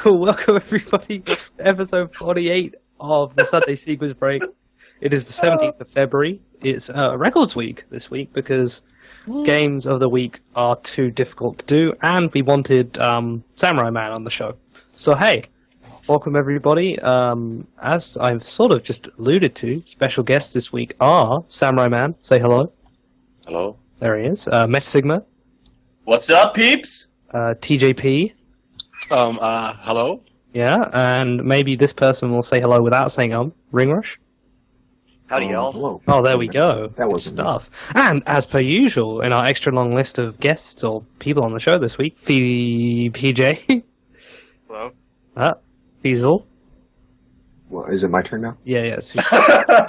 Welcome everybody to episode 48 of the Sunday Sequence Break. It is the 17th of February. It's Records Week this week because games of the week are too difficult to do, and we wanted Samura1man on the show. So hey, welcome everybody. As I've sort of just alluded to, special guests this week are Samura1man. Say hello. Hello. There he is. MetaSigma. What's up, peeps? TJP. Hello? Yeah, and maybe this person will say hello without saying RingRush. Howdy, y'all. Hello. Oh, there we go. That was stuff. And as per usual, in our extra long list of guests or people on the show this week, PJ. Hello. Feasel. Well, is it my turn now? Yeah.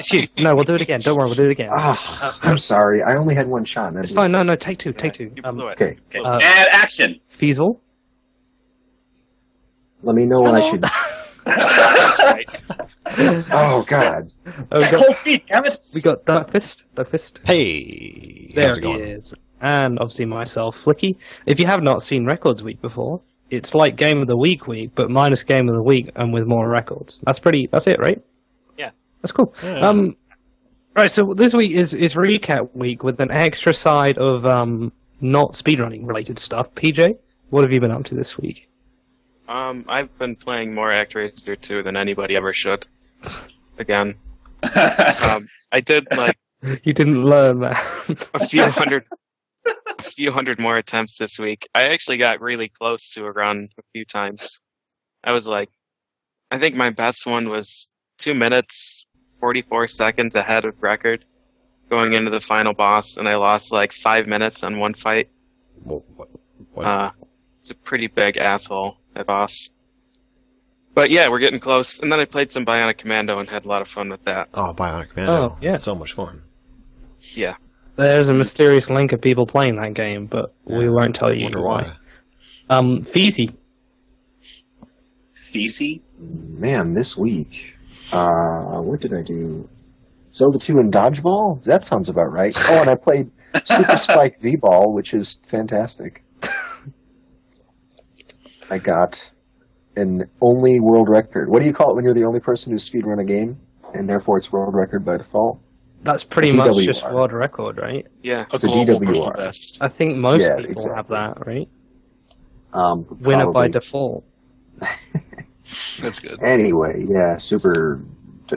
Shoot. No, we'll do it again. Don't worry, we'll do it again. I'm sorry. I only had one shot. It's fine. No, take two. Okay. And action. Feasel. Let me know when I should... Oh, God. Cold feet, damn it. We got duckfist. Hey, There how's it he going? is. And obviously myself, Flicky. If you have not seen Records Week before, it's like Game of the Week, but minus Game of the Week and with more records. That's it, right? Yeah. That's cool. Yeah. Right, so this week is recap week with an extra side of not speedrunning related stuff. PJ, what have you been up to this week? I've been playing more ActRaiser 2 than anybody ever should. Again. I did You didn't learn that. a few hundred more attempts this week. I actually got really close to a run a few times. I think my best one was 2 minutes, 44 seconds ahead of record going into the final boss, and I lost 5 minutes on one fight. What? It's a pretty big asshole, that boss. But yeah, we're getting close. And then I played some Bionic Commando and had a lot of fun with that. Oh, Bionic Commando. Oh, yeah. It's so much fun. Yeah. There's a mysterious link of people playing that game, but we won't tell you Wonder why. why. Feezy. Feasy? Man, this week... what did I do? Zelda 2 and Dodgeball? That sounds about right. Oh, and I played Super Spike V-Ball, which is fantastic. I got an only world record. What do you call it when you're the only person who speedrun a game, and therefore it's world record by default? That's pretty much DWR. just world record, right? Yeah. It's a DWR. I think most Yeah, people exactly. have that, right? Winner by Probably. default. That's good. Anyway, yeah, Super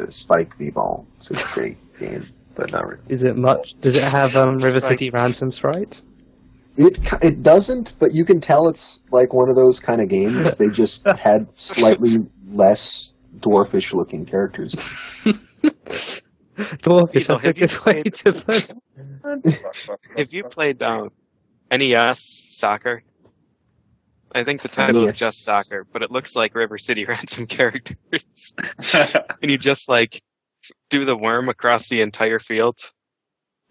Spike V-Ball. It's a great game, but not really. Is it much? Does it have River City Ransom sprites? It doesn't, but you can tell it's like one of those kind of games. They just had slightly less dwarfish-looking characters. Dwarfish, that's a good way to put it. Have you played NES Soccer? I think the title is just Soccer, but it looks like River City Ransom characters. And you just do the worm across the entire field.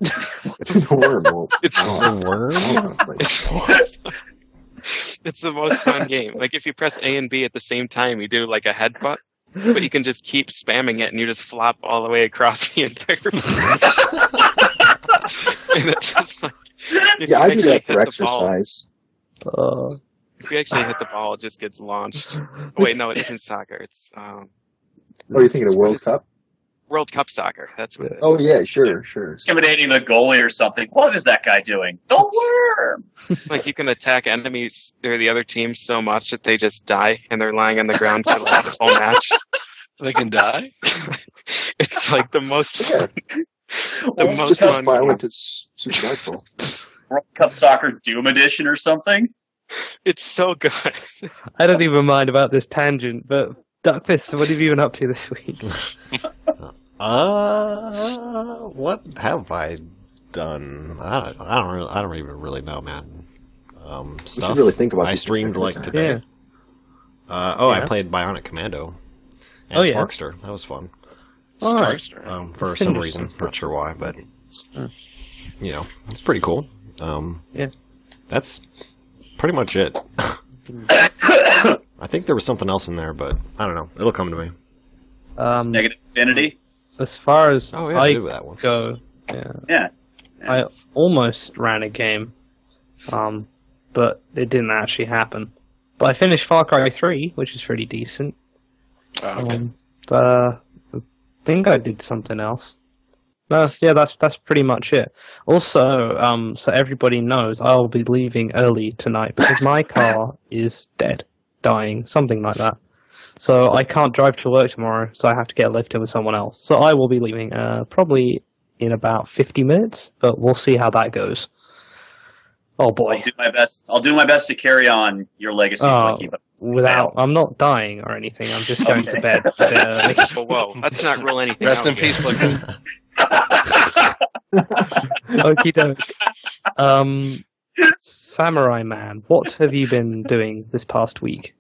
It's a worm. Well, It's The worm? It's the most fun game. If you press A and B at the same time, you do a headbutt, but you can just keep spamming it and you just flop all the way across the entire field. And it's just if yeah, you I do actually that for hit the ball- exercise. If you actually hit the ball, it just gets launched. Oh, wait, no, it isn't soccer. It's Oh, you're thinking of World Cup? World Cup soccer. That's what it is. Oh, yeah, sure. Intimidating the goalie or something. What is that guy doing? The worm! You can attack enemies or the other team so much that they just die and they're lying on the ground for the whole match. They can die? It's the most Yeah. the It's most just as fun violent game. as Super Rifle. World Cup Soccer Doom Edition or something? It's so good. I don't even mind about this tangent, but Duckfist, what have you been up to this week? What have I done? I don't even really know, man. Stuff. really think about I these streamed things every today. Yeah. I Yeah. played Bionic Commando and Oh, yeah. Sparkster. That was fun. All right. For some reason, not sure why, but it's pretty cool. Yeah. That's pretty much it. I think there was something else in there, but I don't know. It'll come to me. Negative Infinity? As far as Oh, yeah, I do that once. go, Yeah. I almost ran a game, but it didn't actually happen. But I finished Far Cry 3, which is pretty decent. Oh, okay. I think I did something else. No, yeah, that's pretty much it. Also, so everybody knows, I'll be leaving early tonight because my car is dead, dying, something like that. So I can't drive to work tomorrow, so I have to get a lift in with someone else. So I will be leaving probably in about 50 minutes, but we'll see how that goes. Oh boy. I'll do my best to carry on your legacy, Flicky. But I'm not dying or anything. I'm just going to bed. Whoa, let's not rule anything Rest out in here. peace, Flicky. Okie doke. Samura1man, what have you been doing this past week?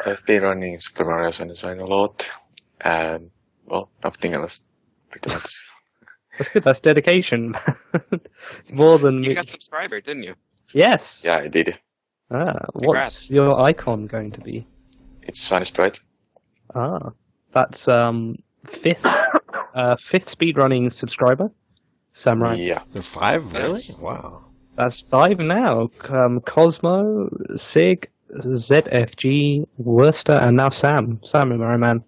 I've been running Super Mario Sunshine a lot, and, well, nothing else, pretty much. That's good. That's dedication. It's more than You got subscriber, didn't you? Yes. Yeah, I did. What's Congrats. your icon going to be? It's Sunny Sprite. That's fifth speedrunning subscriber, Samurai. Yeah. There are 5, really? Nice. Wow. That's 5 now. Cosmo, Sig, ZFG, Worcester, and now Samura1man.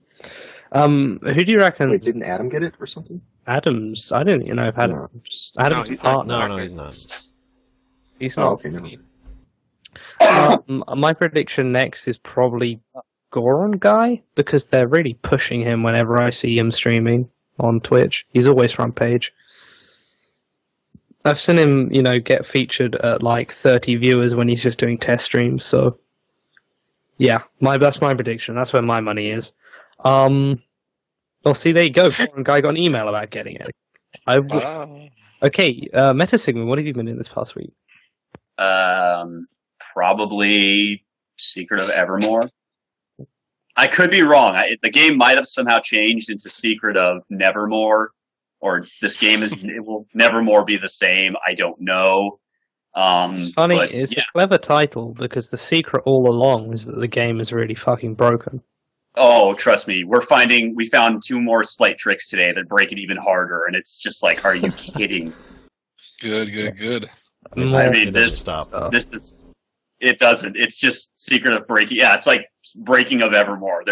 Who do you reckon? Wait, didn't Adam get it or something? Adams. I didn't even know if Adams. Adams he's not. partner. No, he's not. He's Oh, not. okay, never mind. My prediction next is probably Goron guy because they're really pushing him whenever I see him streaming on Twitch. He's always front page. I've seen him, get featured at like 30 viewers when he's just doing test streams. So, yeah, that's my prediction. That's where my money is. Well, see, there you go. Goron guy got an email about getting it. Okay, MetaSigma, what have you been doing this past week? probably Secret of Evermore. I could be wrong. The game might have somehow changed into Secret of Nevermore, or this game it will Nevermore be the same. I don't know. It's funny, but, it's yeah. a clever title because the secret all along is that the game is really fucking broken. Oh, trust me, we found 2 more slight tricks today that break it even harder, and it's just like, are you kidding? Good. I mean, It doesn't this stop. it doesn't. It's just Secret of Breaking. Yeah, it's like Breaking of Evermore.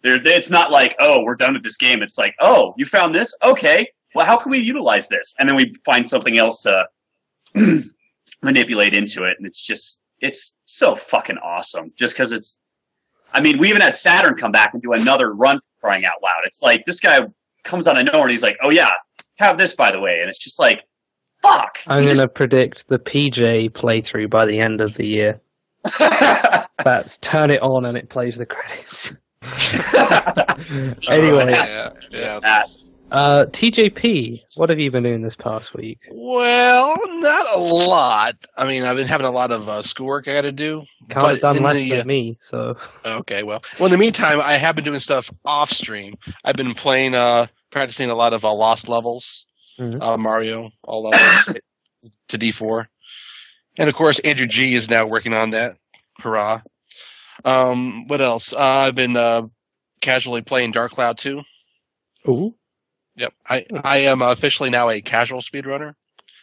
It's not like, oh, we're done with this game. It's like, oh, you found this? Okay, well, how can we utilize this? And then we find something else to manipulate into it, and it's so fucking awesome. Just because we even had Saturn come back and do another run, crying out loud. It's like, this guy comes out of nowhere and he's like, oh yeah, have this by the way. And it's just like, fuck. I'm going to predict the PJ playthrough by the end of the year. That's turn it on and it plays the credits. Anyway, Yeah. TJP, what have you been doing this past week? Well, not a lot. I mean, I've been having a lot of schoolwork I got to do. Can't have done in less the, than me, so... Okay, well, in the meantime, I have been doing stuff off stream. I've been playing, practicing a lot of lost levels, Mario, all levels to D4, and of course, Andrew G is now working on that. Hurrah! What else? I've been casually playing Dark Cloud 2. Ooh. Yep, I am officially now a casual speedrunner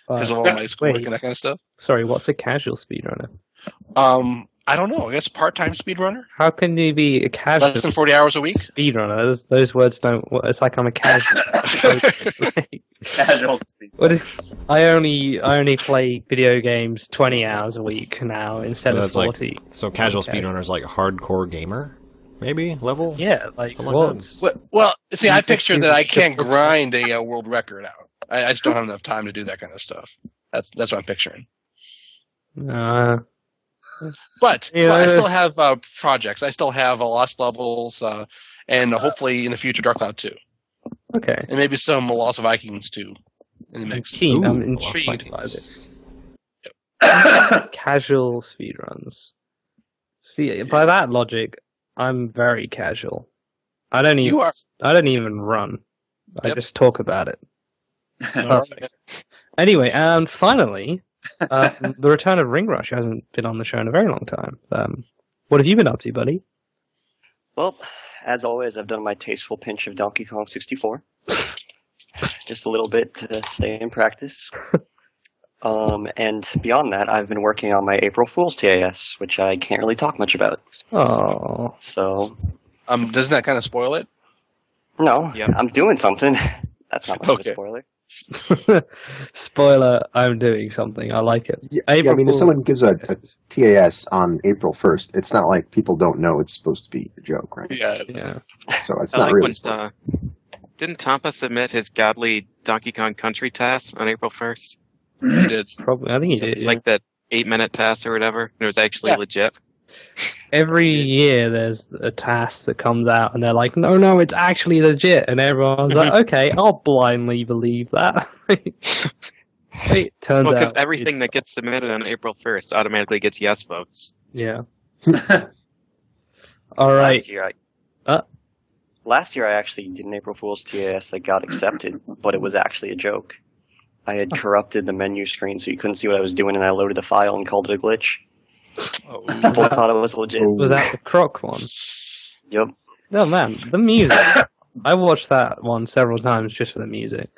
because of all my schoolwork and that kind of stuff. Sorry, what's a casual speedrunner? I don't know. I guess part-time speedrunner. How can you be a casual Less than 40 hours a week. speedrunner? Those words don't... It's like I'm a casual... Casual speed. What is... I only play video games 20 hours a week now instead of 40. So casual Okay. speedrunner's like hardcore gamer, maybe level. Yeah, like Something like what's... Well, see, I You just picture do that I the can't first- grind a world record out. I just don't have enough time to do that kind of stuff. That's what I'm picturing. But Yeah. I still have projects. I still have Lost Levels, and hopefully in the future Dark Cloud 2. Okay. And maybe some Lost Vikings too in the mix. Keen. I'm Ooh, Lost intrigued by Vikings. this. Casual speedruns. See, by that logic, I'm very casual. I don't even. You are. I don't even run. I Yep. just talk about it. All right. Anyway, and finally, the return of RingRush hasn't been on the show in a very long time. What have you been up to, buddy? Well, as always, I've done my tasteful pinch of Donkey Kong 64. Just a little bit to stay in practice. And beyond that, I've been working on my April Fool's TAS, which I can't really talk much about. Oh. So. Doesn't that kind of spoil it? No, Yep. I'm doing something. That's not much of a spoiler. Spoiler, I'm doing something. I like it. Yeah, I mean, if someone gives a TAS on April 1st, it's not like people don't know it's supposed to be a joke, right? Yeah. So it's I not like really when, spoiler. didn't Tampa submit his godly Donkey Kong Country task on April 1st? He did. Probably, I think he did. Yeah. Like that 8-minute task or whatever? And it was actually legit. Every year there's a task that comes out and they're like, no, it's actually legit. And everyone's like, okay, I'll blindly believe that. It turns out. Because everything that gets submitted on April 1st automatically gets yes votes. Yeah. All right. Last year I actually did an April Fool's TAS that got accepted, but it was actually a joke. I had corrupted the menu screen so you couldn't see what I was doing, and I loaded the file and called it a glitch. People thought it was legit. Was that the Croc one? Yep. Oh man, the music. I watched that one several times just for the music.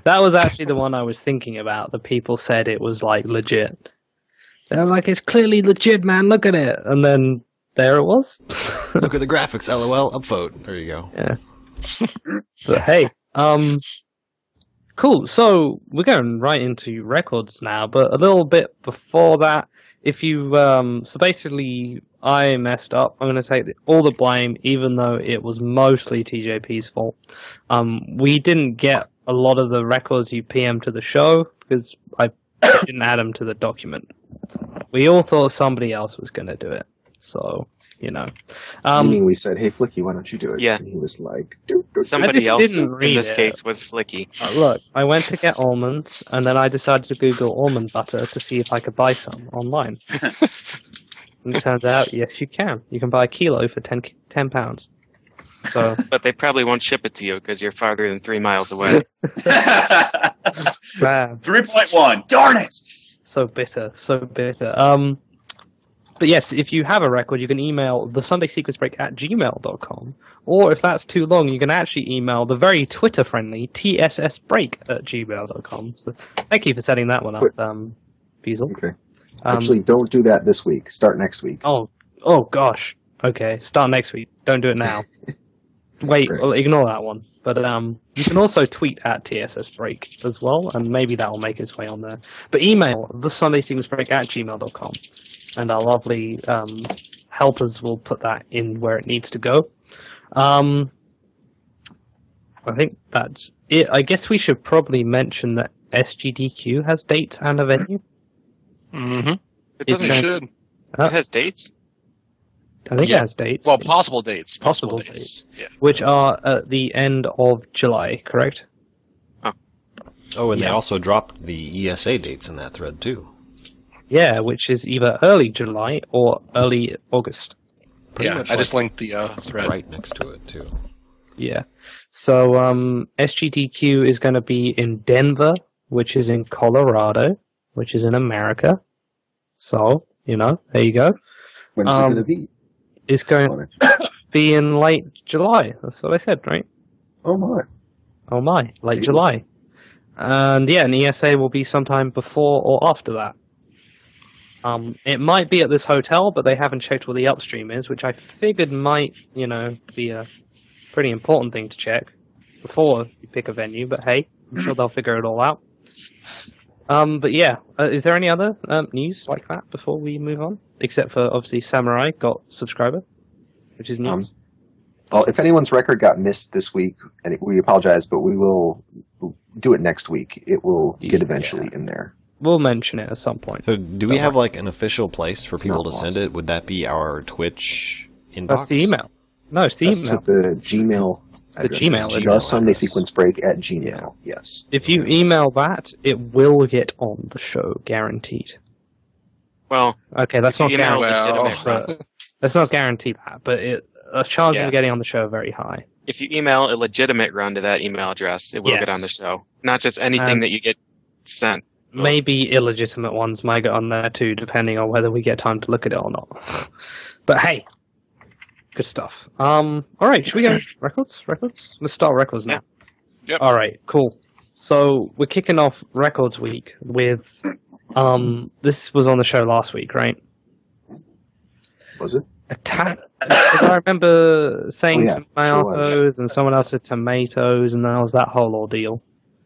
That was actually the one I was thinking about. The people said it was like legit. They're like, it's clearly legit, man. Look at it. And then there it was. Look at the graphics, LOL, upvote. There you go. Yeah. But hey, cool. So we're going right into records now, but a little bit before that, if you, so basically I messed up. I'm going to take all the blame, even though it was mostly TJP's fault. We didn't get a lot of the records you PM to the show because I didn't add them to the document. We all thought somebody else was going to do it. So, you know. Meaning we said, hey, Flicky, why don't you do it? Yeah. And he was like, Somebody else didn't in read this it. case was Flicky. Look, I went to get almonds, and then I decided to Google almond butter to see if I could buy some online. And it turns out, yes, you can. You can buy a kilo for £10. So, But they probably won't ship it to you because you're farther than 3 miles away. man, 3.1. Darn it! so bitter, so bitter. But yes, if you have a record, you can email thesundaysequencebreak@gmail.com. Or if that's too long, you can actually email the very Twitter-friendly TSSBreak@gmail.com. So thank you for setting that one up, Feasel. Okay. Actually, don't do that this week. Start next week. Oh gosh. Okay, start next week. Don't do it now. Wait, Great. well, ignore that one. But you can also tweet at TSSBreak as well, and maybe that will make its way on there. But email thesundaysequencebreak@gmail.com. And our lovely helpers will put that in where it needs to go. I think that's it. I guess we should probably mention that SGDQ has dates and a venue. Mm-hmm. It doesn't. It's should. It has dates. I think Yeah. it has dates. Well, possible dates. Possible dates. Yeah. which are at the end of July, correct? Oh, and they Yeah. also dropped the ESA dates in that thread, too. Yeah, which is either early July or early August. Pretty Yeah, much I just like linked the thread. right next to it, too. Yeah. So SGDQ is going to be in Denver, which is in Colorado, which is in America. So, there you go. When's it going to be? It's going to be in late July. That's what I said, right? Oh, my. Oh my, late Really? July. And yeah, an ESA will be sometime before or after that. It might be at this hotel, but they haven't checked what the upstream is, which I figured might, be a pretty important thing to check before you pick a venue, but hey, I'm sure they'll figure it all out. But yeah, is there any other news like that before we move on? Except for, obviously, Samurai got subscriber, which is news. Well, if anyone's record got missed this week, and we apologize, but we'll do it next week. It will get eventually in there. We'll mention it at some point. So do we have like an official place for people to not send lost. it? Would that be our Twitch inbox? That's the email. No, it's the That's email. the Gmail It's the address. Gmail The address. Sunday Sequence Break at Gmail. Yes. If you email that, it will get on the show, guaranteed. Well, Okay, that's not email guaranteed. legitimate. But let's not guarantee that, but the chances Yeah. of getting on the show are very high. if you email a legitimate run to that email address, it will get on the show. Not just anything that you get sent. Maybe illegitimate ones might get on there too, depending on whether we get time to look at it or not. But hey, good stuff. Alright, should we go records? Let's start records now. Yep. Alright, cool. So we're kicking off Records Week with This was on the show last week, right? Was it? Attack. I remember saying tomatoes, sure and someone else said tomatoes, and that was that whole ordeal.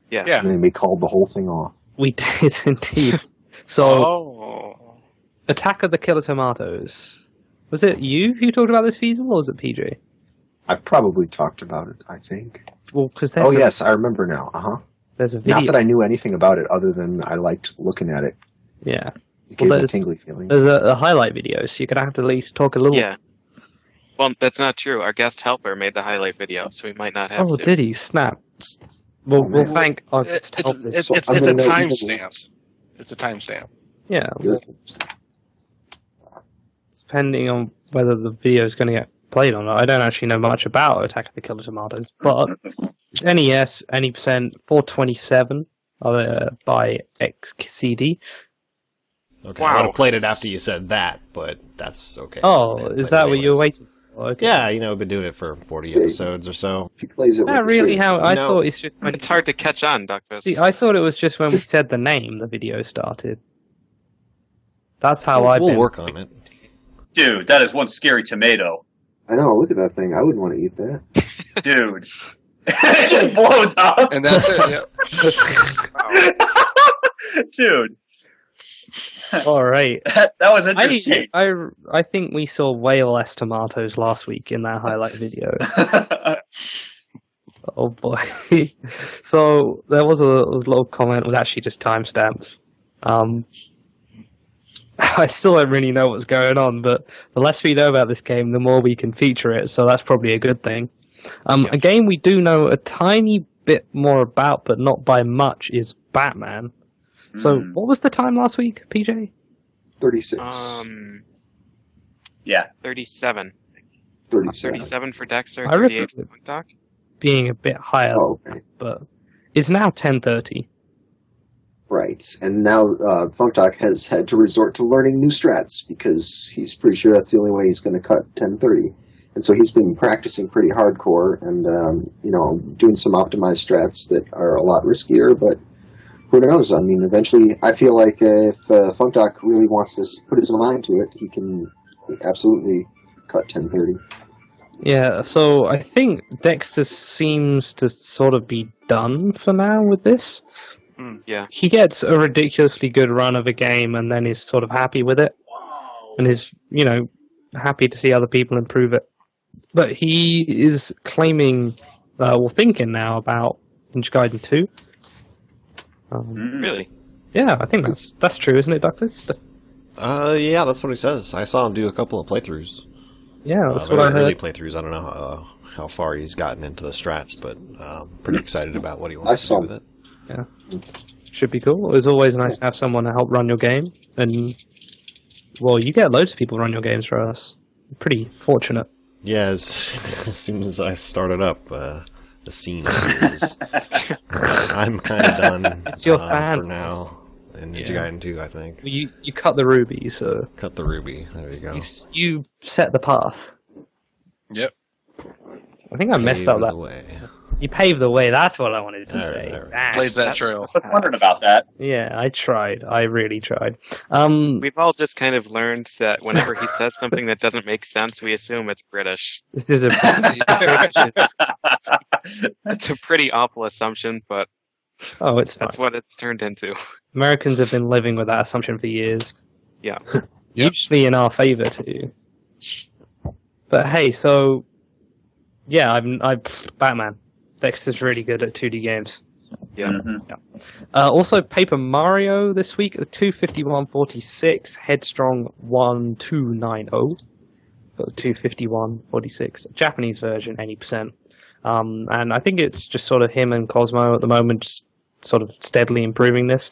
Yeah. And then we called the whole thing off. We did indeed. So, Attack of the Killer Tomatoes. Was it you who talked about this, feasel, or was it PJ? I probably talked about it, I think. Well, because yes, I remember now. There's a video. Not that I knew anything about it, other than I liked looking at it. Yeah. It gave me a tingly feeling. There's a highlight video, so you're going to have to at least talk a little. Yeah. Well, that's not true. Our guest helper made the highlight video, so we might not have to. Oh, did he? Snap. We'll thank our guest helper. It's a timestamp. It's a timestamp. Yeah. Depending on whether the video is going to get played or not. I don't actually know much about Attack of the Killer Tomatoes, but it's NES, any percent, 427 by XCD. Okay, I would have played it after you said that, but that's okay. Oh, is that what you were waiting for? Okay. Yeah, I've been doing it for 40 episodes or so. He plays it Not really how I thought it's just when... It's hard to catch on, Duckfist. See, I thought it was just when we said the name, the video started. That's how We'll work on it. Dude, that is one scary tomato. I know, look at that thing. I wouldn't want to eat that. Dude. It just blows up. And that's it, yeah. Dude. All right. That was interesting. I think we saw way less tomatoes last week in that highlight video. Oh boy. So there was a little comment. It was actually just timestamps. I still don't really know what's going on, but the less we know about this game, the more we can feature it, so that's probably a good thing. A game we do know a tiny bit more about, but not by much, is Batman. So, what was the time last week, PJ? 36. Yeah. 37. 37 for Dexter, I 38 for Doc. Being a bit higher, but it's now 10:30. Right, and now Funkdoc has had to resort to learning new strats because he's pretty sure that's the only way he's going to cut 1030. And so he's been practicing pretty hardcore and, doing some optimized strats that are a lot riskier, but who knows? I mean, eventually, I feel like if Funkdoc really wants to put his mind to it, he can absolutely cut 1030. Yeah, so I think Dexter seems to sort of be done for now with this. Yeah. He gets a ridiculously good run of a game and then is sort of happy with it. And is, happy to see other people improve it. But he is claiming, thinking now about Ninja Gaiden 2. Really? Yeah, I think that's true, isn't it, Duckfist? Yeah, that's what he says. I saw him do a couple of playthroughs. Yeah, that's what I heard. Early playthroughs. I don't know how far he's gotten into the strats, but pretty excited about what he wants to do with it. Yeah, should be cool. It's always nice to have someone to help run your game, and you get loads of people run your games for us. Pretty fortunate. Yeah, as soon as I started up, the scene appears. I'm kind of done. It's your fan for now. In Ninja Gaiden 2, I think. You cut the ruby, so cut the ruby. There you go. You set the path. Yep. I think I messed up that way. You paved the way. That's what I wanted to say. Blaze that trail. I was wondering about that. Yeah, I tried. I really tried. We've all just kind of learned that whenever he says something that doesn't make sense, we assume it's British. This is It's a pretty awful assumption, but it's fine. That's what it's turned into. Americans have been living with that assumption for years. Yeah. Usually in our favor too. But hey, so I'm Batman. Dexter's really good at 2D games. Yeah. Also, Paper Mario this week, 251.46, Headstrong 1290. Got 251.46, Japanese version, 80%. And I think it's just sort of him and Cosmo at the moment, just sort of steadily improving this.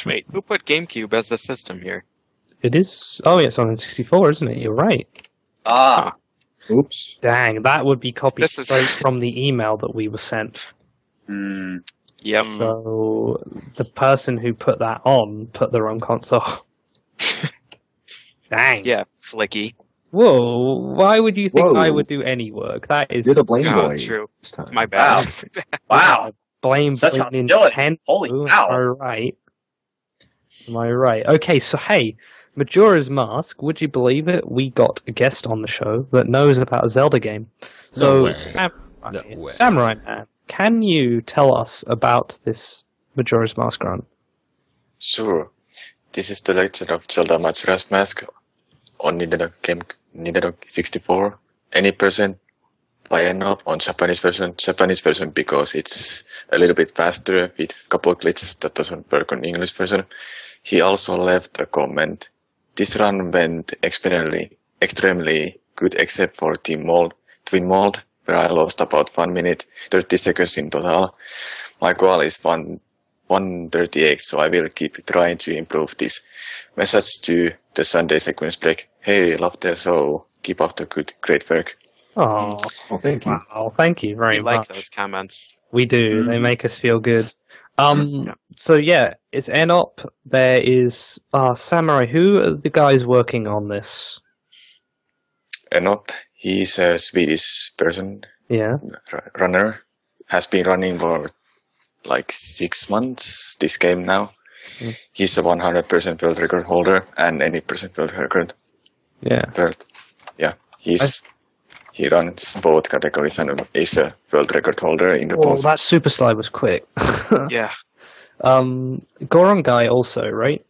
Wait, who put GameCube as the system here? It is. Oh, yeah, it's on 64, isn't it? You're right. Oops. Dang, that would be copied straight from the email that we were sent. Yep. So the person who put that on put the wrong console. Dang. Yeah, Flicky. Whoa, why would you think I would do any work? That is... You're the blame boy. True. My bad. Wow. Blame Such Nintendo. Holy cow. All right. Am I right? Okay, so hey, Majora's Mask, would you believe it? We got a guest on the show that knows about a Zelda game. So, No way. No way. Samurai-Man, can you tell us about this Majora's Mask run? Sure. This is the Legend of Zelda Majora's Mask on Nintendo 64. Any percent by enough on Japanese version because it's a little bit faster with a couple of glitches that doesn't work on English version. He also left a comment. This run went extremely good except for Twin Mold, where I lost about 1 minute, 30 seconds in total. My goal is 138, so I will keep trying to improve this. Message to the Sunday sequence break. Hey, love the show. Keep up the great work. Oh, thank you. wow, thank you very We much. like those comments. We do. They make us feel good. So yeah, it's Enop. There is Samurai. Who are the guys working on this? Enop, he's a Swedish person, Yeah. runner, has been running for like 6 months this game now. He's a 100% world record holder and any percent world record. Yeah. Yeah, he runs both categories and is a world record holder in the Oh, both. that super slide was quick. Yeah. Goron guy also, right?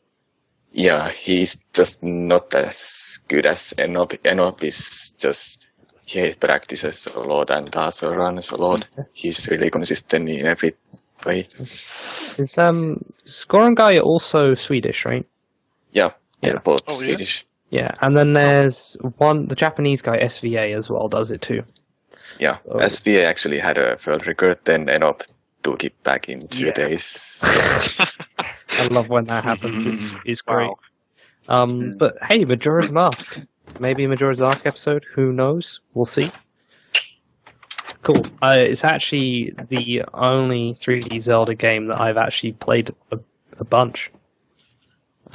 Yeah, he's just not as good as Enop. Enop is just, he practices a lot and also runs a lot. He's really consistent in every way. Is Goron guy also Swedish, right? Yeah, Yeah. they're both Oh, yeah? Swedish. Yeah, and then there's the Japanese guy SVA as well does it too. Yeah, So- SVA actually had a world record, then Enop took it back in 2 Yeah. days. I love when that happens. It's great. Wow. But hey, Majora's Mask. Maybe a Majora's Mask episode. Who knows? We'll see. Cool. It's actually the only 3D Zelda game that I've actually played a bunch.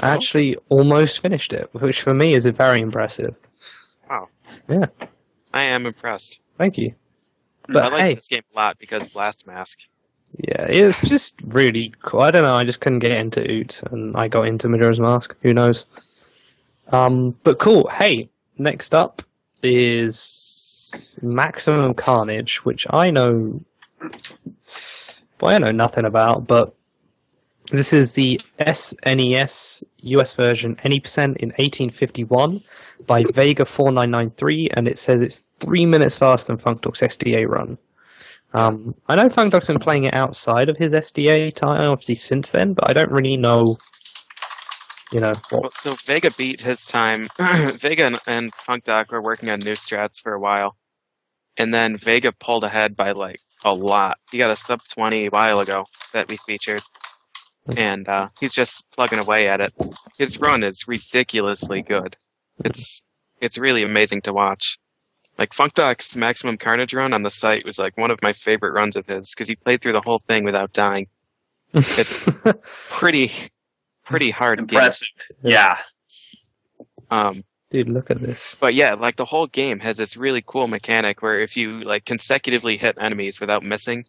I actually almost finished it, which for me is very impressive. Wow. Yeah, I am impressed. thank you. But I like hey, this game a lot because Blast Mask. yeah, it's just really cool. I don't know, I just couldn't get into Oot, and I got into Majora's Mask. Who knows? But cool. Hey, next up is Maximum Carnage, which I know nothing about, but this is the SNES US version, any percent in 1851 by Vega4993, and it says it's 3 minutes faster than Funkdog's SDA run. I know Funkdog's been playing it outside of his SDA time, obviously since then, but I don't really know, what. Well, so Vega beat his time. Vega and Funkdog were working on new strats for a while, and then Vega pulled ahead by like a lot. He got a sub 20 a while ago that we featured, and he's just plugging away at it. His run is ridiculously good. It's really amazing to watch. Like Funkdog's Maximum Carnage run on the site was like one of my favorite runs of his because he played through the whole thing without dying. It's pretty hard Impressive. Yeah. Dude, look at this. But yeah, like the whole game has this really cool mechanic where if you like consecutively hit enemies without missing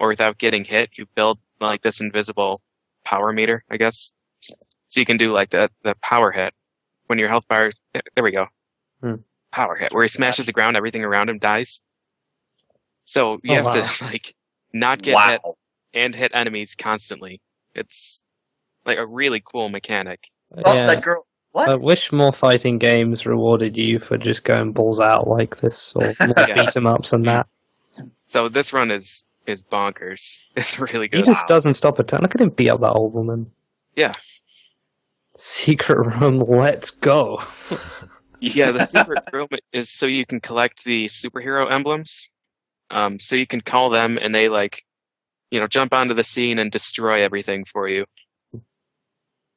or without getting hit, you build like this invisible power meter, I guess. So you can do like the power hit when your health bar. There we go. Power hit where he smashes the ground, everything around him dies. So you have to like not get hit and hit enemies constantly. It's like a really cool mechanic. Yeah. That girl. What? I wish more fighting games rewarded you for just going balls out like this, or more beat 'em ups than that. So this run is bonkers. It's really He good. just doesn't stop at time. Look at him beat up that old woman. Yeah. Secret room, let's go. Yeah, the secret room is so you can collect the superhero emblems. So you can call them and they jump onto the scene and destroy everything for you.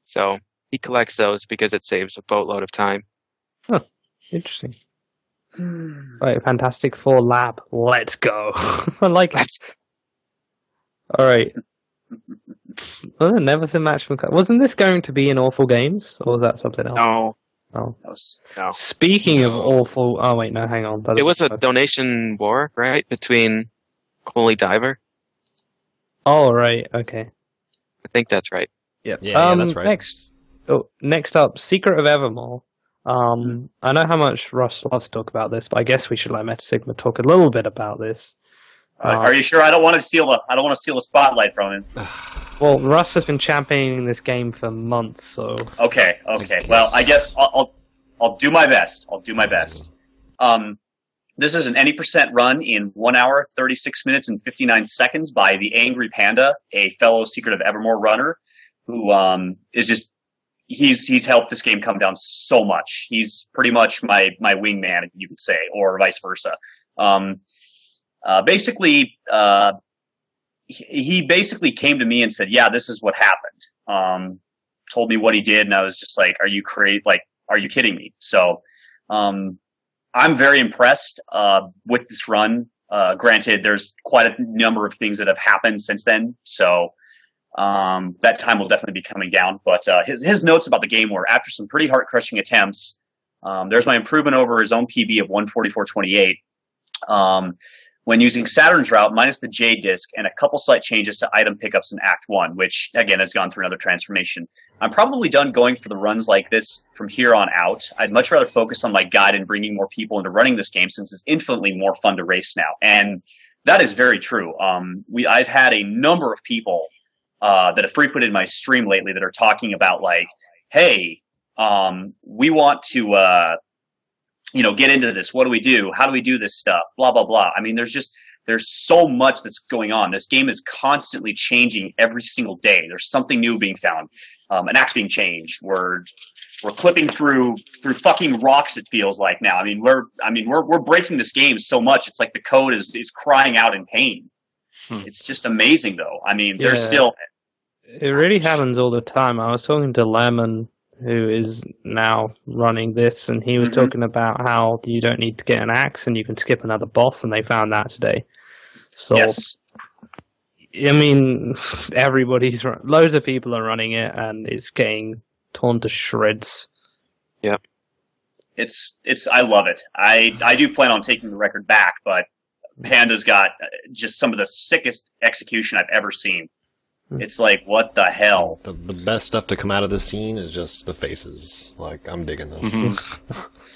So he collects those because it saves a boatload of time. Huh. Interesting. Right, Fantastic Four Lab, let's go. I like it. Alright. Well, never seen match. Wasn't this going to be in Awful Games, or was that something else? No. Oh. No. Speaking of awful... Oh, wait, no, hang on. It was a donation war, right? Between Holy Diver. Oh, right, okay. I think that's right. Yep. Yeah, that's right. Next up, Secret of Evermore. I know how much Russ loves to talk about this, but I guess we should let MetaSigma talk a little bit about this. Are you sure? I don't want to steal the spotlight from him. Well, Russ has been championing this game for months, so. Okay. Well, I guess I'll do my best. This is an any percent run in 1 hour, 36 minutes, and 59 seconds by the Angry Panda, a fellow Secret of Evermore runner, who is just he's helped this game come down so much. He's pretty much my wingman, you could say, or vice versa. He basically came to me and said, "Yeah, this is what happened." Told me what he did, and I was just like, "Are you are you kidding me?" So, I'm very impressed with this run. Granted, there's quite a number of things that have happened since then, so that time will definitely be coming down. But his notes about the game were, after some pretty heart-crushing attempts, there's my improvement over his own PB of 144.28. When using Saturn's route minus the J disc and a couple slight changes to item pickups in Act 1, which, again, has gone through another transformation. I'm probably done going for the runs like this from here on out. I'd much rather focus on my guide and bringing more people into running this game, since it's infinitely more fun to race now. And that is very true. I've had a number of people that have frequented my stream lately that are talking about, like, hey, we want to get into this. What do we do? How do we do this stuff? Blah, blah, blah. I mean, there's so much that's going on. This game is constantly changing every single day. There's something new being found. An axe being changed. We're clipping through fucking rocks, it feels like now. We're breaking this game so much. It's like the code is crying out in pain. It's just amazing, though. There's still... It really happens all the time. I was talking to Lemon, who is now running this, and he was talking about how you don't need to get an axe and you can skip another boss, and they found that today. So, yes. Loads of people are running it, and it's getting torn to shreds. Yep. I love it. I do plan on taking the record back, but Panda's got just some of the sickest execution I've ever seen. It's like, what the hell? The best stuff to come out of this scene is just the faces. Like, I'm digging this.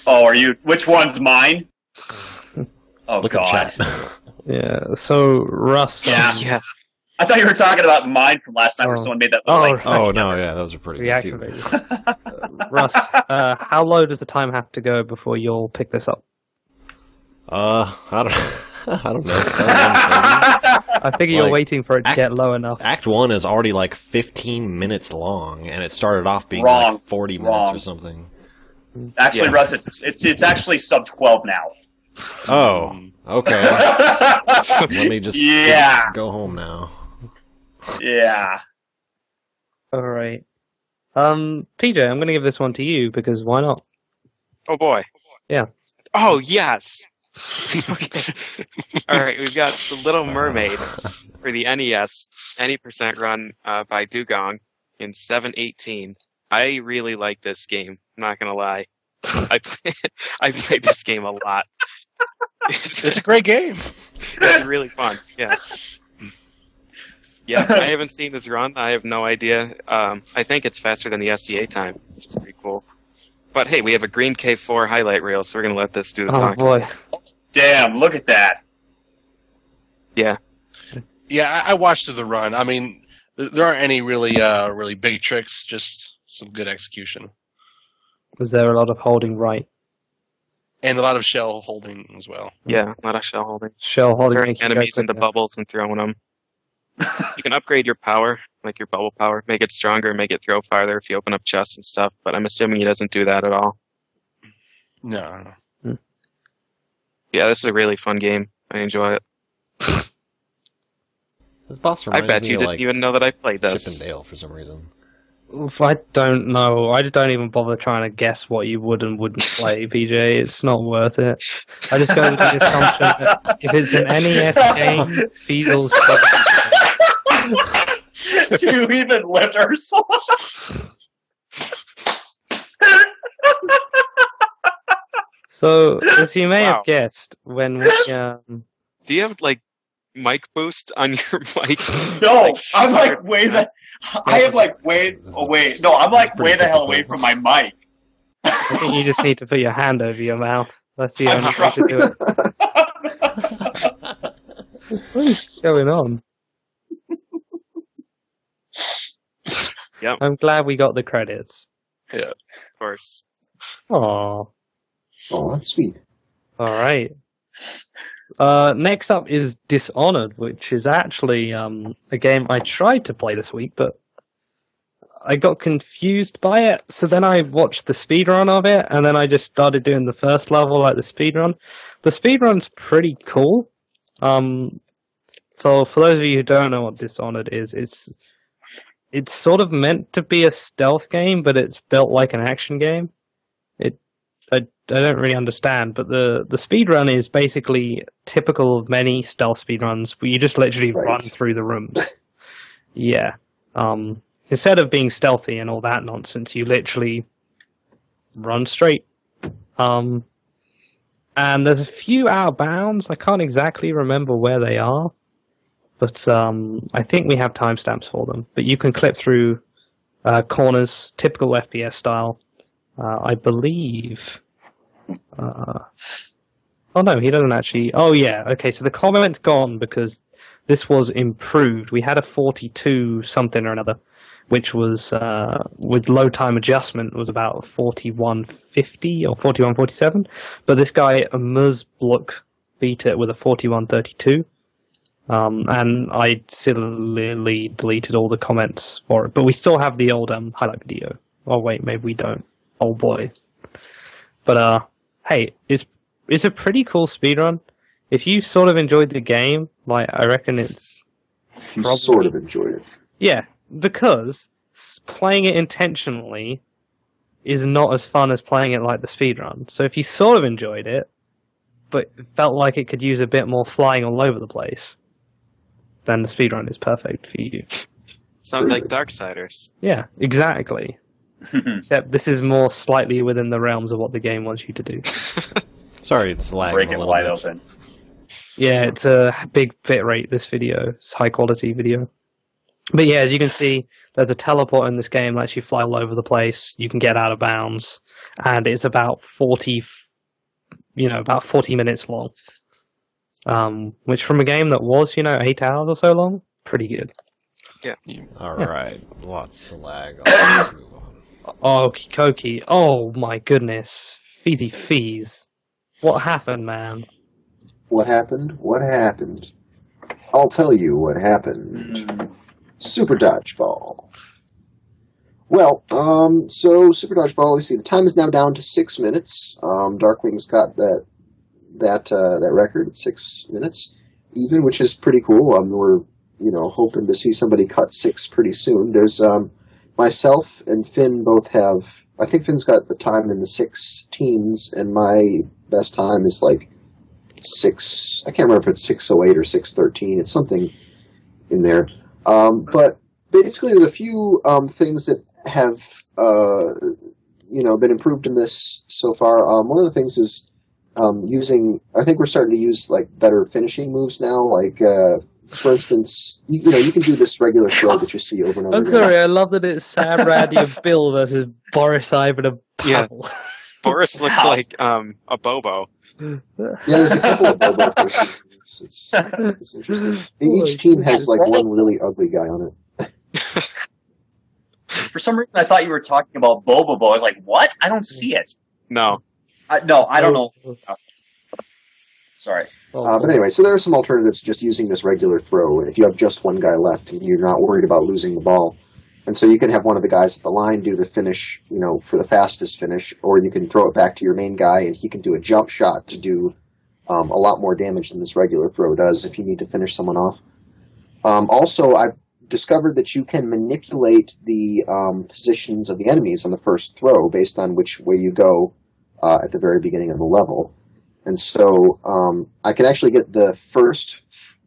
Oh, are you? Which one's mine? Oh, look God. At chat. Yeah, so Russ... Yeah. I thought you were talking about mine from last time where someone made that... Those are pretty good, too. Russ, how low does the time have to go before you'll pick this up? I don't know. I figure you're waiting for it to get low enough. Act 1 is already like 15 minutes long, and it started off being like 40 minutes or something. Actually, Russ, it's actually sub 12 now. Oh, okay. Let me just go home now. Yeah. All right. PJ, I'm going to give this one to you, because why not? Oh, boy. Yeah. Oh, yes. Okay. All right, we've got The Little Mermaid for the NES, any percent run by Dugong in 718. I really like this game. I'm not gonna lie. I played this game a lot. It's a great game. It's really fun. Yeah. Yeah, I haven't seen this run. I have no idea. I think it's faster than the SCA time, which is pretty cool. But hey, we have a green K4 highlight reel, so we're going to let this do the talking. Oh, boy. Damn, look at that. Yeah. Yeah, I watched the run. There aren't any really big tricks, just some good execution. Was there a lot of holding right? And a lot of shell holding as well. Yeah, a lot of shell holding. Shell holding. Turning enemies into bubbles and throwing them. You can upgrade your power, like your bubble power, make it stronger, make it throw farther if you open up chests and stuff, but I'm assuming he doesn't do that at all. No. Yeah, this is a really fun game. I enjoy it. This boss I bet you didn't even know that I played this. Chip and Dale for some reason. I don't know. I don't even bother trying to guess what you would and wouldn't play, PJ. It's not worth it. I just go with the assumption that if it's an NES game, feasel's Do you even lift Ursula? So, as you may have guessed, when we... Do you have, mic boost on your mic? No, Like, I'm like way the. I am like way away. No, I'm like way the hell away from my mic. I think you just need to put your hand over your mouth. That's the only way to do it. What is going on? Yep. I'm glad we got the credits. Yeah. Of course. Aww. Oh, that's sweet. Alright. Next up is Dishonored, which is actually a game I tried to play this week, but I got confused by it. So then I watched the speedrun of it, and then I just started doing the first level, like the speedrun. The speedrun's pretty cool. So for those of you who don't know what Dishonored is, it's sort of meant to be a stealth game, but it's built like an action game. I don't really understand, but the speedrun is basically typical of many stealth speedruns, where you just literally run through the rooms. Yeah. Instead of being stealthy and all that nonsense, you literally run straight. And there's a few out of bounds. I can't exactly remember where they are, but I think we have timestamps for them. But you can clip through corners, typical FPS style. I believe... oh no, he doesn't actually... Oh yeah, okay, so the comment's gone because this was improved. We had a 42 something or another, which was, with low time adjustment, was about 4150 or 4147. But this guy, Muzbluk, beat it with a 4132. And I silly deleted all the comments for it. But we still have the old highlight video. Oh wait, maybe we don't. Oh boy. But hey, it's a pretty cool speedrun. If you sort of enjoyed the game, like I reckon it's You sort of enjoyed it. Yeah, because playing it intentionally is not as fun as playing it like the speedrun. So if you sort of enjoyed it, but felt like it could use a bit more flying all over the place, then the speedrun is perfect for you. Sounds like Darksiders. Yeah, exactly. Except this is more slightly within the realms of what the game wants you to do. Sorry, it's lagging Break a it little wide bit. open. Yeah, it's a big bit rate, this video. It's high quality video. But yeah, as you can see, there's a teleport in this game that lets you fly all over the place. You can get out of bounds. And it's about 40 minutes long. Which from a game that was, 8 hours or so long, pretty good. Yeah. Alright, lots of lag. Oh, Kikoki. Oh my goodness. Feezy fees. What happened, man? What happened? What happened? I'll tell you what happened. Super Dodgeball. Well, so Super Dodgeball, let's see, the time is now down to 6 minutes. Darkwing's got that record, 6 minutes even, which is pretty cool. We're, hoping to see somebody cut 6 pretty soon. There's, myself and Finn both have, I think Finn's got the time in the 16s, and my best time is like 6, I can't remember if it's 6:08 or 6:13, it's something in there. But basically there's a few things that have, been improved in this so far. One of the things is I think we're starting to use like better finishing moves now, like, for instance, you can do this regular throw that you see over and over I'm again. sorry, I love that it's Sam, Randy, and Bill versus Boris, Ivan, and Pavel. Boris looks like a Bobo. Yeah, there's a couple of Bobo versions. It's interesting. Each team has like one really ugly guy on it. For some reason, I thought you were talking about Bobobo. I was like, what? I don't see it. No. No, I don't know. Sorry. But anyway, so there are some alternatives to just using this regular throw if you have just one guy left and you're not worried about losing the ball. And so you can have one of the guys at the line do the finish, for the fastest finish, or you can throw it back to your main guy and he can do a jump shot to do a lot more damage than this regular throw does if you need to finish someone off. Also, I've discovered that you can manipulate the positions of the enemies on the first throw based on which way you go at the very beginning of the level. And so I can actually get the first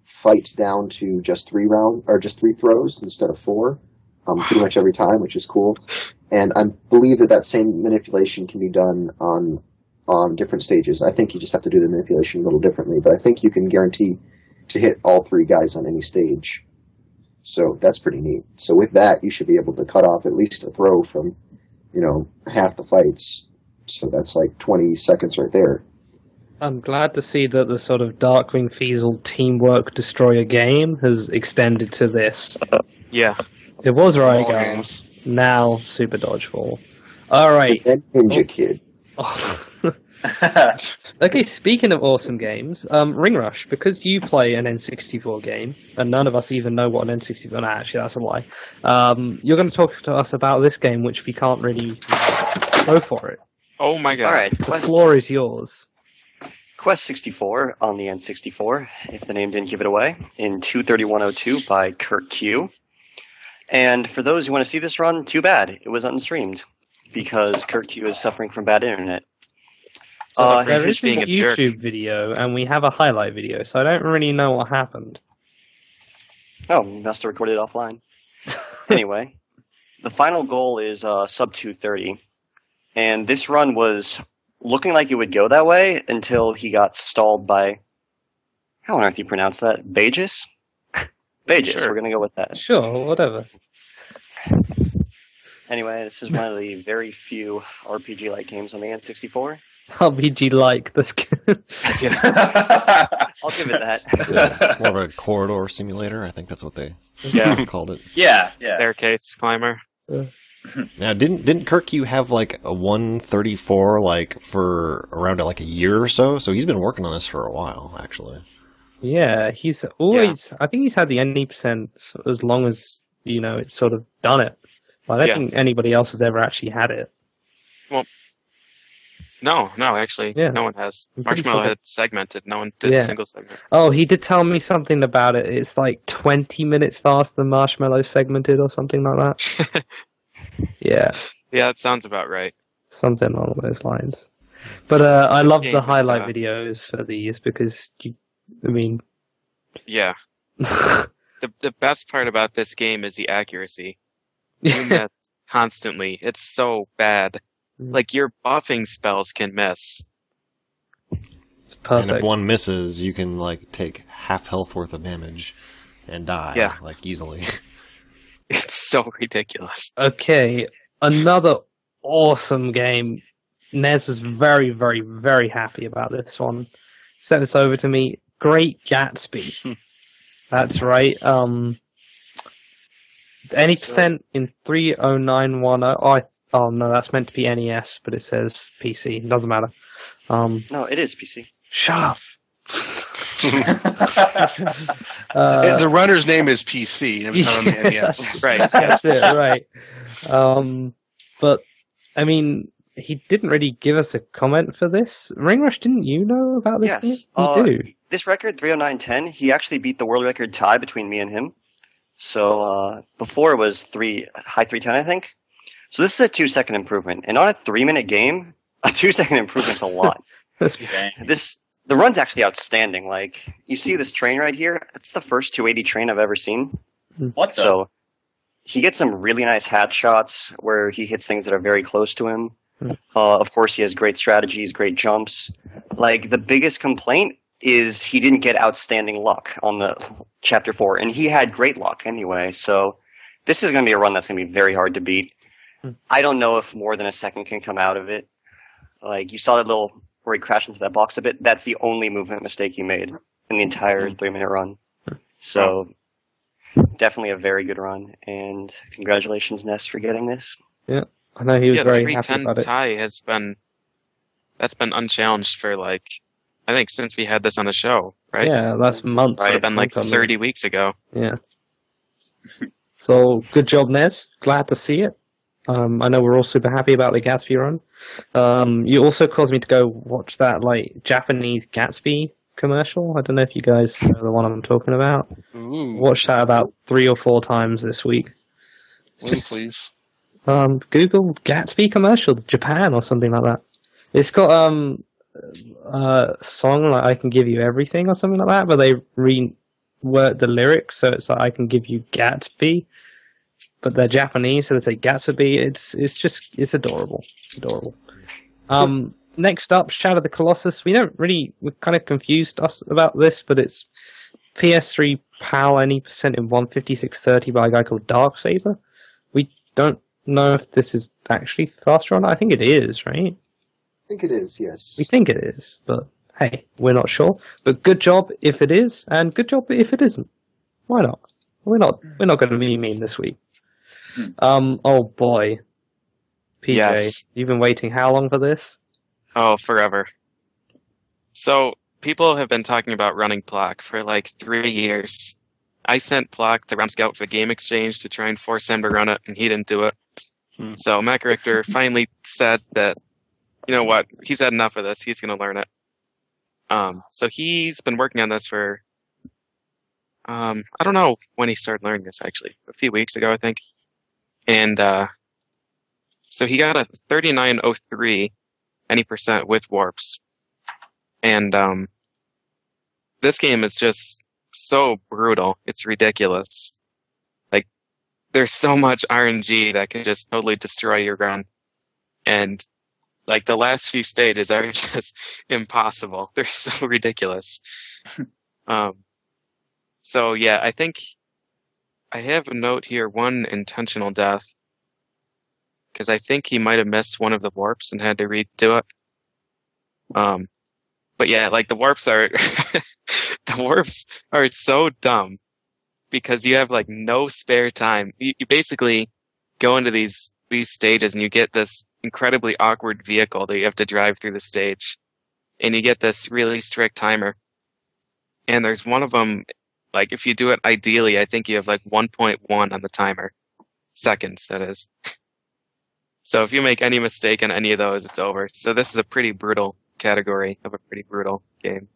fight down to just 3 throws instead of 4, pretty much every time, which is cool. And I believe that same manipulation can be done on different stages. I think you just have to do the manipulation a little differently, but I think you can guarantee to hit all 3 guys on any stage. So that's pretty neat. So with that, you should be able to cut off at least a throw from, half the fights. So that's like 20 seconds right there. I'm glad to see that the sort of Darkwing Feasel teamwork destroy a game has extended to this. Yeah. It was All Rygar, games. now Super Dodgeball. Alright. And Ninja Kid. Okay, speaking of awesome games, RingRush, because you play an N64 game, and none of us even know what an N64... No, actually, that's a lie. You're going to talk to us about this game, which we can't really go for it. Oh my god. Alright, The floor is yours. Quest 64 on the N64, if the name didn't give it away, in 23102 by Kurt Q. And for those who want to see this run, too bad. It was unstreamed, because Kurt Q is suffering from bad internet. There he's is a being a jerk. YouTube video, and we have a highlight video, so I don't really know what happened. Oh, must have recorded it offline. Anyway, the final goal is sub 230. And this run was looking like it would go that way until he got stalled by... How on earth do you pronounce that? Bages? Bages, Sure. We're going to go with that. Sure, whatever. Anyway, this is one of the very few RPG-like games on the N64. RPG-like. That's good. I'll give it that. It's more of a corridor simulator. I think that's what they called it. Yeah. Staircase climber. Now, didn't Kirk have like a 134 like for around like a year or so? So he's been working on this for a while, actually. Yeah, he's always... I think he's had the 90% as long as, it's sort of done it. I don't think anybody else has ever actually had it. Well, no, actually, no one has. Marshmallow had segmented. No one did a single segment. Oh, he did tell me something about it. It's like 20 minutes faster than Marshmallow segmented or something like that. Yeah. Yeah, that sounds about right. Something along those lines. But I love the game highlight is, videos for these because, Yeah. The best part about this game is the accuracy. You miss constantly. It's so bad. Like, your buffing spells can miss. It's perfect. And if one misses, you can like take half health worth of damage and die like easily. It's so ridiculous. Okay, another awesome game. Nez was very, very, very happy about this one. Sent this over to me. Great Gatsby. That's right. Any percent in 30910. Oh no, that's meant to be NES, but it says PC. Doesn't matter. No, it is PC. Shut up. The runner's name is PC. It was not on the NES. Right. That's it, right. But, he didn't really give us a comment for this. RingRush, didn't you know about this? Yes. You do. This record, 30910, he actually beat the world record tie between me and him. So, before it was high 310, I think. So this is a 2-second improvement. And on a 3-minute game, a 2-second improvement's a lot. The run's actually outstanding. Like, you see this train right here? It's the first 280 train I've ever seen. What the? So, he gets some really nice hat shots where he hits things that are very close to him. Of course, he has great strategies, great jumps. Like, the biggest complaint is he didn't get outstanding luck on the Chapter 4. And he had great luck anyway. So, this is going to be a run that's going to be very hard to beat. I don't know if more than a second can come out of it. Like, you saw that little... where he crashed into that box a bit, that's the only movement mistake he made in the entire 3-minute run. So, definitely a very good run, and congratulations, Ness, for getting this. Yeah, I know he was very happy 310 about it. tie that's been unchallenged for, I think since we had this on the show, right? Yeah, that's months. It would have been 30 weeks ago. Yeah. So, good job, Nez. Glad to see it. I know we're all super happy about the Gatsby run. You also caused me to go watch that Japanese Gatsby commercial. I don't know if you guys know the one I'm talking about. Ooh. Watched that about 3 or 4 times this week. Please. Google Gatsby commercial, Japan or something like that. It's got a song like I Can Give You Everything or something like that, but they reword the lyrics so it's like I Can Give You Gatsby. But they're Japanese, so they say Gatsby. It's adorable. It's adorable. Next up, Shadow of the Colossus. We're kind of confused us about this, but it's PS3 PAL any percent in 156.30 by a guy called Darksaber. We don't know if this is actually faster or not. I think it is, right? I think it is, yes. We think it is, but hey, we're not sure. But good job if it is, and good job if it isn't. Why not? We're not going to be mean this week. Oh boy, PJ, Yes. you've been waiting how long for this? Oh, forever. So, people have been talking about running Plock for like 3 years. I sent Plock to Scout for the Game Exchange to try and force him to run it, and he didn't do it. So, Mac Richter finally said that, you know what, he's had enough of this, he's going to learn it. So he's been working on this for, I don't know when he started learning this, actually. A few weeks ago, I think. And so he got a 3903 any percent with warps. And this game is just so brutal. It's ridiculous. Like, there's so much RNG that can just totally destroy your run. And, like, the last few stages are just impossible. They're so ridiculous. So, yeah, I think I have a note here, 1 intentional death. Because I think he might have missed one of the warps and had to redo it. But yeah, like the warps are so dumb because you have like no spare time. You basically go into these stages and you get this incredibly awkward vehicle that you have to drive through the stage, and you get this really strict timer. And there's one of them, like if you do it ideally, I think you have like 1.1 on the timer, seconds that is. So if you make any mistake on any of those, it's over. So this is a pretty brutal category of a pretty brutal game.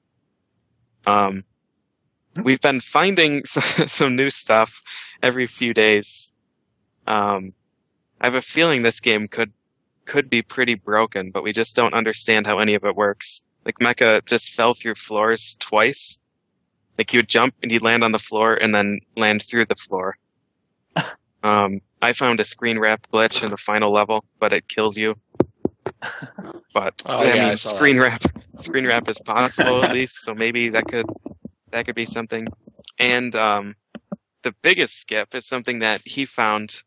We've been finding some new stuff every few days. I have a feeling this game could be pretty broken, but we just don't understand how any of it works. Like Mecha just fell through floors twice. Like you would jump and you'd land on the floor and then land through the floor. I found a screen wrap glitch in the final level, but it kills you. But screen wrap is possible at least, so maybe that could be something. And the biggest skip is something that he found.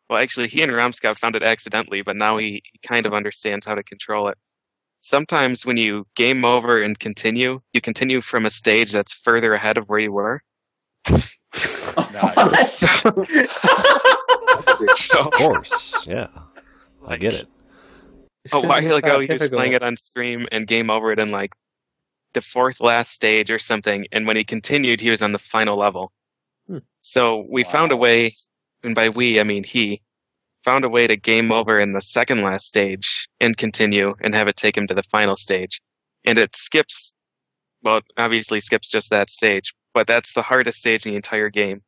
Well, actually, he and Scout found it accidentally, but now he kind of understands how to control it. Sometimes when you game over and continue, you continue from a stage that's further ahead of where you were. Nice. So, of course, yeah, I get it. A while ago, he was playing it on stream and game over it in like the 4th last stage or something, and when he continued, he was on the final level. So we found a way, and by we, I mean he, found a way to game over in the 2nd last stage and continue and have it take him to the final stage. And it skips, well, obviously skips just that stage, but that's the hardest stage in the entire game.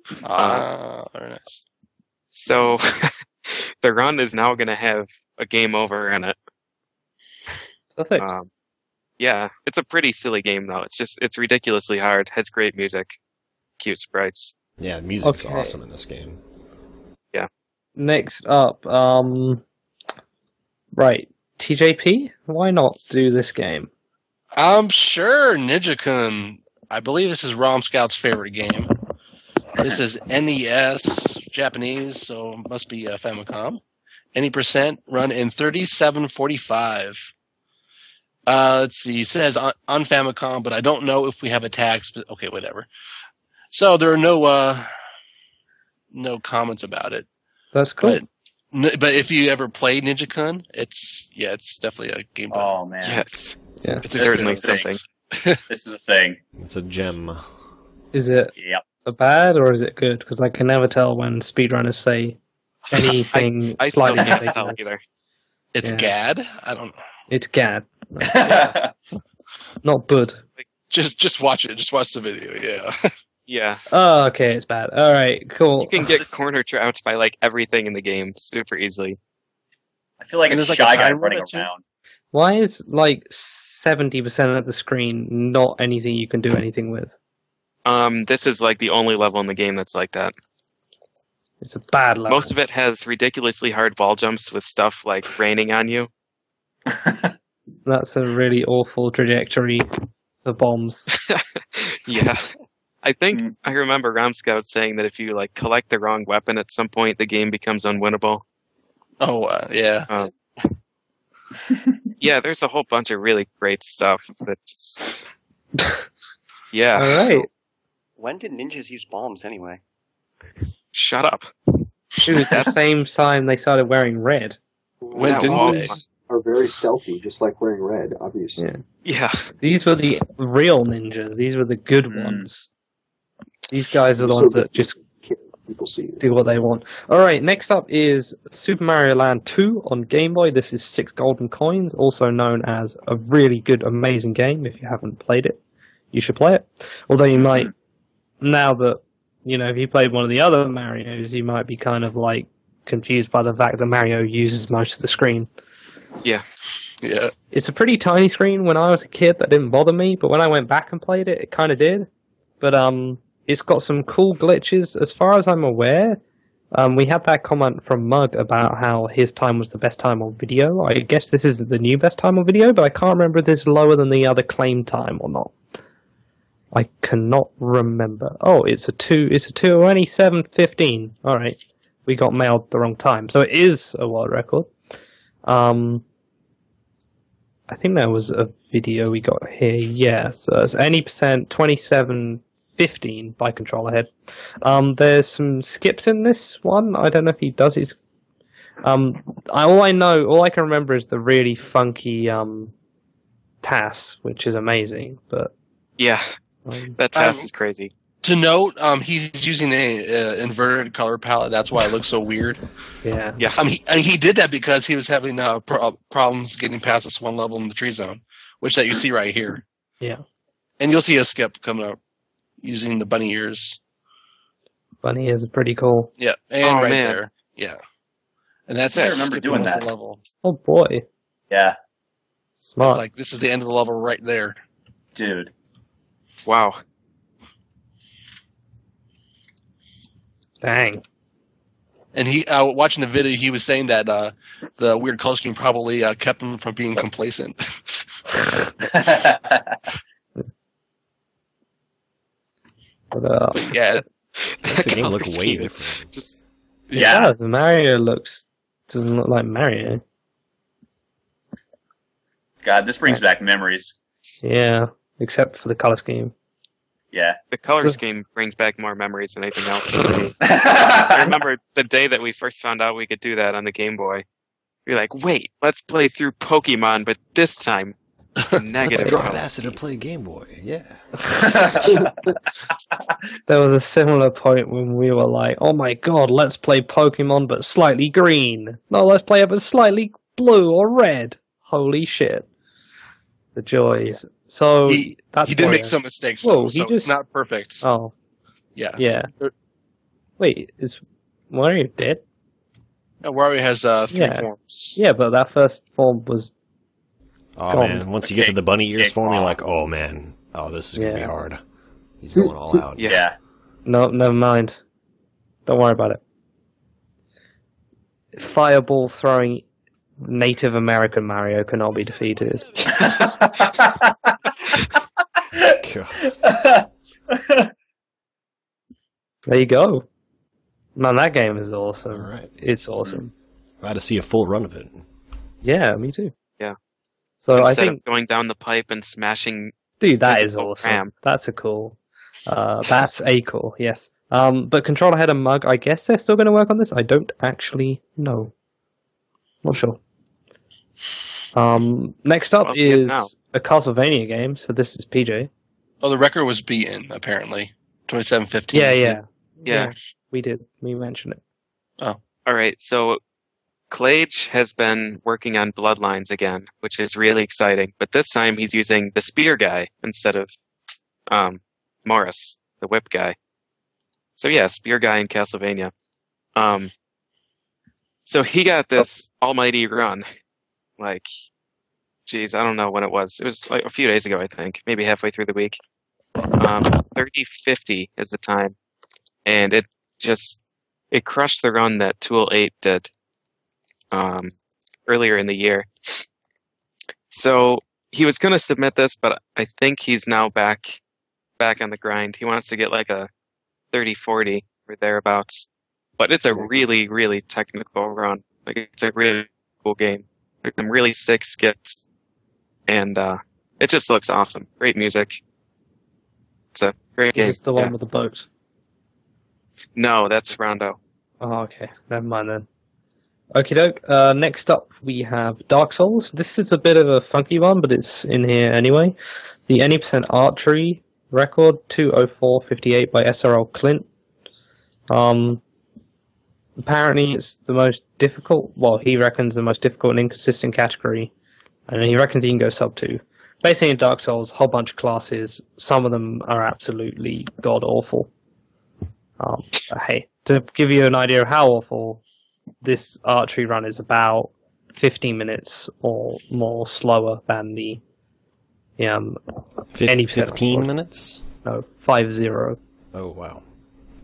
Very nice. So the run is now going to have a game over in it. Perfect. Yeah, it's a pretty silly game though. It's ridiculously hard. Has great music, cute sprites. Yeah, music's awesome in this game. Yeah. Next up, right, TJP. Why not do this game? Sure, Ninja-kun. I believe this is Scout's favorite game. This is NES, Japanese, so it must be Famicom. Any percent run in 3745. Let's see. It says on Famicom, but I don't know if we have a tax. But okay, whatever. So there are no comments about it. That's cool. But if you ever played Ninja-kun, it's definitely a game. Oh man, yes, yeah, it's certainly something. This is a thing. It's a gem. Is it bad or is it good? Because I can never tell when speedrunners say anything I slightly still can't ridiculous. tell either. It's GAD. I don't know. It's GAD. Not bud. Just watch it. Just watch the video. Yeah. Yeah. Oh, okay, it's bad. All right, cool. You can get corner trapped by like everything in the game super easily. I feel like And it's there's, Shy like, a Guy time running limit, too? around. Why is like 70% of the screen not anything you can do anything with? This is like the only level in the game that's like that. It's a bad level. Most of it has ridiculously hard wall jumps with stuff like raining on you. That's a really awful trajectory for bombs. Yeah. I think I remember Round Scout saying that if you like collect the wrong weapon at some point, the game becomes unwinnable. Oh, yeah. Yeah, there's a whole bunch of really great stuff that just... Yeah. All right. So, when did ninjas use bombs anyway? Shut up. It was the same time they started wearing red. When That didn't they? Bombs are very stealthy, just like wearing red, obviously. Yeah. Yeah. These were the real ninjas. These were the good ones. These guys are the ones that just People see you. do what they want. Alright, next up is Super Mario Land 2 on Game Boy. This is 6 golden coins, also known as a really good, amazing game. If you haven't played it, you should play it. Although you might, now that, you know, if you played one of the other Marios, you might be kind of like confused by the fact that Mario uses most of the screen. Yeah. Yeah. It's a pretty tiny screen. When I was a kid, that didn't bother me, but when I went back and played it, it kind of did. But it's got some cool glitches. As far as I'm aware, we had that comment from Mug about how his time was the best time on video. I guess this is the new best time on video, but I can't remember if this is lower than the other claimed time or not. I cannot remember. Oh, it's a 27:15. All right, we got mailed the wrong time, so it is a world record. I think there was a video we got here. Yeah, so it's any percent 27:15 by controller head. There's some skips in this one. I don't know if he does his. All I can remember is the really funky TAS, which is amazing. But Yeah. That task is crazy. To note, he's using an inverted color palette. That's why it looks so weird. yeah, Yeah. I mean, he did that because he was having problems getting past this one level in the tree zone, which that you see right here. yeah. And you'll see a skip coming up using the bunny ears. Bunny is pretty cool. Yeah, and Oh, right man. there. Yeah. And that's I remember skipping doing most of that. the level. Oh boy, Yeah, smart. It's like, this is the end of the level right there. dude. Wow. Dang. And he, watching the video, he was saying that the weird color scheme probably kept him from being complacent. But, Yeah, Makes the game look Color way scheme. different. Just Yeah. Mario doesn't look like Mario. God, this brings back memories. Yeah, except for the color scheme. Yeah. the color So- scheme brings back more memories than anything else for me. I remember the day that we first found out we could do that on the Game Boy. We were like, wait, let's play through Pokemon, but this time Let's negative drop color acid scheme. and play Game Boy. Yeah. There was a similar point when we were like, oh my god, let's play Pokemon but slightly green. No, let's play it but slightly blue or red. Holy shit. The joys. So, he that's did why- make some mistakes, Whoa, though, he so it's just- not perfect. Oh, Yeah. yeah. Er- Wait, is Mario dead? No, Wario has 3 Yeah. forms. Yeah, but that first form was... Oh Gone. man, once you get to the bunny ears form, you're like, oh man, oh this is gonna be Yeah. hard. He's going all out. Yeah. Yeah. No, never mind. Don't worry about it. Fireball throwing Native American Mario cannot be defeated. God. There you go. Man, that game is awesome. All right. It's awesome. I had to see a full run of it. Yeah, me too. Yeah. So Instead I think, of going down the pipe and smashing, dude, that is physical awesome. RAM. That's a cool. That's a cool. Yes. But controller head and mug. I guess they're still going to work on this. I don't actually know. Not sure. Next up Well, yes, is now. a Castlevania game. So this is PJ. Oh, the record was beaten, apparently. 27:15. Yeah. We did. We mentioned it. all right, so Clage has been working on Bloodlines again, which is really exciting. But this time he's using the spear guy instead of Morris, the whip guy. So yeah, spear guy in Castlevania. So he got this almighty run. Like, geez, I don't know when it was. It was like a few days ago, I think. Maybe halfway through the week. 30:50 is the time. And it crushed the run that Tool 8 did earlier in the year. So he was going to submit this, but I think he's now back back on the grind. He wants to get like a 30-40 or thereabouts. But it's a really, really technical run. Like, it's a really cool game. There's some really sick skips, and it just looks awesome. Great music. It's a great game. Is this the one with the boat? No, that's Rondo. Oh, okay. Never mind then. Okie doke. Next up, we have Dark Souls. This is a bit of a funky one, but it's in here anyway. The any % archery record, 204.58 by SRL Clint. Apparently it's the most difficult, well, he reckons the most difficult and inconsistent category, and he reckons he can go sub 2. Basically in Dark Souls, a whole bunch of classes, some of them are absolutely god-awful. Hey, to give you an idea of how awful, this archery run is about 15 minutes or more slower than the any 15 minutes? No, 50. Oh wow.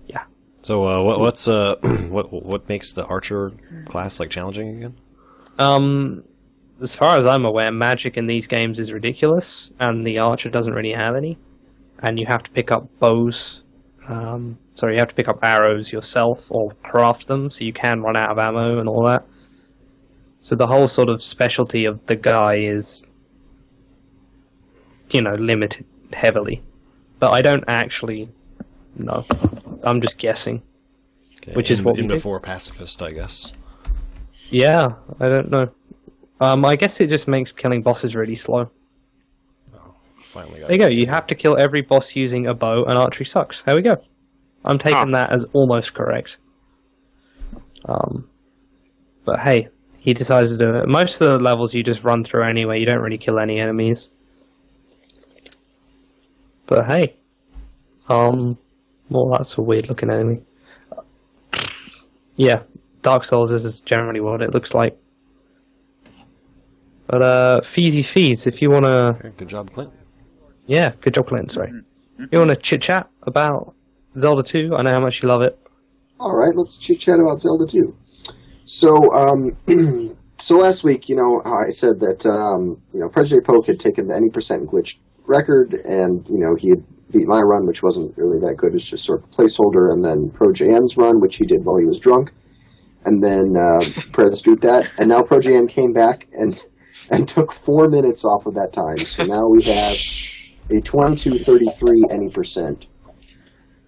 Yeah. So what makes the archer class like challenging again? As far as I'm aware, magic in these games is ridiculous, and the archer doesn't really have any. And you have to pick up bows. You have to pick up arrows yourself or craft them, so you can run out of ammo and all that. So the whole sort of specialty of the guy is, limited heavily. But I don't actually know. I'm just guessing. Okay, which is what we before pacifist, I guess. Yeah, I don't know. I guess it just makes killing bosses really slow. Oh, finally got there you go. You have to kill every boss using a bow, and archery sucks. There we go. I'm taking that as almost correct. But hey, he decides to do it. Most of the levels you just run through anyway. You don't really kill any enemies. But hey, well, that's a weird looking enemy. Yeah, Dark Souls is generally what it looks like. But Fees, if you want to... Good job, Clint. Yeah, good job, Clint, sorry. You want to chit-chat about Zelda 2? I know how much you love it. Alright, let's chit-chat about Zelda 2. So, so last week, I said that, President Poke had taken the any % glitch record, and, he had beat my run, which wasn't really that good. It's just sort of a placeholder, and then ProJN's run, which he did while he was drunk. And then Prez beat that, and now ProJN came back and took 4 minutes off of that time. So now we have a 2233 any %,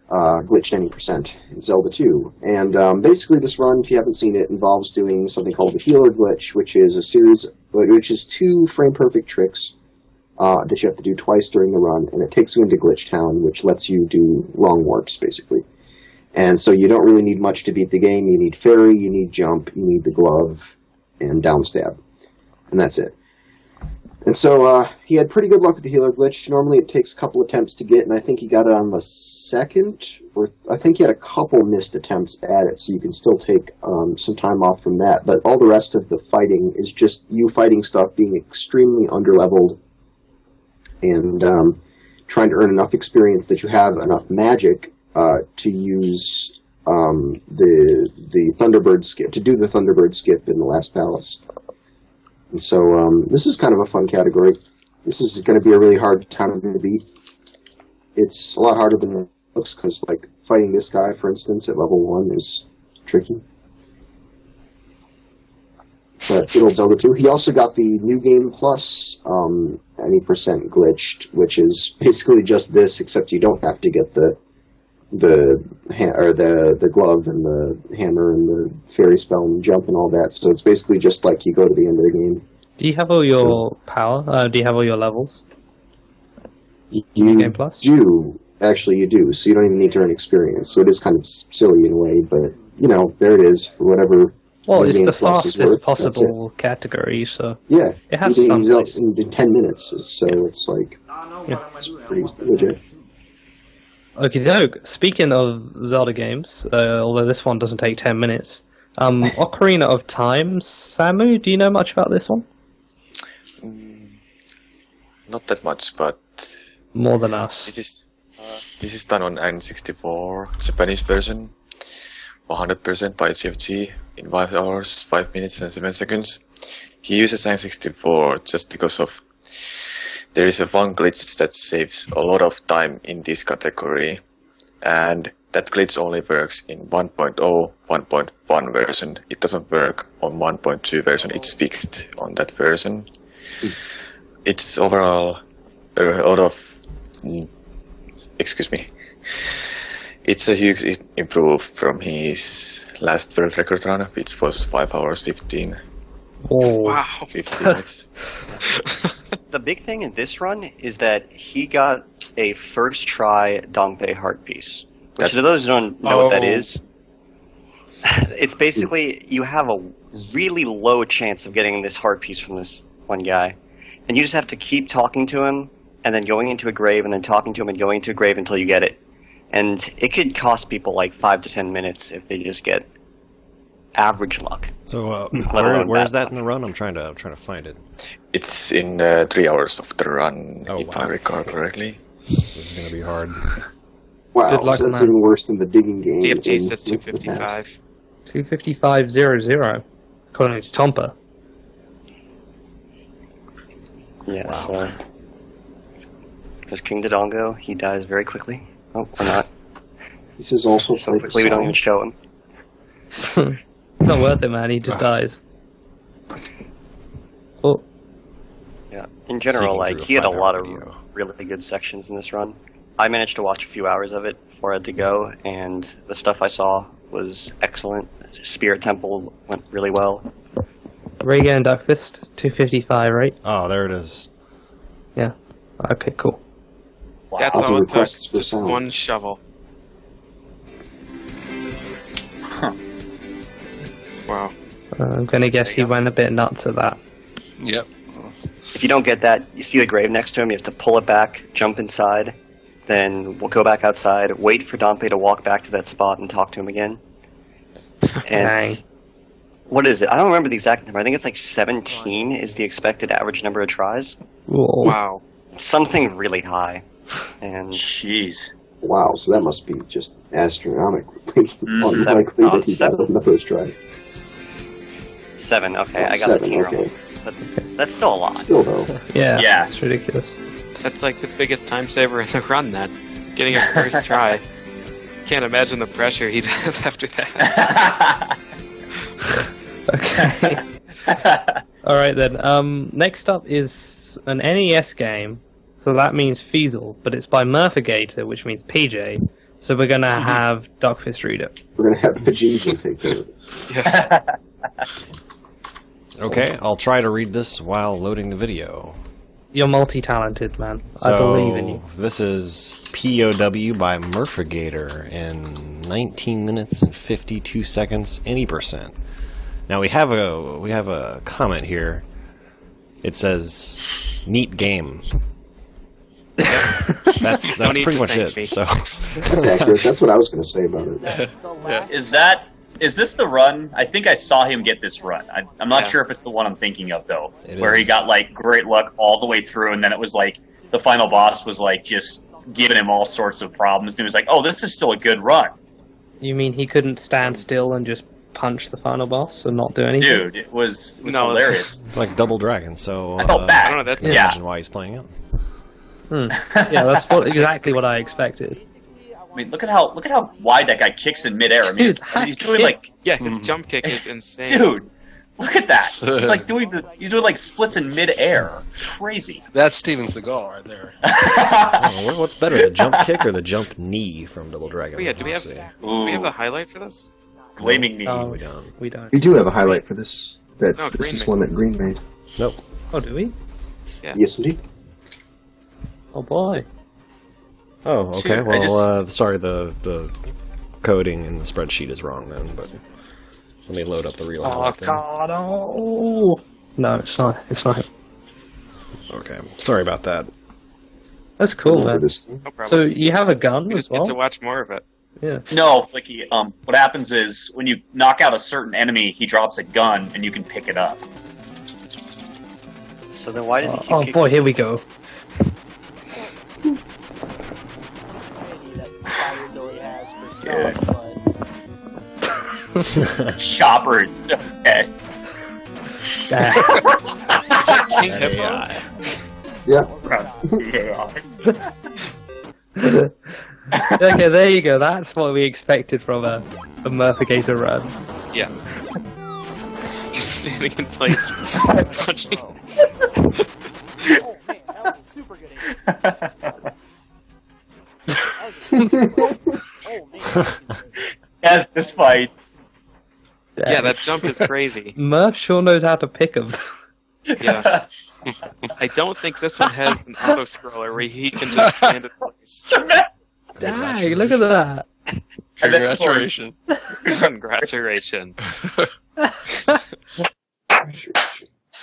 glitched any % in Zelda 2. And basically this run, if you haven't seen it, involves doing something called the healer glitch, which is 2 frame-perfect tricks that you have to do twice during the run, and it takes you into Glitch Town, which lets you do wrong warps, basically. And so you don't really need much to beat the game. You need Fairy, you need Jump, you need the Glove, and Downstab. And that's it. And so he had pretty good luck with the healer glitch. Normally it takes a couple attempts to get, and I think he got it on the second, or I think he had a couple missed attempts at it, so you can still take some time off from that. But all the rest of the fighting is just you fighting stuff, being extremely underleveled, and trying to earn enough experience that you have enough magic to use the Thunderbird skip, to do the Thunderbird skip in the last palace. And so this is kind of a fun category. This is going to be a really hard town to beat. It's a lot harder than it looks, because like fighting this guy, for instance, at level 1 is tricky. But good old Zelda 2. He also got the New Game Plus any % glitched, which is basically just this, except you don't have to get the glove and the hammer and the fairy spell and jump and all that. So it's basically just like you go to the end of the game. Do you have all your power? Do you have all your levels? You Game Plus? do. Actually, you do. So you don't even need to earn experience. So it is kind of silly in a way, but, there it is for whatever. Well, it's Game the Plus is fastest worth. possible category, so Yeah. it has He's some place. in 10 minutes, so it's like, it's pretty legit. Okie doke. Speaking of Zelda games, although this one doesn't take 10 minutes, Ocarina of Time. Samu, do you know much about this one? Not that much, but More than us. this is done on N64 Japanese version, 100% by GFG in 5 hours, 5 minutes and 7 seconds. He uses N64 just because of there is a one glitch that saves a lot of time in this category, and that glitch only works in 1.0, 1.1 version. It doesn't work on 1.2 version. It's fixed on that version. It's overall a lot of... Excuse me. It's a huge improve from his last world record run, which was 5 hours 15. Oh. Wow. 15 minutes. The big thing in this run is that he got a first try Dongpei heart piece. Which, to those who don't know what that is, it's basically you have a really low chance of getting this heart piece from this one guy. And you just have to keep talking to him, and then going into a grave, and then talking to him and going into a grave until you get it. And it could cost people like 5 to 10 minutes if they just get average luck. So where's that in the run? I'm trying to find it. It's in 3 hours of the run, if I recall correctly. This is going to be hard. Wow, Good luck, so that's man. even worse than the digging game. TFG in says the 255. past. 255.00. According to Tompa. Yeah, so there's King Dodongo. He dies very quickly. Oh, or not. This is also So quickly we don't even show him. Not worth it, man. He just dies. Oh, Yeah. In general, Seeking like, through a he had a 5-hour lot of video. really good sections in this run. I managed to watch a few hours of it before I had to go, and the stuff I saw was excellent. Spirit Temple went really well. Reagan and Duckfist, 255, right? Oh, there it is. Yeah. Okay, cool. That's Lots of all it took. requests for Just sound. one shovel. Wow. I'm gonna guess he went a bit nuts at that. Yep. If you don't get that, you see the grave next to him, you have to pull it back, jump inside, then we'll go back outside, wait for Dante to walk back to that spot and talk to him again. And Dang. what is it? I don't remember the exact number. I think it's like 17 is the expected average number of tries. Whoa. Wow. Something really high. And Jeez. Wow, so that must be just astronomically Mm. unlikely that he got Seven. it in the first try. 7, okay, I got Seven, the teen okay. wrong. But that's still a lot. Still, though. Yeah. Yeah. It's ridiculous. That's like the biggest time saver in the run, then. Getting a first try. Can't imagine the pressure he'd have after that. Okay. Alright then. Next up is an NES game. So that means Feasel, but it's by Murphigator, which means PJ. So we're gonna have Duckfist read it. We're going to have Pajinko take care of it. Okay, I'll try to read this while loading the video. You're multi-talented, man. So, I believe in you. this is POW by Murphigator in 19 minutes and 52 seconds, any percent. Now we have a comment here. It says, "Neat game." That's No need pretty to much thank it. me. So That's accurate. That's what I was going to say about it. Is this the run? I think I saw him get this run. I'm not Yeah. sure if it's the one I'm thinking of though, It where he is. got like great luck all the way through, and then it was like the final boss was like just giving him all sorts of problems. And he was like, "Oh, this is still a good run, You mean he couldn't stand still and just punch the final boss and not do anything? dude." It was No. hilarious. it's like Double Dragon. So I felt bad. I don't know, that's- I can Yeah. imagine why he's playing it. Yeah, that's exactly what I expected. I mean, look at how wide that guy kicks in midair. I mean, Dude, he's doing like, Yeah, his jump kick is insane. dude, look at that. It's like he's doing like splits in midair. It's crazy. That's Steven Seagal right there. Oh, what's better, the jump kick or the jump knee from Double Dragon? Oh, yeah, do we Let's have- see. Do we have Ooh, a highlight for this? blaming me. Oh, We don't. we don't. We do have a highlight for this. No, Green made That Green made. Nope. Oh, do we? Yeah. Yes, indeed. Oh boy. Oh, okay. Shoot, Well, sorry, the coding in the spreadsheet is wrong then, but let me load up the real Oh highlight then. god, oh. No, it's not. It's not. Okay, sorry about that. That's cool, Remember man. this. No problem. So you have a gun we as just get well? to watch more of it. Yeah. No, Flicky, what happens is when you knock out a certain enemy, he drops a gun and you can pick it up. so then why does he keep Oh kicking- boy, here we go. Chopper is so dead. Damn. King Hippo? Yeah. Okay, there you go. That's what we expected from a Murphigator run. Yeah. Just standing in place, punching. Oh man, that was a super good aim. Oh man. Yes, this fight. Yeah, that jump is crazy. Murph sure knows how to pick 'em. Yeah. I don't think this one has an auto scroller where he can just stand in place. Dang, look at that. Congratulations. Congratulations.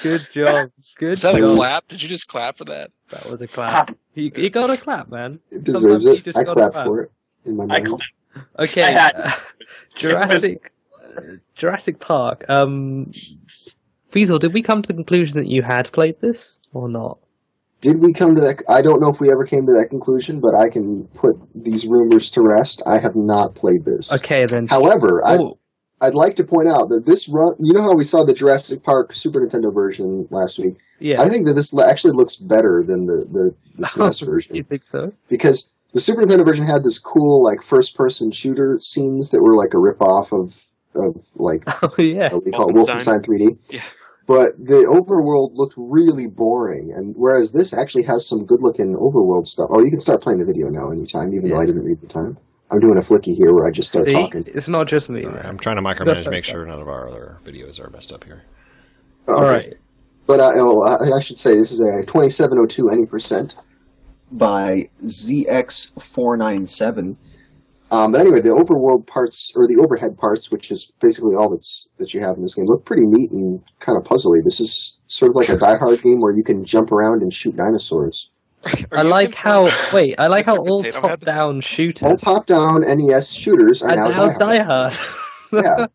Good job. Good Is that job. a clap? Did you just clap for that? That was a clap. You got a clap, man. It deserves Sometimes you it. just I gotta clap clap. for it in my I mind. Okay, I had- Jurassic Park. Feasel, did we come to the conclusion that you had played this or not? Did we come to that? I don't know if we ever came to that conclusion, but I can put these rumors to rest. I have not played this. Okay, then. However, Oh, I'd like to point out that this run, you know how we saw the Jurassic Park Super Nintendo version last week? yeah. I think that this actually looks better than the SNES version. You think so? Because the Super Nintendo version had this cool, like, first-person shooter scenes that were like a rip-off of like, Oh, yeah. what we call it, Wolfenstein. Wolfenstein 3D. Yeah. But the overworld looked really boring, and whereas this actually has some good-looking overworld stuff. Oh, you can start playing the video now anytime, even though I didn't read the time. I'm doing a Flicky here where I just start See? talking. It's not just me. All right, man. I'm trying to That's micromanage, okay. make sure none of our other videos are messed up here. All right. But I should say this is a 2702 any percent by ZX497. But anyway, the overworld parts, or the overhead parts, which is basically all that you have in this game, look pretty neat and kind of puzzly. This is sort of like a Die Hard game where you can jump around and shoot dinosaurs. I like how Mr. all Potato Head? top-down shooters All top-down NES shooters are are now now Die Die Hard. Hard. Yeah,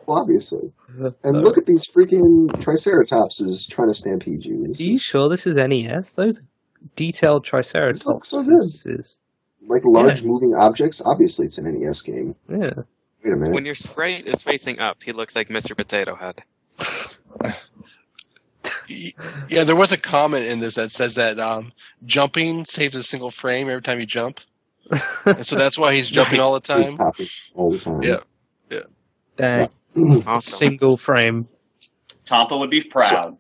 well, obviously. And look at these freaking Triceratopses trying to stampede you. Are you sure this is NES? Those detailed Triceratops. This looks so good. Like large moving objects? Obviously it's an NES game. Yeah. Wait a minute. When your sprite is facing up, he looks like Mr. Potato Head. Yeah, there was a comment in this that says that jumping saves a single frame every time you jump. And so that's why he's jumping all the He's time. hopping all the time. Yeah. Dang. Awesome. Single frame. Tompa would be proud.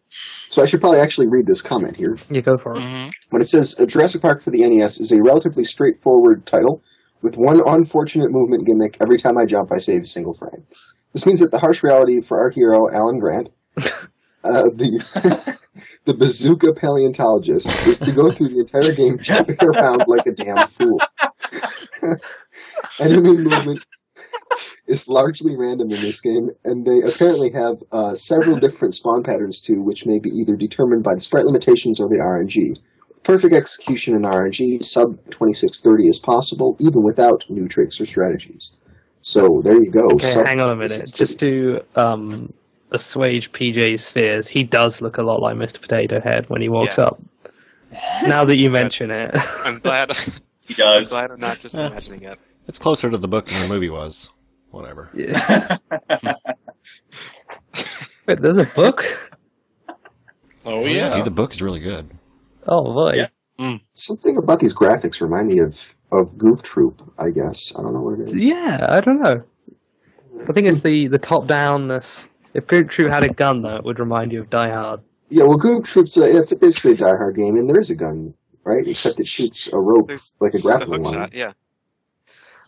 So I should probably actually read this comment here. You go for it. Mm-hmm. When it says Jurassic Park for the NES is a relatively straightforward title with one unfortunate movement gimmick. Every time I jump, I save a single frame. This means that the harsh reality for our hero, Alan Grant, the bazooka paleontologist, is to go through the entire game jumping around like a damn fool. Enemy movement is largely random in this game, and they apparently have several different spawn patterns too, which may be either determined by the sprite limitations or the RNG. Perfect execution in RNG, sub 2630 is possible, even without new tricks or strategies. So there you go. Okay, Sub hang on a minute. 2630. Just to assuage PJ's fears, he does look a lot like Mr. Potato Head when he walks Yeah. up. Now that you mention it. I'm glad. He does. I'm glad I'm not just imagining it. It's closer to the book than the movie was. Whatever. Yeah. Wait, there's a book? Oh, Gee, yeah. the book is really good. Oh, boy. Yeah. Something about these graphics remind me of Goof Troop, I guess. I don't know what it is. Yeah, I don't know. I think it's the top-downness. If Group Troop had a gun, though, it would remind you of Die Hard. Yeah, well, Goof Troop's it's basically a Die Hard game, and there is a gun, right? Except it shoots a rope There's like a the grappling hook one. shot, yeah.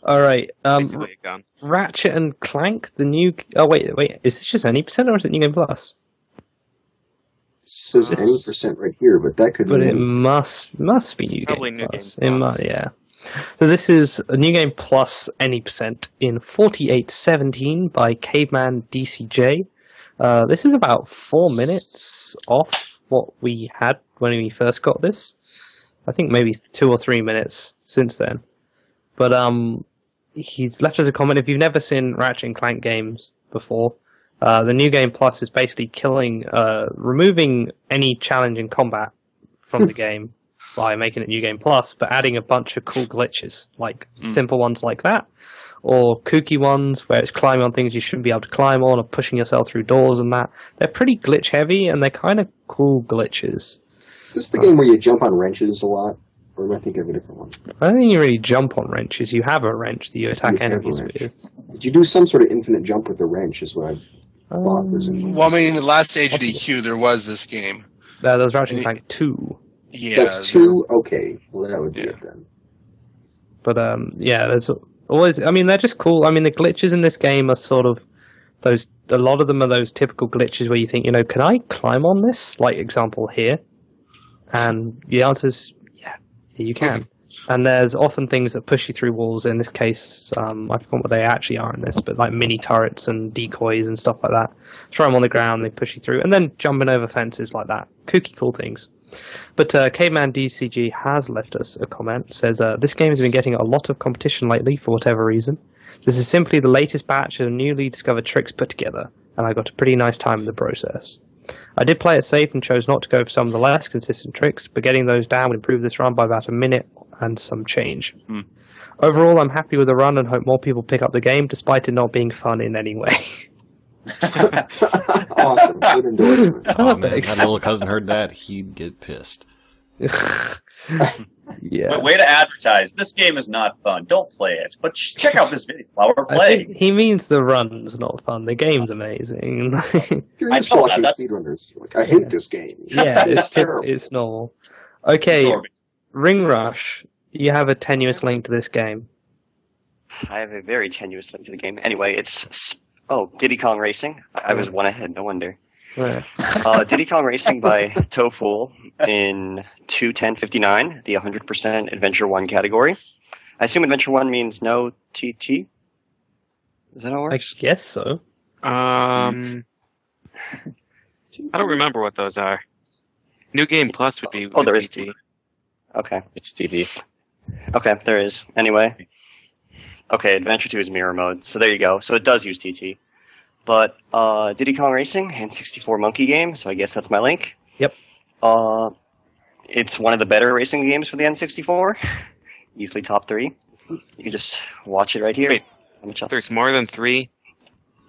All right. Basically a gun. Ratchet and Clank, the new... Oh, wait. Is this just any percent, or is it New Game Plus? It says This- any percent right here, but that could But be... it must be New Probably Game New Plus. Game It Plus. yeah. So this is a New Game Plus any percent in 4817 by Caveman DCJ. This is about 4 minutes off what we had when we first got this. I think maybe 2 or 3 minutes since then. But he's left us a comment. If you've never seen Ratchet and Clank games before, the New Game Plus is basically removing any challenge in combat from the game by making it New Game Plus, but adding a bunch of cool glitches, like simple ones like that, or kooky ones where it's climbing on things you shouldn't be able to climb on, or pushing yourself through doors and that. They're pretty glitch heavy, and they're kind of cool glitches. Is this the game where you jump on wrenches a lot? Or am I thinking of a different one? I don't think you really jump on wrenches. You have a wrench that you attack enemies with. Did you do some sort of infinite jump with the wrench is what I thought was in. Well, I mean, in the last HDQ, there was this game. There was Ratchet and Clank 2. Yeah. That's 2? Okay. Well, that would be it then. But, yeah, there's always... I mean, they're just cool. I mean, the glitches in this game are sort of those... A lot of them are those typical glitches where you think, can I climb on this? Like, example here. And the answer's, yeah, you can. And there's often things that push you through walls. In this case, I forgot what they actually are in this, but like mini turrets and decoys and stuff like that. Throw them on the ground, they push you through, and then jumping over fences like that. Kooky cool things. But Caveman DCG has left us a comment. Says, this game has been getting a lot of competition lately for whatever reason. This is simply the latest batch of newly discovered tricks put together, and I got a pretty nice time in the process. I did play it safe and chose not to go for some of the less consistent tricks, but getting those down would improve this run by about a minute and some change. Overall, I'm happy with the run and hope more people pick up the game, despite it not being fun in any way. Awesome. Good endorsement. Oh, man, if my little cousin heard that, he'd get pissed. Yeah. But way to advertise. This game is not fun. Don't play it. But just check out this video while we're I playing. think he means the run's not fun. The game's amazing. You're I just know watching that, speedrunners. Like, I hate this game. Yeah, it's terrible. it's normal. Okay, Absorbing. RingRush, you have a tenuous link to this game. I have a very tenuous link to the game. Anyway, it's Diddy Kong Racing. I was one ahead, no wonder. Yeah. Diddy Kong Racing by Tofull in 21059, the 100% Adventure 1 category. I assume Adventure 1 means no TT? Is that how it I works? guess so. I don't remember what those are. New Game Plus would be there is TT. Okay. It's TD. Okay, there is. Anyway. Okay, Adventure 2 is mirror mode, so there you go. So it does use TT. But Diddy Kong Racing, N64 monkey game, so I guess that's my link. Yep. It's one of the better racing games for the N64. Easily top 3. You can just watch it right here. Wait, there's more than 3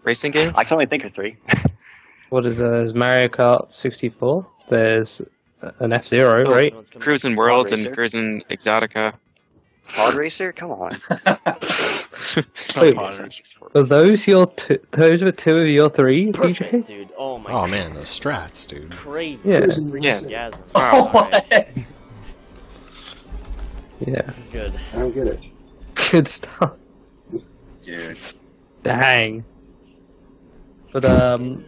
racing games? I can only think of 3. What is there's Mario Kart 64, there's an F-Zero, right? Cruisin' Worlds Racer. and Cruisin' Exotica. Pod Racer? Come on. Wait, are those those were 2 of your 3, Perfect, DJ? dude. Oh my Oh, god. man, those strats, dude. Crazy. Yeah. Yeah. Orgasm. Oh, Alright, Yeah. this is good. I don't get it. Good stuff. dude. Dang. But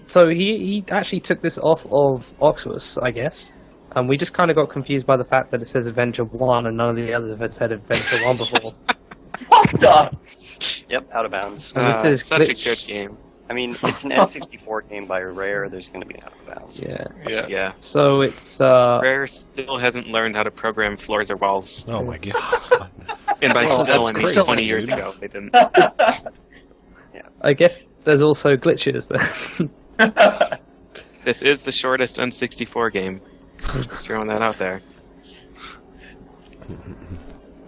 so he actually took this off of Oxus, I guess. And we just kind of got confused by the fact that it says Adventure 1 and none of the others have said Adventure 1 before. What the? Yep, out of bounds. And this is Such a glitch. good game. I mean, it's an N64 game by Rare. There's going to be an out of bounds. Yeah. Yeah. So it's Rare still hasn't learned how to program floors or walls. Oh, my God. And by Well, still, I that's mean crazy, 20 years dude. ago. They didn't. I guess there's also glitches there. This is the shortest N64 game. Just throwing that out there.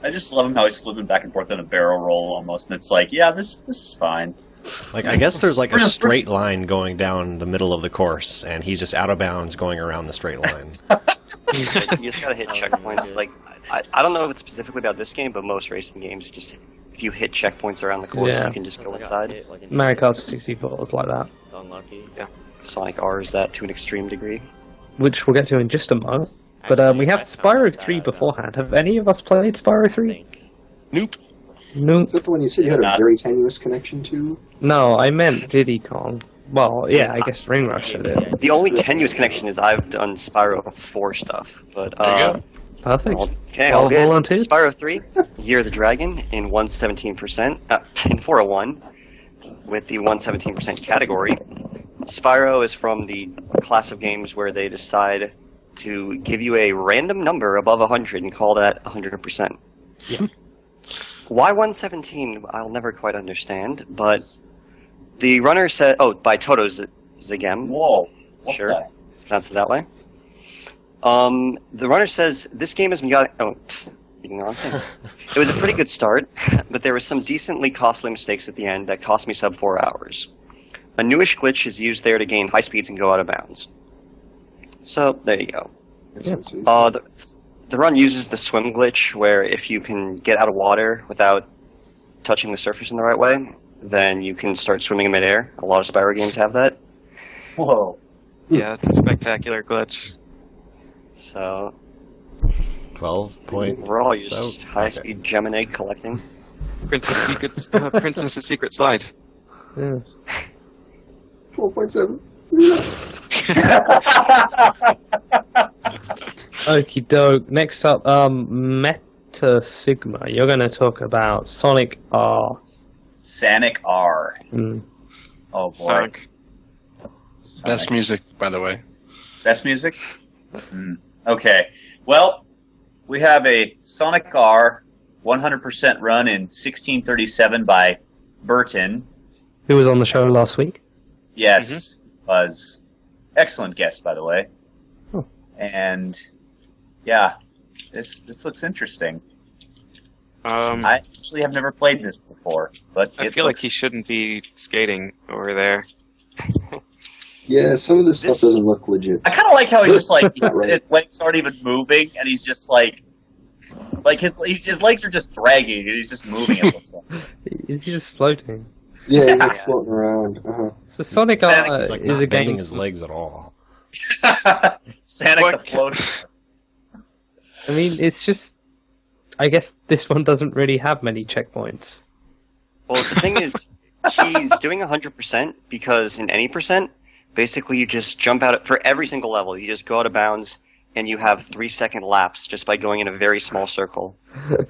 I just love him how he's flipping back and forth in a barrel roll almost, and it's like, yeah, this is fine. Like, I guess there's like a We're gonna- straight line going down the middle of the course, and he's just out of bounds going around the straight line. You just gotta hit checkpoints. Like, I don't know if it's specifically about this game, but most racing games, just if you hit checkpoints around the course, Yeah. you can just go inside. Mario Kart 64 is like that, It's unlucky. Yeah. Sonic R is that to an extreme degree. which we'll get to in just a moment. But we have Spyro 3 beforehand. Have any of us played Spyro 3? Nope. No. Is that the one you said you had a very tenuous connection to? No, I meant Diddy Kong. Well, yeah, I guess RingRush did it. The only tenuous connection is I've done Spyro 4 stuff, but There you go. Perfect. okay, All all good. volunteers? Spyro 3, Year of the Dragon in 117%, in 401, with the 117% category. Spyro is from the class of games where they decide to give you a random number above 100 and call that 100%. Yeah. Why 117, I'll never quite understand, but the runner said, by Toto Zagem. Whoa. What Sure. the- It's pronounced it that way. The runner says, this game has been reading the wrong thing. It was a pretty good start, but there were some decently costly mistakes at the end that cost me sub 4 hours. A newish glitch is used there to gain high speeds and go out of bounds. So, there you go. The run uses the swim glitch, where if you can get out of water without touching the surface in the right way, then you can start swimming in midair. A lot of Spyro games have that. Whoa. Yeah, it's a spectacular glitch. So 12 point. we're all just high-speed gem and egg collecting. Princess's Secret Slide. Yeah. 12.7. Okie doke. Next up, MetaSigma. You're going to talk about Sonic R. Sonic R. Mm. Oh boy. Sonic. Best music, by the way. Best music? Okay. Well, we have a Sonic R 100% run in 1637 by Burton. Who was on the show last week? Yes, was. Excellent guest, by the way. Oh. And, yeah, this looks interesting. I actually have never played this before, but I feel like he shouldn't be skating over there. Yeah, some of this stuff doesn't look legit. I kind of like how he's just like, Right. his legs aren't even moving, and he's just like his legs are just dragging, and he's just moving, it looks like. He's just floating. Yeah, he's like floating around. So Sonic R He's like is not a bending game. his legs at all. Sonic the floater. I mean, it's just. I guess this one doesn't really have many checkpoints. Well, the thing is, he's doing 100% because in any percent, basically you just jump out for every single level. You just go out of bounds, and you have 3-second laps just by going in a very small circle. Like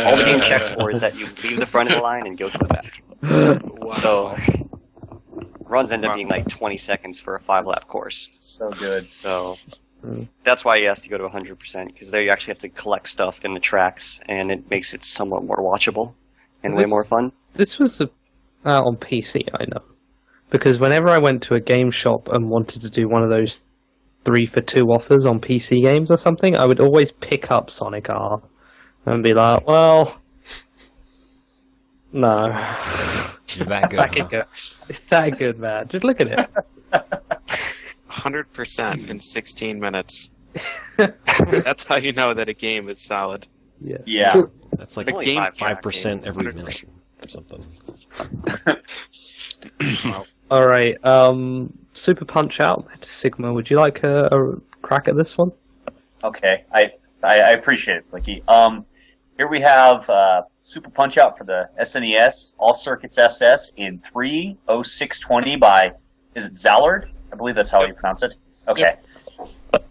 all the game checks for is that you leave the front of the line and go to the back. Wow. So runs end up being like 20 seconds for a 5-lap course. So good. So that's why he has to go to 100%, because there you actually have to collect stuff in the tracks, and it makes it somewhat more watchable and way more fun. This was out on PC, I know. Because whenever I went to a game shop and wanted to do one of those 3-for-2 offers on PC games or something, I would always pick up Sonic R and be like, well, no. Is that good? It's that good, man. Just look at it. 100% in 16 minutes. That's how you know that a game is solid. Yeah. That's like It's only game 5% every 100%. minute or something. All right. Super Punch Out, Sigma. Would you like a crack at this one? Okay, I appreciate it, Flicky. Here we have Super Punch Out for the SNES, All Circuits SS in 30620 by, is it Zallard? I believe that's how you pronounce it. Okay. Let's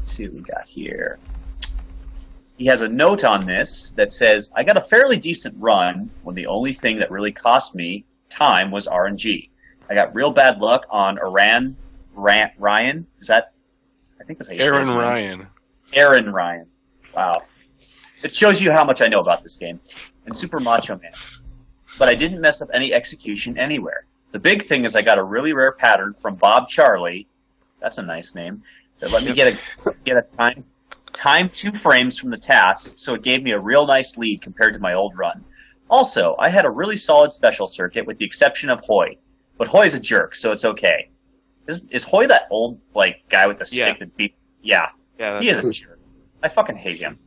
see what we got here. He has a note on this that says, I got a fairly decent run when the only thing that really cost me time was RNG. I got real bad luck on Ryan. Is that? I think that's how you say his name. Ryan. Aaron Ryan. Wow. It shows you how much I know about this game. And Super Macho Man. But I didn't mess up any execution anywhere. The big thing is I got a really rare pattern from Bob Charlie. That's a nice name. That let me get a time 2 frames from the task, so it gave me a real nice lead compared to my old run. Also, I had a really solid special circuit with the exception of Hoy. But Hoy's a jerk, so it's okay. Is Hoy that old guy with the stick that beats? Yeah. He is a jerk. I fucking hate him.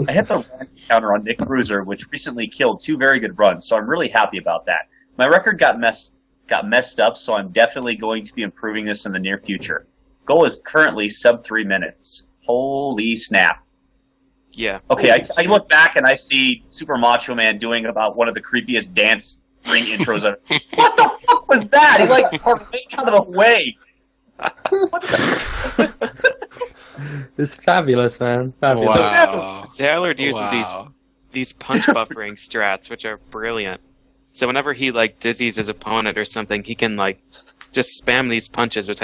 I hit the run counter on Nick Cruiser, which recently killed 2 very good runs, so I'm really happy about that. My record got messed up, so I'm definitely going to be improving this in the near future. Goal is currently sub 3 minutes. Holy snap. Yeah. Okay, I look back and I see Super Macho Man doing about one of the creepiest dance ring intros ever. What the fuck was that? He parlayed out of the way. It's fabulous, man. Fabulous. Wow. Zallard uses these punch buffering strats, which are brilliant. So whenever he dizzies his opponent or something, he can just spam these punches, which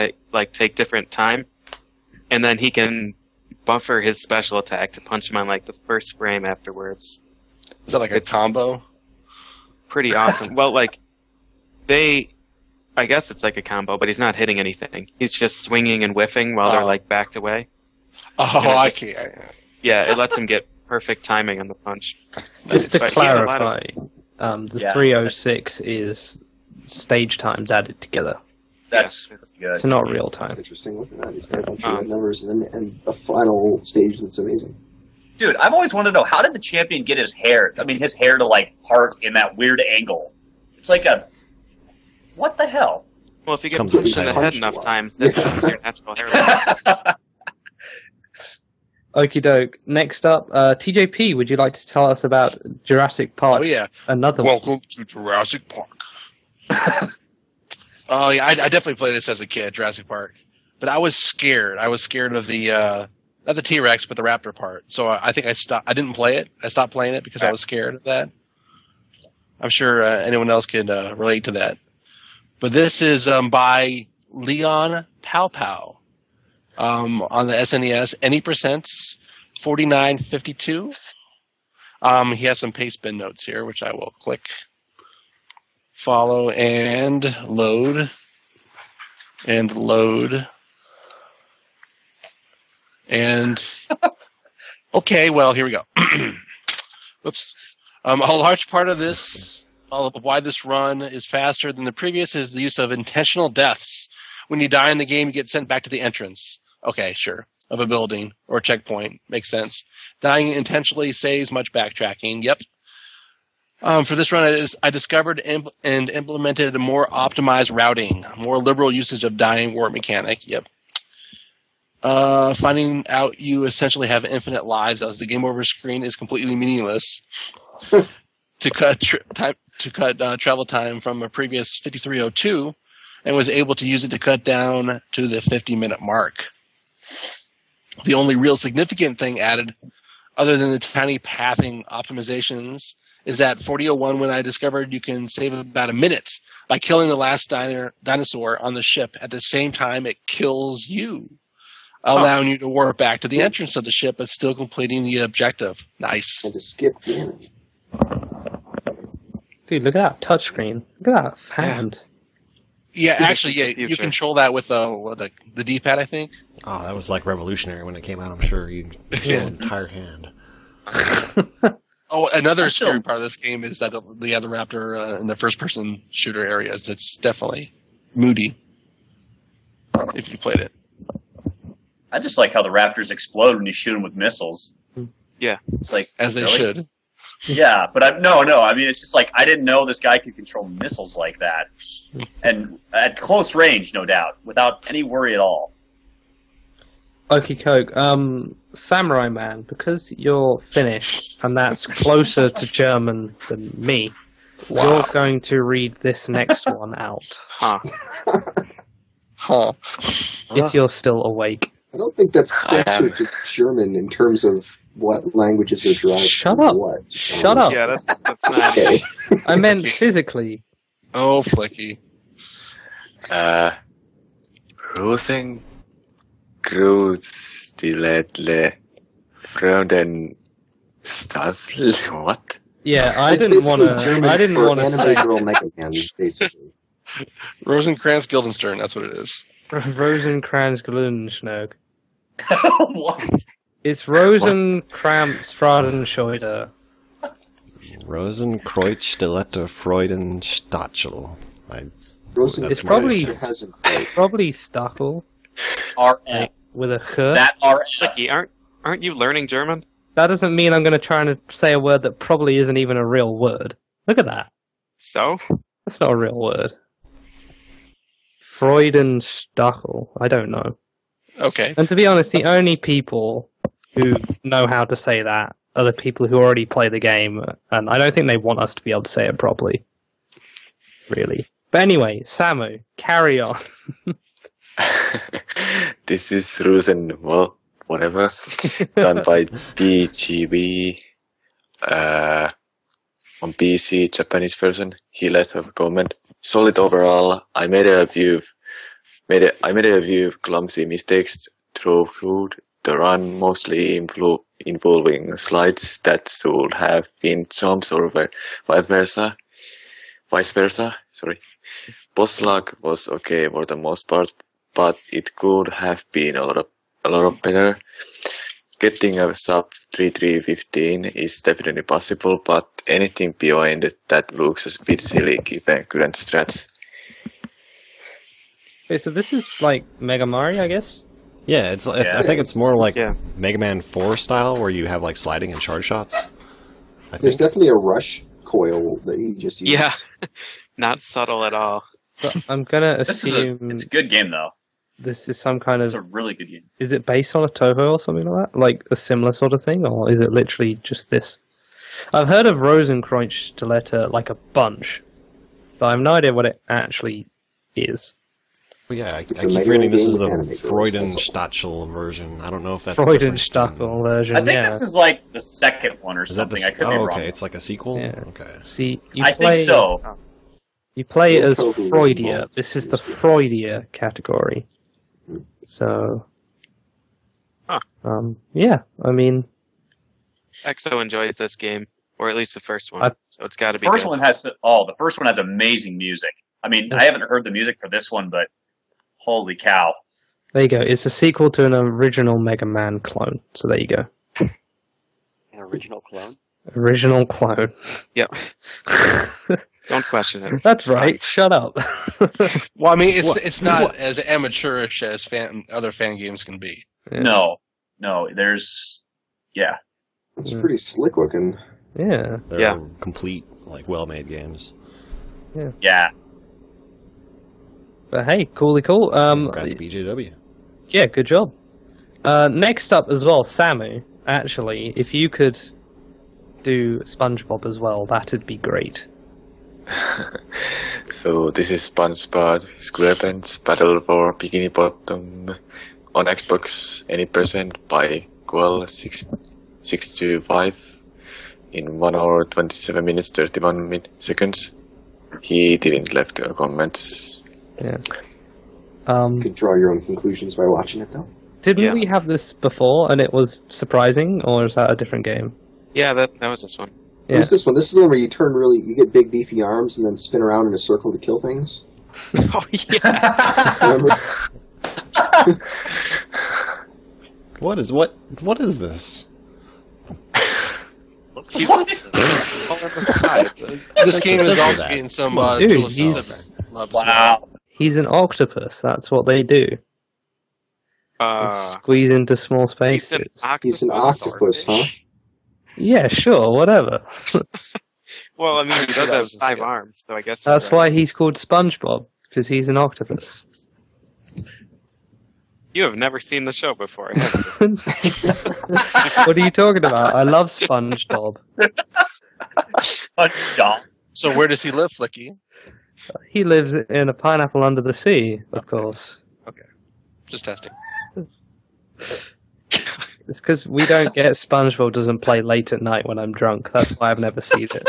take different time, and then he can buffer his special attack to punch him on the first frame afterwards. Is that a combo? Pretty awesome. Well, I guess it's like a combo, but he's not hitting anything. He's just swinging and whiffing while they're backed away. Oh, I see. Yeah, it lets him get perfect timing on the punch. Just to But he had a lot clarify, of- the 306 is stage times added together. That's Yeah. good. It's not real That's time. interesting. Look at that. He's got a bunch of red numbers and a final stage that's amazing. Dude, I've always wanted to know, how did the champion get his hair to like part in that weird angle? It's like what the hell? Well, if you get Comes with punched in the the head title. enough times, that becomes your natural hairline. Okie doke. Next up, TJP, would you like to tell us about Jurassic Park? Oh, yeah. Another one. Welcome to Jurassic Park. Oh, yeah, I definitely played this as a kid, Jurassic Park. But I was scared. I was scared of the, not the T-Rex, but the raptor part. So I think I didn't play it. I stopped playing it because I was scared of that. I'm sure anyone else can relate to that. But this is by Leon Powpow on the SNES. Any percents, 4952. He has some paste bin notes here, which I will click, follow, and load. And load. And okay, well, here we go. Whoops. A large part of this, of why this run is faster than the previous, is the use of intentional deaths. When you die in the game, you get sent back to the entrance. Okay, sure. Of a building or a checkpoint. Makes sense. Dying intentionally saves much backtracking. Yep. For this run, I discovered and implemented a more optimized routing, more liberal usage of dying warp mechanic. Yep. Finding out you essentially have infinite lives as the game over screen is completely meaningless. To cut travel time from a previous 5302, and was able to use it to cut down to the 50-minute mark. The only real significant thing added, other than the tiny pathing optimizations, is that 4001, when I discovered you can save about a minute by killing the last dinosaur on the ship at the same time it kills you, allowing you to warp back to the entrance of the ship but still completing the objective. Nice. And to skip the enemy. Dude, look at that touchscreen. Look at that hand. Yeah, actually, yeah, you control that with the D-pad, I think. Oh, that was like revolutionary when it came out, I'm sure. You control the entire hand. Oh, another scary part of this game is that the raptor in the first-person shooter areas. It's definitely moody if you played it. I just like how the raptors explode when you shoot them with missiles. Yeah. It's like, as they really? should. Yeah, but no. I mean, it's just like, I didn't know this guy could control missiles like that, and at close range, no doubt, without any worry at all. Okie Coke. Samurai-Man, because you're Finnish, and that's closer to German than me, you're going to read this next one out. Huh. Huh. If you're still awake. I don't think that's closer to German in terms of what languages are derived Shut from up. what. Shut up. Yeah, that's not. Okay. I meant physically. Oh, Flicky. Rosen Grusdiledle Fröden Stasl. What? Yeah, I It's didn't want basically to. German I didn't for want to Anime say Girl Mega Man, basically. Rosencrantz Guildenstern, that's what it is. Rosenkranz-Glunschnurg. What? It's Rosenkranz-Fradenscheuder. Rosenkreuz Stilette Freudenstachel. It's probably Stachel RM. with a ch. That RM. Flicky, aren't you learning German? That doesn't mean I'm going to try and say a word that probably isn't even a real word. Look at that. So? That's not a real word. Freudenstachel. I don't know. Okay. And to be honest, the only people who know how to say that are the people who already play the game, and I don't think they want us to be able to say it properly. Really. But anyway, Samu, carry on. This is Rosen, well, whatever. Done by DGB on PC, Japanese version. He left a comment. Solid overall. I made a few clumsy mistakes through the run, mostly involving slides that should have been jumps or vice versa. Sorry. Boss luck was okay for the most part, but it could have been a lot better. Getting a sub 3315 is definitely possible, but anything beyond that looks a bit silly given current strats. Okay, so this is like Mega Mario, I guess? Yeah, I think it's more like Yeah. Mega Man 4 style, where you have like sliding and charge shots. There's definitely a rush coil that he just used. Yeah, not subtle at all. But I'm gonna assume It's a good game though. this is some kind It's of... a really good game. Is it based on a Toho or something like that? Like a similar sort of thing? Or is it literally just this? I've heard of Rosenkreuz Stiletta like a bunch, but I have no idea what it actually is. Well, yeah, I a keep Mega forgetting Man this game is with the animators. Freudenstachel version. I don't know if that's different than- Freudenstachel version, I think yeah. this is like the second one or Is that something. the? I could be Oh, wrong. okay. It's like a sequel. Yeah. Okay. See, you I play, think so. You play Well, as Toho Freudia. involved. This is the Freudia category. So, Huh. yeah, I mean, EXO enjoys this game, or at least the first one. I- So it's got to be The first good. one has the first one has amazing music. I mean, I haven't heard the music for this one, but holy cow! there you go. It's a sequel to an original Mega Man clone. So there you go. An original clone. Original clone. Yep. Don't question it. That's right. Shut up. Well, I mean, it's not as amateurish as other fan games can be. Yeah. No, there's It's pretty slick looking. Yeah. They're Yeah. complete, like, well-made games. yeah. But hey, cool. Congrats, BJW. Yeah, good job. Next up as well, Samu. Actually, if you could do SpongeBob as well, that'd be great. So this is SpongeBob SquarePants Battle for Bikini Bottom on Xbox. Any percent by Gual 625 in 1 hour 27 minutes 31 seconds. He didn't left a comment. Yeah. You could draw your own conclusions by watching it, though. Didn't we have this before and it was surprising, or is that a different game? Yeah, that was this one. Yeah. What's this one? This is the one where you you get big beefy arms and then spin around in a circle to kill things. Oh yeah. Remember? What is this? He's all in the side. This game is Consider also that. getting some Dude, Tula he's- specific love as well. Wow. He's an octopus. That's what they do. They squeeze into small spaces. He's an octopus, huh? Yeah, sure, whatever. Well, I mean, he does That have was a 5 skip. arms, so I guess That's why he's called SpongeBob, because he's an octopus. you have never seen the show before. Have you? What are you talking about? I love SpongeBob. Dog. So where does he live, Flicky? He lives in a pineapple under the sea, of course. Just testing. It's because we don't get SpongeBob doesn't play late at night when I'm drunk. That's why I've never seen it.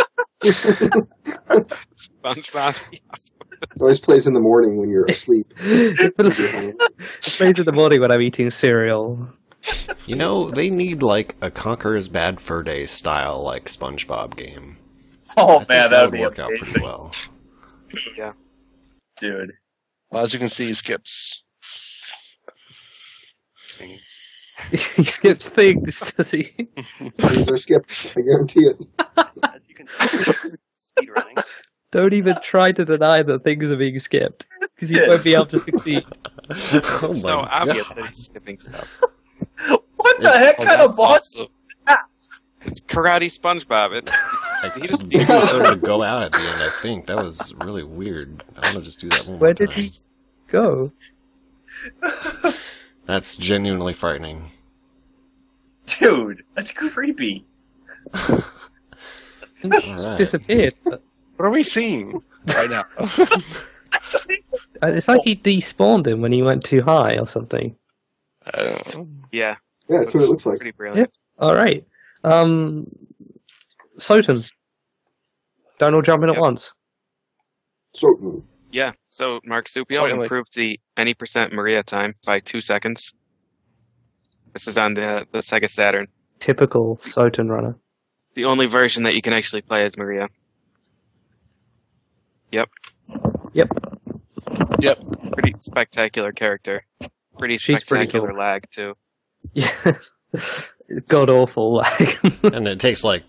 SpongeBob. It always plays in the morning when you're asleep. It plays in the morning when I'm eating cereal. You know, they need like a Conqueror's Bad Fur Day style like SpongeBob game. Oh I think man, that would be work out pretty amazing, well. Yeah. dude. Well, as you can see, he skips. He skips things, does he? Things are skipped. I guarantee it. As you can see, speedrunning. Don't even try to deny that things are being skipped, because you won't be able to succeed. Oh my So obvious God. that he's skipping stuff. What the heck kind of boss? awesome. It's karate SpongeBob. Like, He just- he started to go out at the end, I think. That was really weird. I want to just do that one more Where time. did he go? That's genuinely frightening. Dude, that's creepy. He just Alright. disappeared. What are we seeing right now? It's like he despawned him when he went too high or something. Yeah. Yeah, that's what it looks like. Pretty brilliant. All right. Soten. Don't all jump in at Yep. once. So, Yeah. So Marsupial Certainly. improved the any percent Maria time by 2 seconds. This is on the Sega Saturn. Typical Soten runner. The only version that you can actually play as Maria. Yep. Yep. Yep. Pretty spectacular character. Pretty She's pretty spectacular cool. lag too. Yeah. God awful lag. And it takes like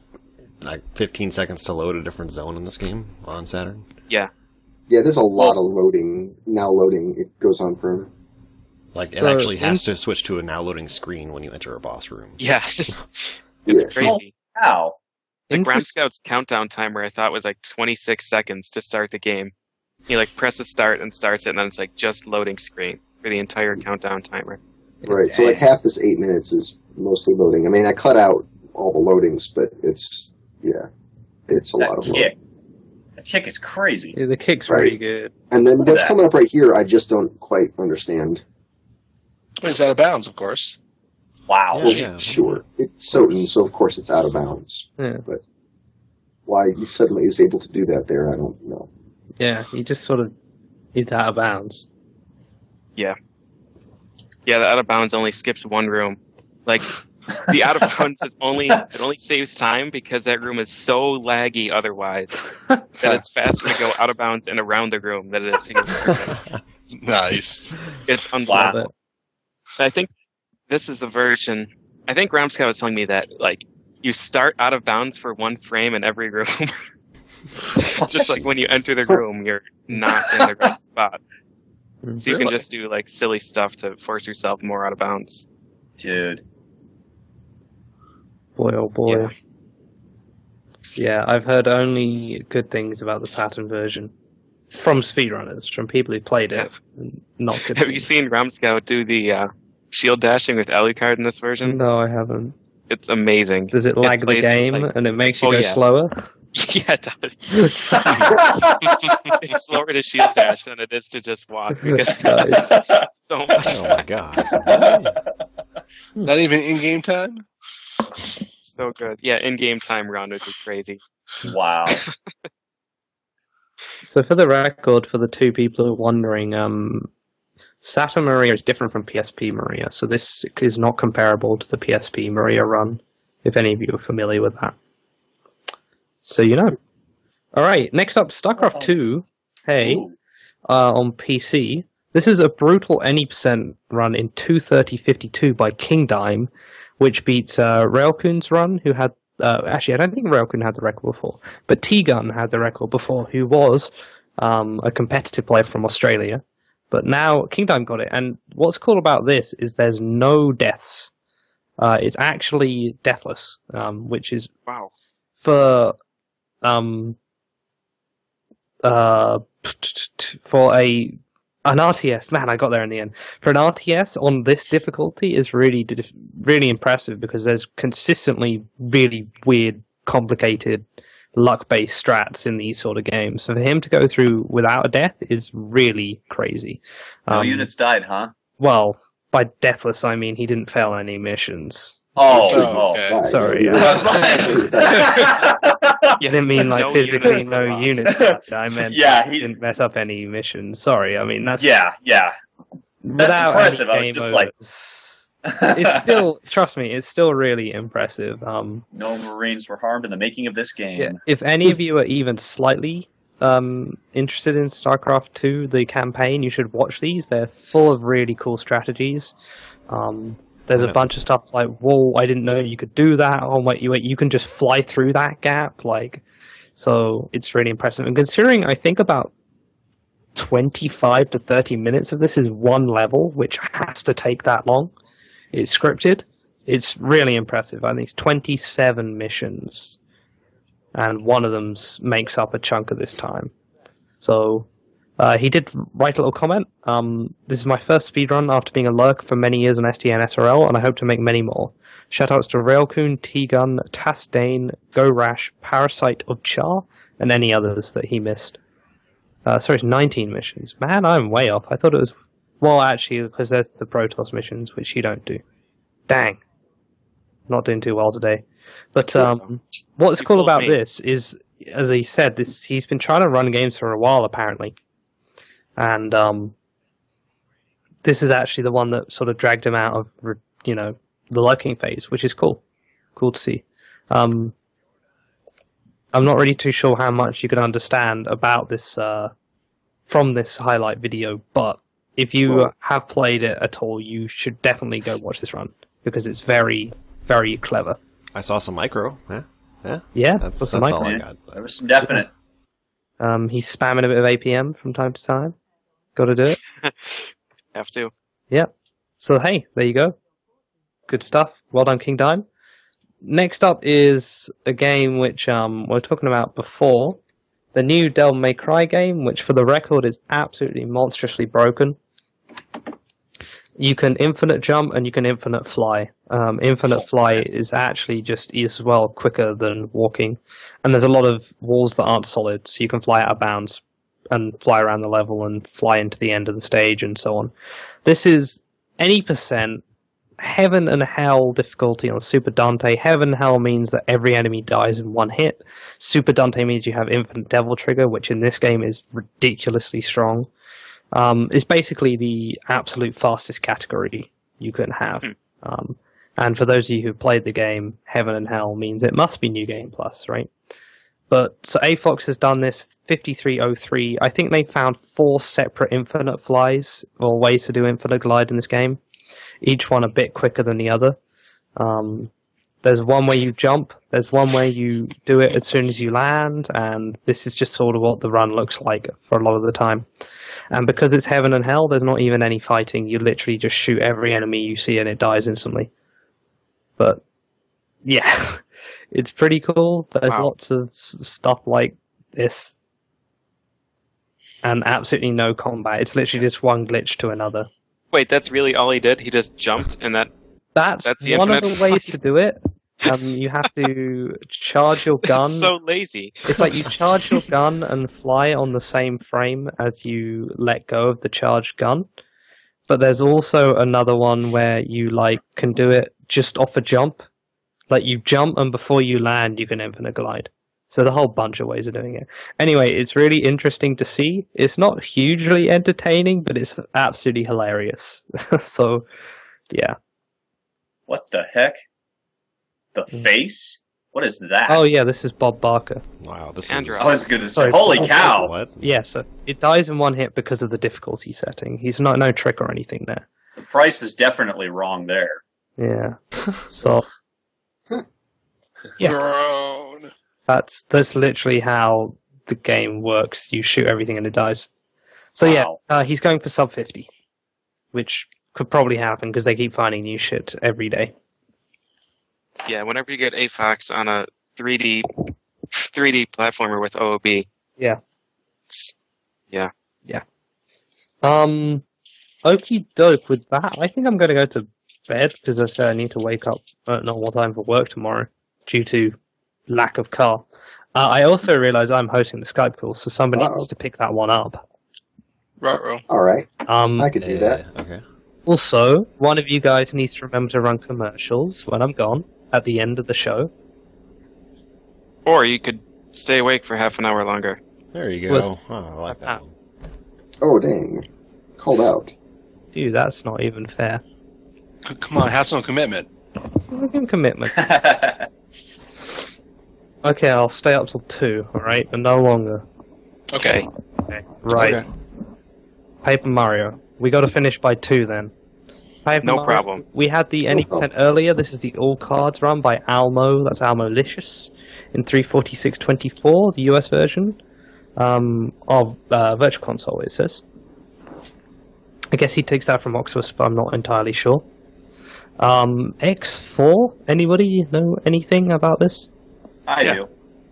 15 seconds to load a different zone in this game on Saturn. Yeah. Yeah, there's a lot of loading. Now loading, it goes on for... Like, it actually has to switch to a now loading screen when you enter a boss room. Yeah, it's crazy. Oh, wow. The Ground Scout's countdown timer I thought was like 26 seconds to start the game. You like presses start and starts it, and then it's like just loading screen for the entire countdown timer. Right, so like half this 8 minutes is mostly loading. I mean, I cut out all the loadings, but it's a lot of loading. That kick is crazy. Yeah, the kick's really good. And then what's coming up right here, I just don't quite understand. It's out of bounds, of course. Wow. Well, sure. It's so of course it's out of bounds. Yeah. But why he suddenly is able to do that there, I don't know. Yeah, he just sort of is out of bounds. Yeah. Yeah, the out of bounds only skips one room. Like, the out of bounds it only saves time because that room is so laggy otherwise that it's faster to go out of bounds and around the room than it is to go. Nice. It's unbelievable. I think this is the version. I think Ground Scout was telling me that, like, you start out of bounds for one frame in every room. Just like when you enter the room, you're not in the right spot. So you can just do, like, silly stuff to force yourself more out of bounds. Dude. Boy, oh boy. Yeah, I've heard only good things about the Saturn version. From speedrunners, from people who played it. Not good. Have you seen Ground Scout do the shield dashing with Alucard in this version? No, I haven't. It's amazing. Does it lag the game and it makes you go slower? Yeah, it does. It's slower to shield dash than it is to just walk because so much. Oh my god. Not even in-game time? So good. Yeah, in-game time run would be crazy. Wow. So for the record, for the two people who are wondering, Saturn Maria is different from PSP Maria, so this is not comparable to the PSP Maria run, if any of you are familiar with that. So you know. Alright, next up, StarCraft 2, on PC. This is a brutal any percent run in 2:30:52 by Kingdime, which beats Railkun's run, who had... actually, I don't think Railkun had the record before, but T-Gun had the record before, who was a competitive player from Australia. But now Kingdime got it, and what's cool about this is there's no deaths. It's actually deathless, which is for an RTS. Man, I got there in the end. For an RTS on this difficulty is really impressive because there's consistently really weird, complicated, luck-based strats in these sort of games. So for him to go through without a death is really crazy. No units died, huh? Well, by deathless I mean he didn't fail any missions. Okay. Sorry. You didn't mean like No physically units no lost. units. I meant he didn't mess up any missions. Sorry, I mean that's Yeah. That's impressive. I was just like, it's still, trust me, it's still really impressive. no Marines were harmed in the making of this game. Yeah, if any of you are even slightly interested in StarCraft 2, the campaign, you should watch these. They're full of really cool strategies. There's a bunch of stuff like, whoa, I didn't know you could do that. Oh, wait, you can just fly through that gap. Like, so it's really impressive. And considering, I think about 25 to 30 minutes of this is one level, which has to take that long. It's scripted. It's really impressive. I think it's 27 missions, and one of them makes up a chunk of this time. So he did write a little comment. This is my first speedrun after being a lurk for many years on ST and SRL, and I hope to make many more. Shoutouts to Railkun, T-Gun, Tasdane, GoRash, Parasite of Char, and any others that he missed. Sorry, it's 19 missions. Man, I'm way off. I thought it was... Well, actually, because there's the Protoss missions, which you don't do. Dang. Not doing too well today. But what's cool about this is, as he said, he's been trying to run games for a while, apparently. And this is actually the one that sort of dragged him out of, the lurking phase, which is cool. Cool to see. I'm not really too sure how much you can understand about this from this highlight video, but if you have played it at all, you should definitely go watch this run, because it's very, very clever. I saw some micro. Yeah. Yeah, That's some all micro. I got. There was some definite. He's spamming a bit of APM from time to time. Got to do it. Have to. Yeah. So hey, there you go. Good stuff. Well done, King Dime. Next up is a game which we were talking about before. The new Devil May Cry game, which for the record is absolutely monstrously broken. You can infinite jump and you can infinite fly. Infinite fly is actually just as well quicker than walking. And there's a lot of walls that aren't solid, so you can fly out of bounds and fly around the level and fly into the end of the stage and so on. This is any percent heaven and hell difficulty on Super Dante. Heaven and hell means that every enemy dies in one hit. Super Dante means you have infinite devil trigger, which in this game is ridiculously strong. It's basically the absolute fastest category you can have. And for those of you who've played the game, heaven and hell means it must be New Game Plus, right? But so AFOX has done this 5303. I think they found 4 separate infinite flies or ways to do infinite glide in this game. Each one a bit quicker than the other. There's one where you jump, there's one where you do it as soon as you land, and this is just sort of what the run looks like for a lot of the time. And because it's heaven and hell, there's not even any fighting. You literally just shoot every enemy you see and it dies instantly. But, yeah, it's pretty cool. There's lots of stuff like this. And absolutely no combat. It's literally just one glitch to another. Wait, that's really all he did? He just jumped and That's the one infinite of the ways to do it. You have to charge your gun. That's so lazy. It's like you charge your gun and fly on the same frame as you let go of the charged gun. But there's also another one where you can do it just off a jump. Like you jump and before you land you can infinite glide. So there's a whole bunch of ways of doing it. Anyway, it's really interesting to see. It's not hugely entertaining, but it's absolutely hilarious. So, yeah. What the heck? The face? What is that? Oh, yeah, this is Bob Barker. Wow, this Andrew. I was going to say, Sorry, holy cow! What? Yeah, so it dies in one hit because of the difficulty setting. He's no trick or anything there. The price is definitely wrong there. Yeah. So, yeah. That's literally how the game works. You shoot everything and it dies. So yeah, he's going for sub 50, which could probably happen because they keep finding new shit every day. Yeah, whenever you get AFOX on a 3D platformer with OOB. Yeah. Yeah. Okie doke with that. I think I'm going to go to bed because I said I need to wake up at normal time for work tomorrow due to lack of car. I also realize I'm hosting the Skype call, so somebody needs to pick that one up. Right. All right. I could do that. Okay. Also, one of you guys needs to remember to run commercials when I'm gone at the end of the show. Or you could stay awake for half an hour longer. There you go. Oh, I like that one. Oh, dang. Called out. Dude, that's not even fair. Come on, have some commitment. Fucking commitment. Okay, I'll stay up till 2, alright? And no longer. Okay. Right. Okay. Paper Mario. We gotta finish by 2 then. Paper No Mario. problem. We had the any percent earlier. This is the all cards run by Almo. That's Almolicious in 346.24, the US version of Virtual Console, it says. I guess he takes that from Oxford, but I'm not entirely sure. X4? Anybody know anything about this? I do.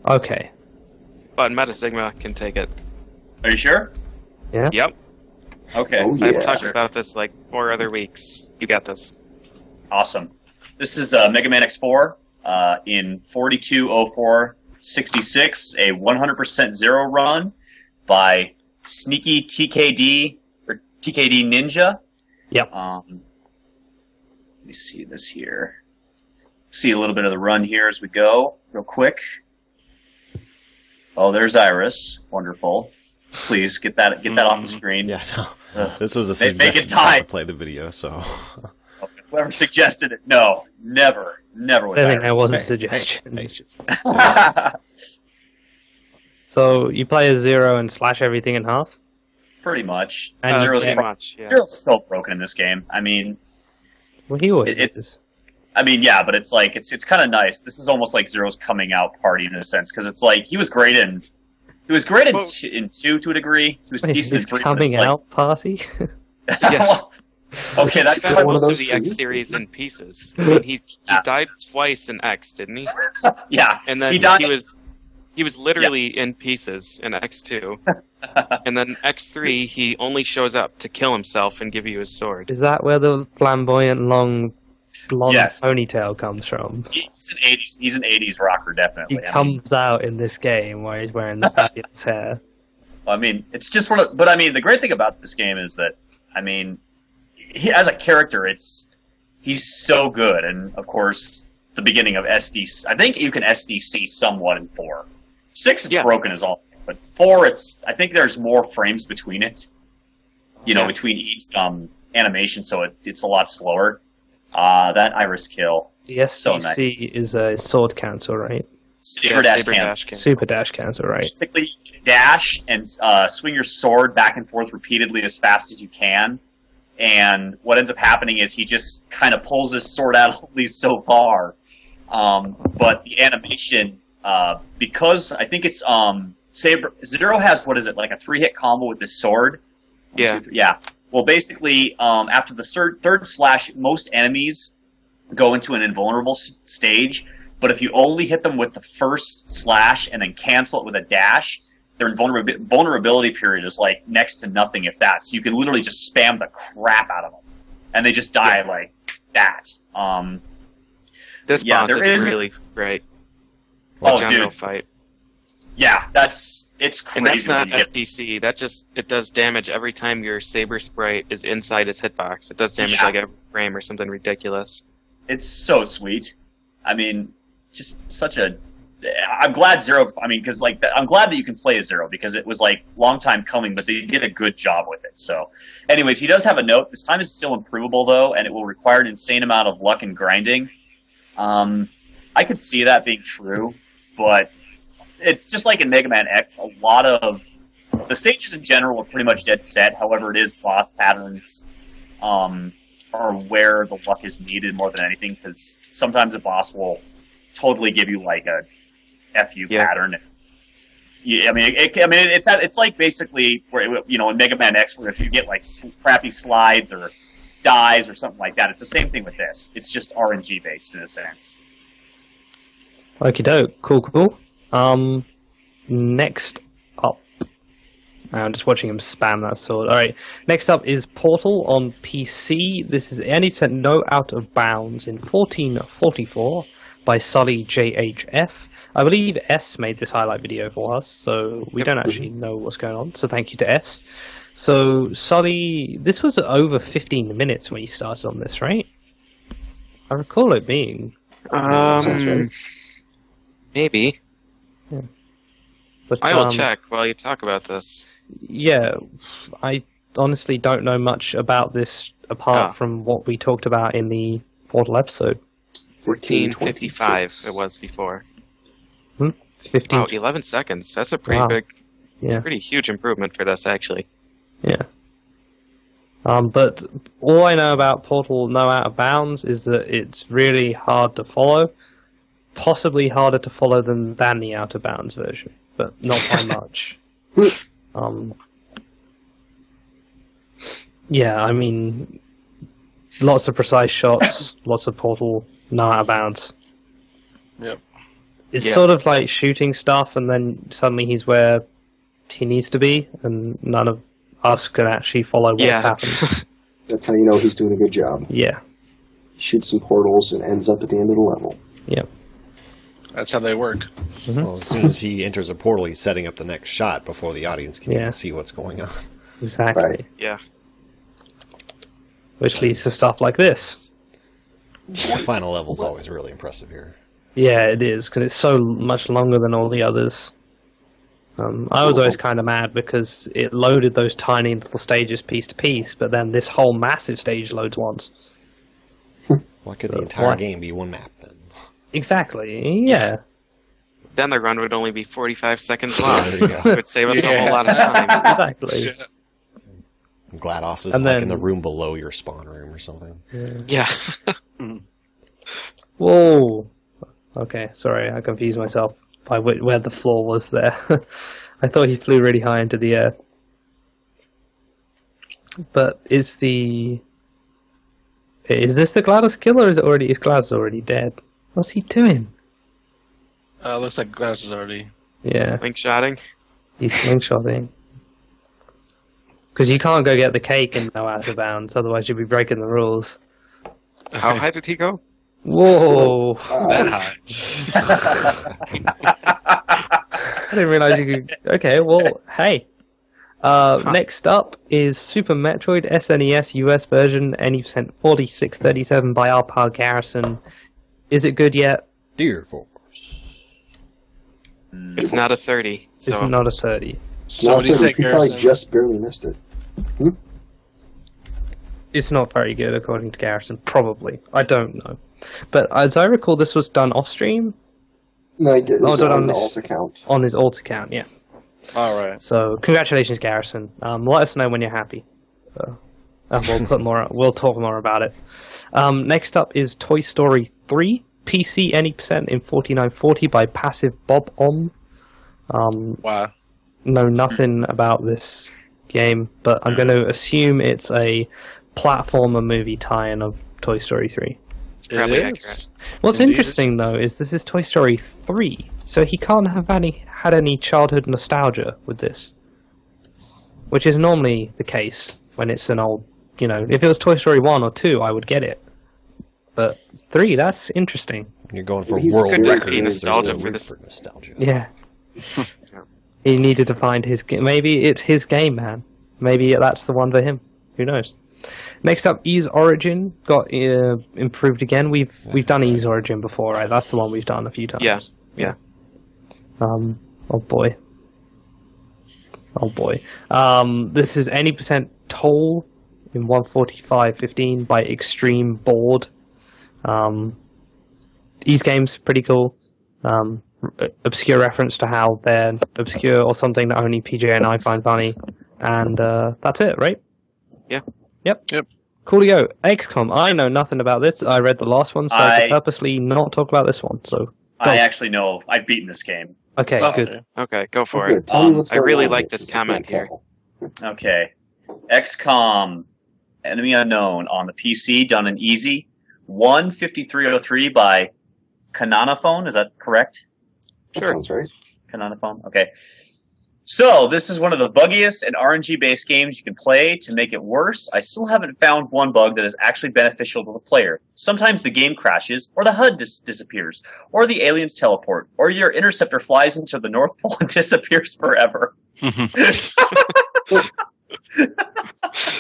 Okay. But MetaSigma can take it. Are you sure? Yeah? Yep. Okay. Oh, yeah. I've talked about this 4 other weeks. You got this. Awesome. This is Mega Man X4 in 420466, a 100% zero run by Sneaky TKD or TKD Ninja. Yep. Let me see this here. See a little bit of the run here as we go, real quick. Oh, there's Iris. Wonderful. Please get that off the screen. Yeah, no. This was a Make it suggestion time. to play the video, so. Whoever suggested it, no, never was I think that Iris. was a suggestion. Hey. It's just- So you play as Zero and slash everything in half? Pretty much. And Zero's Pretty yeah. much, yeah. Zero's so broken in this game. I mean, Well, he always It's- is. yeah, but it's it's kind of nice. This is almost like Zero's coming out party in a sense because it's he was great in He was great in 2 to a degree. He was decent in 3. Coming out party. Yeah. Okay, that's got one of most of those the X two. series in pieces. I mean, he died twice in X, didn't he? yeah. And then he died. he was literally in pieces in X2. And then X3, he only shows up to kill himself and give you his sword. Is that where the flamboyant long blonde Yes. ponytail comes from? He's an 80s rocker, definitely. He comes out in this game where he's wearing the fabulous hair. I mean, it's just one of, but I mean, the great thing about this game is that, I mean, he, as a character, he's so good, and of course, the beginning of SDC, I think you can SDC somewhat in 4. 6, it's broken as all, but 4, I think there's more frames between it, between each animation, so it's a lot slower. That Iris kill, The SDC so nice. is a sword cancel, right? Super dash cancel. Super dash cancel, right? Basically, you dash and swing your sword back and forth repeatedly as fast as you can. And what ends up happening is he just kind of pulls his sword out only so far. But the animation, because I think it's Zero has, what is it, like a 3-hit combo with his sword? Yeah. Yeah. Well, basically, after the third slash, most enemies go into an invulnerable stage. But if you only hit them with the first slash and then cancel it with a dash, their vulnerability period is like next to nothing, if that. So you can literally just spam the crap out of them, and they just die like that. This boss is really great. The general fight. Yeah, it's crazy. And that's not SDC. It does damage every time your Saber Sprite is inside his hitbox. It does damage like every frame or something ridiculous. It's so sweet. I mean, just such a. I'm glad Zero. I mean, because I'm glad that you can play as Zero, because it was like long time coming, but they did a good job with it. So, anyways, he does have a note. This time is still improvable though, and it will require an insane amount of luck and grinding. I could see that being true, but it's just like in Mega Man X. A lot of the stages in general are pretty much dead set. However, it is boss patterns. Are where the luck is needed more than anything, because sometimes a boss will totally give you like a FU pattern. It's like basically where in Mega Man X, where if you get like crappy slides or dives or something like that, it's the same thing with this. It's just RNG based in a sense. Okie doke, cool. Next up. I'm just watching him spam that sword. Alright, next up is Portal on PC. This is 80% no out of bounds in 1444 by Sully JHF. I believe S made this highlight video for us, so we don't actually know what's going on, so thank you to S. So, Sully, this was over 15 minutes when you started on this, right? I recall it being. Maybe. Yeah. But, I will check while you talk about this. Yeah, I honestly don't know much about this apart from what we talked about in the Portal episode. 14:55 it was before. 15. Wow, 11 seconds. That's a pretty pretty huge improvement for this, actually. Yeah. But all I know about Portal No Out of Bounds is that it's really hard to follow. Possibly harder to follow than the Out of Bounds version, but not by much. Yeah, I mean, lots of precise shots, lots of Portal No Out of Bounds. Yep. It's sort of like shooting stuff, and then suddenly he's where he needs to be, and none of us can actually follow what's happened. That's how you know he's doing a good job. Yeah. He shoots some portals and ends up at the end of the level. Yeah. That's how they work. Well, as soon as he enters a portal, he's setting up the next shot before the audience can even see what's going on. Exactly. Right. Yeah. Which leads to stuff like this. The final level is always really impressive here. Yeah, it is, because it's so much longer than all the others. I was always kind of mad because it loaded those tiny little stages piece to piece, but then this whole massive stage loads once. Why could the entire game be one map then? Exactly, yeah. Then the run would only be 45 seconds long. There you go. It would save us a whole lot of time. Exactly. GLaDOS is like in the room below your spawn room or something. Yeah. Whoa. Okay, sorry, I confused myself by where the floor was there. I thought he flew really high into the air. But is this the GLaDOS kill, or is GLaDOS already dead? What's he doing? Looks like GLaDOS is already... Yeah. Slingshotting? He's slingshotting. Because you can't go get the cake and go out of bounds, otherwise you'll be breaking the rules. How high did he go? Whoa! That I didn't realize you could... Okay, well, hey. Next up is Super Metroid SNES US version, any% 4637 by our pal Garrison. Is it good yet? Dear folks. It's not a 30. So. It's not a 30. Somebody say He probably just barely missed it. It's not very good, according to Garrison. Probably. I don't know. But as I recall, this was done off-stream? No, he did. It was done on the alt account. On his alt account, yeah. Alright. So, congratulations, Garrison. Let us know when you're happy. We'll talk more about it. Next up is Toy Story 3, PC any% in 4940 by Passive Bob On. Wow. Know nothing about this game, but I'm going to assume it's a platformer movie tie-in of Toy Story 3. Probably It accurate. is. What's Indeed. interesting, though, is this is Toy Story 3, so he can't have had any childhood nostalgia with this. Which is normally the case when it's an old, if it was Toy Story 1 or 2, I would get it. But 3, that's interesting. You're going for He's world good to records. be There's nostalgia no for room this. nostalgia. Yeah. He needed to find his game. Maybe it's his game, man. Maybe that's the one for him. Who knows? Next up, Ease Origin got improved again. We've done Ease Origin before, right? That's the one we've done a few times. Yeah. Oh boy. This is any% Toll in 145.15 by Extreme Board. These games pretty cool. Obscure reference to how they're obscure or something that only PJ and I find funny. And that's it, right? Yeah. Yep. Coolio. XCOM. I know nothing about this. I read the last one, so I could purposely not talk about this one. So I actually know. I've beaten this game. Okay, Oh, good. Okay, go for Good. it. Tell me what's I going really on like with this I comment can't here. tell. Okay. XCOM, Enemy Unknown on the PC, done in easy. 15303 by Canonophone. Is that correct? That Sure. sounds right. Canonophone. Okay. So, this is one of the buggiest and RNG-based games you can play. To make it worse, I still haven't found one bug that is actually beneficial to the player. Sometimes the game crashes, or the HUD disappears, or the aliens teleport, or your interceptor flies into the North Pole and disappears forever.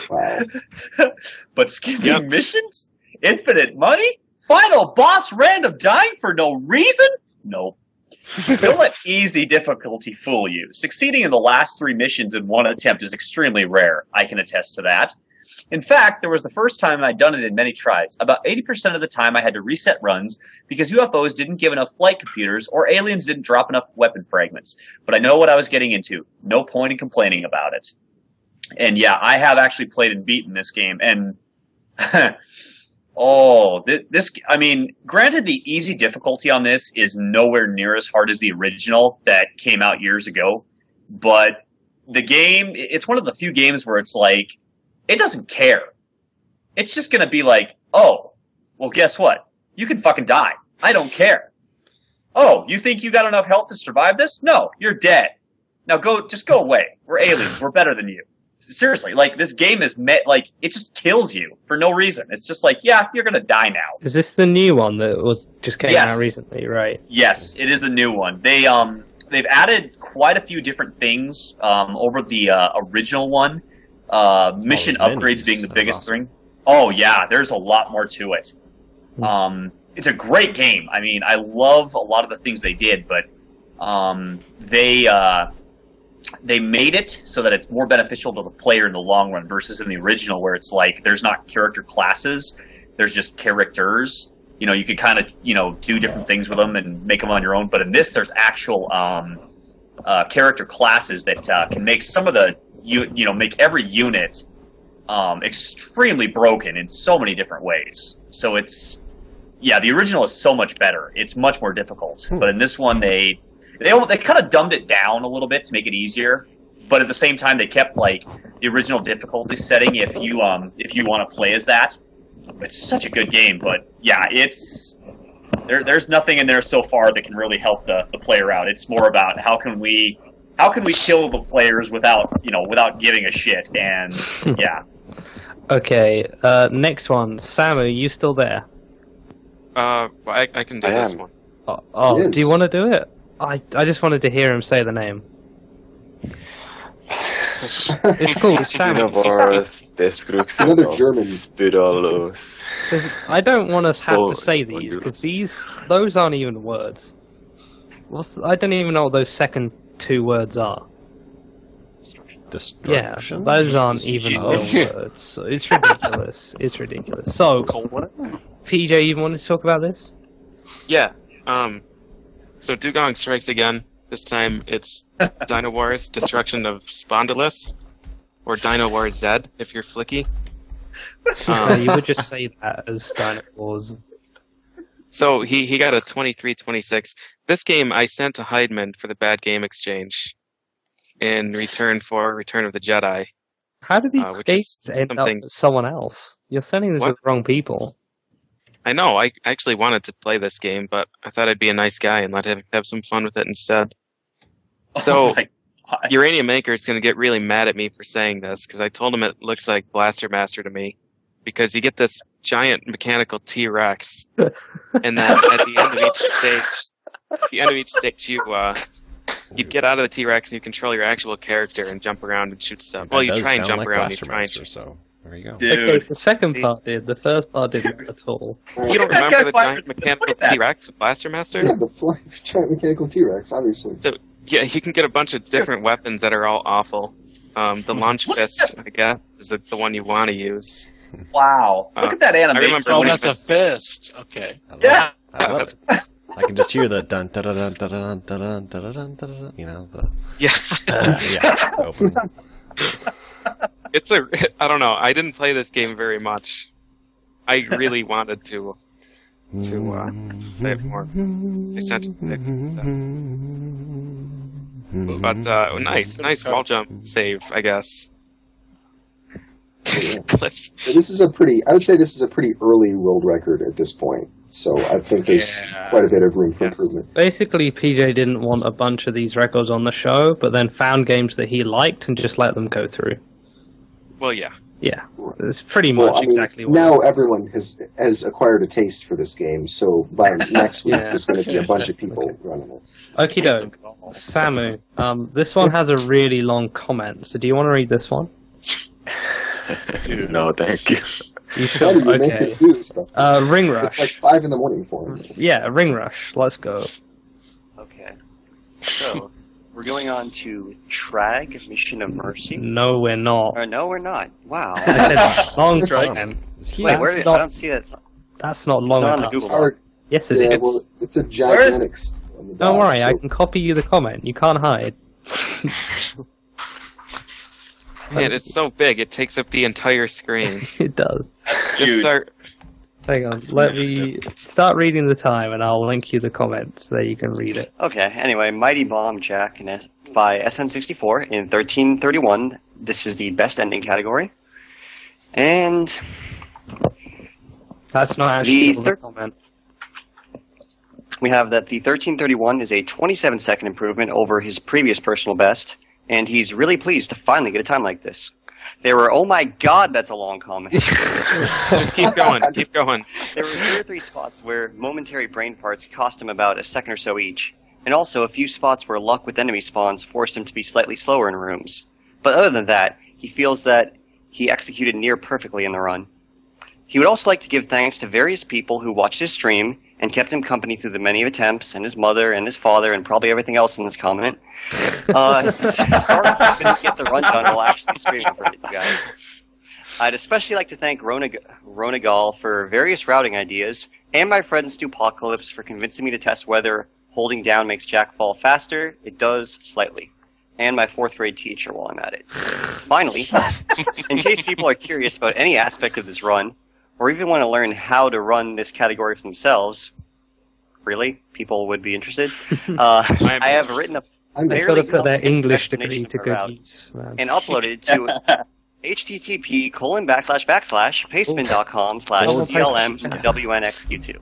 Wow. But skipping Yep. missions? Infinite money? Final boss random dying for no reason? Nope. Don't let easy difficulty fool you. Succeeding in the last 3 missions in one attempt is extremely rare. I can attest to that. In fact, there was the first time I'd done it in many tries. About 80% of the time I had to reset runs because UFOs didn't give enough flight computers or aliens didn't drop enough weapon fragments. But I know what I was getting into. No point in complaining about it. And yeah, I have actually played and beaten this game. And granted, the easy difficulty on this is nowhere near as hard as the original that came out years ago. But the game, it's one of the few games where it's like, it doesn't care. It's just going to be like, oh, well, guess what? You can fucking die. I don't care. Oh, you think you got enough health to survive this? No, you're dead. Now just go away. We're aliens. We're better than you. Seriously, like, this game is it just kills you for no reason. It's just like, yeah, you're gonna die now. Is this the new one that just came out recently, right? Yes, it is the new one. They've added quite a few different things over the original one. Mission upgrades menus. being the That's biggest awesome. thing. Oh yeah, there's a lot more to it. It's a great game. I mean, I love a lot of the things they did, but they made it so that it's more beneficial to the player in the long run versus in the original where it's like there's not character classes, there's just characters. You could kind of, do different things with them and make them on your own. But in this, there's actual character classes that can make some of the, make every unit extremely broken in so many different ways. So the original is so much better. It's much more difficult. But in this one, they kind of dumbed it down a little bit to make it easier, but at the same time they kept like the original difficulty setting if you want to play as that. It's such a good game, but yeah, there's nothing in there so far that can really help the player out. It's more about how can we kill the players without giving a shit, and yeah. Okay, next one. Samu, you still there? I can do this one. Yes. Do you want to do it? I just wanted to hear him say the name. It's cool, Samu. Another German. I don't want us to have to say these, because those aren't even words. I don't even know what those second two words are. Destruction? Yeah, those aren't even real words. So it's ridiculous. It's ridiculous. So, PJ, you wanted to talk about this? Yeah. So Dugong strikes again. This time it's Dino Wars Destruction of Spondylus, or Dino Wars Z if you're Flicky. You would just say that as Dino Wars. So he got a 23-26. This game I sent to Heidman for the bad game exchange in return for Return of the Jedi. How did these games end up with someone else? You're sending this to the wrong people. I know, I actually wanted to play this game, but I thought I'd be a nice guy and let him have some fun with it instead. So, Uranium Maker is going to get really mad at me for saying this, because I told him it looks like Blaster Master to me, because you get this giant mechanical T-Rex, and then at the end of each stage, you get out of the T-Rex and you control your actual character and jump around and shoot stuff. Well, you try and jump around and you try and shoot. So there you go. Dude. Okay, the second part did. The first part didn't at all. You don't remember the giant mechanical T-Rex, Blaster Master? Yeah, the giant mechanical T-Rex, obviously. So, yeah, you can get a bunch of different weapons that are all awful. The launch fist, I guess, is the one you want to use. Wow. Look at that animation. Oh, that's a fist. Okay. Yeah. I love it. I can just hear the dun dun dun dun dun dun dun dun dun. You know the yeah. Opening. I don't know. I didn't play this game very much. I really wanted to play it more. Essentially, so. But nice wall jump save, I guess. Clips. This is I would say this is a pretty early world record at this point. So I think there's quite a bit of room for improvement. Basically, PJ didn't want a bunch of these records on the show, but then found games that he liked and just let them go through. Well, yeah. Yeah, it's pretty much exactly what now everyone has acquired a taste for this game, so by next week there's going to be a bunch of people running it. Okie doke. Samu, this one has a really long comment, so do you want to read this one? Dude. No, thank you. You sure? You make it do this stuff. RingRush. It's like 5 in the morning for him. Yeah, RingRush. Let's go. Okay. So, we're going on to Trag, Mission of Mercy. No, we're not. Or no, we're not. Wow. I said long time. Wait, where did I don't see that. That's not long it's not enough. on the Google Doc. Yes, it is. Well, it's a gigantic. Don't worry, I can copy you the comment. You can't hide. Man, it's so big, it takes up the entire screen. It does. Just start. Hang on, let me start reading the time and I'll link you the comments so you can read it. Okay, anyway, Mighty Bomb Jack by SN64 in 1331. This is the best ending category. And that's not actually the comment. We have that the 1331 is a 27-second improvement over his previous personal best, and he's really pleased to finally get a time like this. There were, oh my god, that's a long comment. Just keep going, keep going. There were 2 or 3 spots where momentary brain parts cost him about a second or so each, and also a few spots where luck with enemy spawns forced him to be slightly slower in rooms. But other than that, he feels that he executed near perfectly in the run. He would also like to give thanks to various people who watched his stream and kept him company through the many attempts, and his mother and his father and probably everything else in this comment. Sorry if I couldn't get the run done while actually streaming for you guys. I'd especially like to thank Ronagal for various routing ideas, and my friend Stupocalypse for convincing me to test whether holding down makes Jack fall faster. It does, slightly. And my 4th grade teacher while I'm at it. Finally, in case people are curious about any aspect of this run, or even want to learn how to run this category for themselves, freely. People would be interested. I have written a They fairly put their comprehensive English degree explanation to of good route use, man. and uploaded it to http://pasteman.com/clm/CLM-WNXQ2.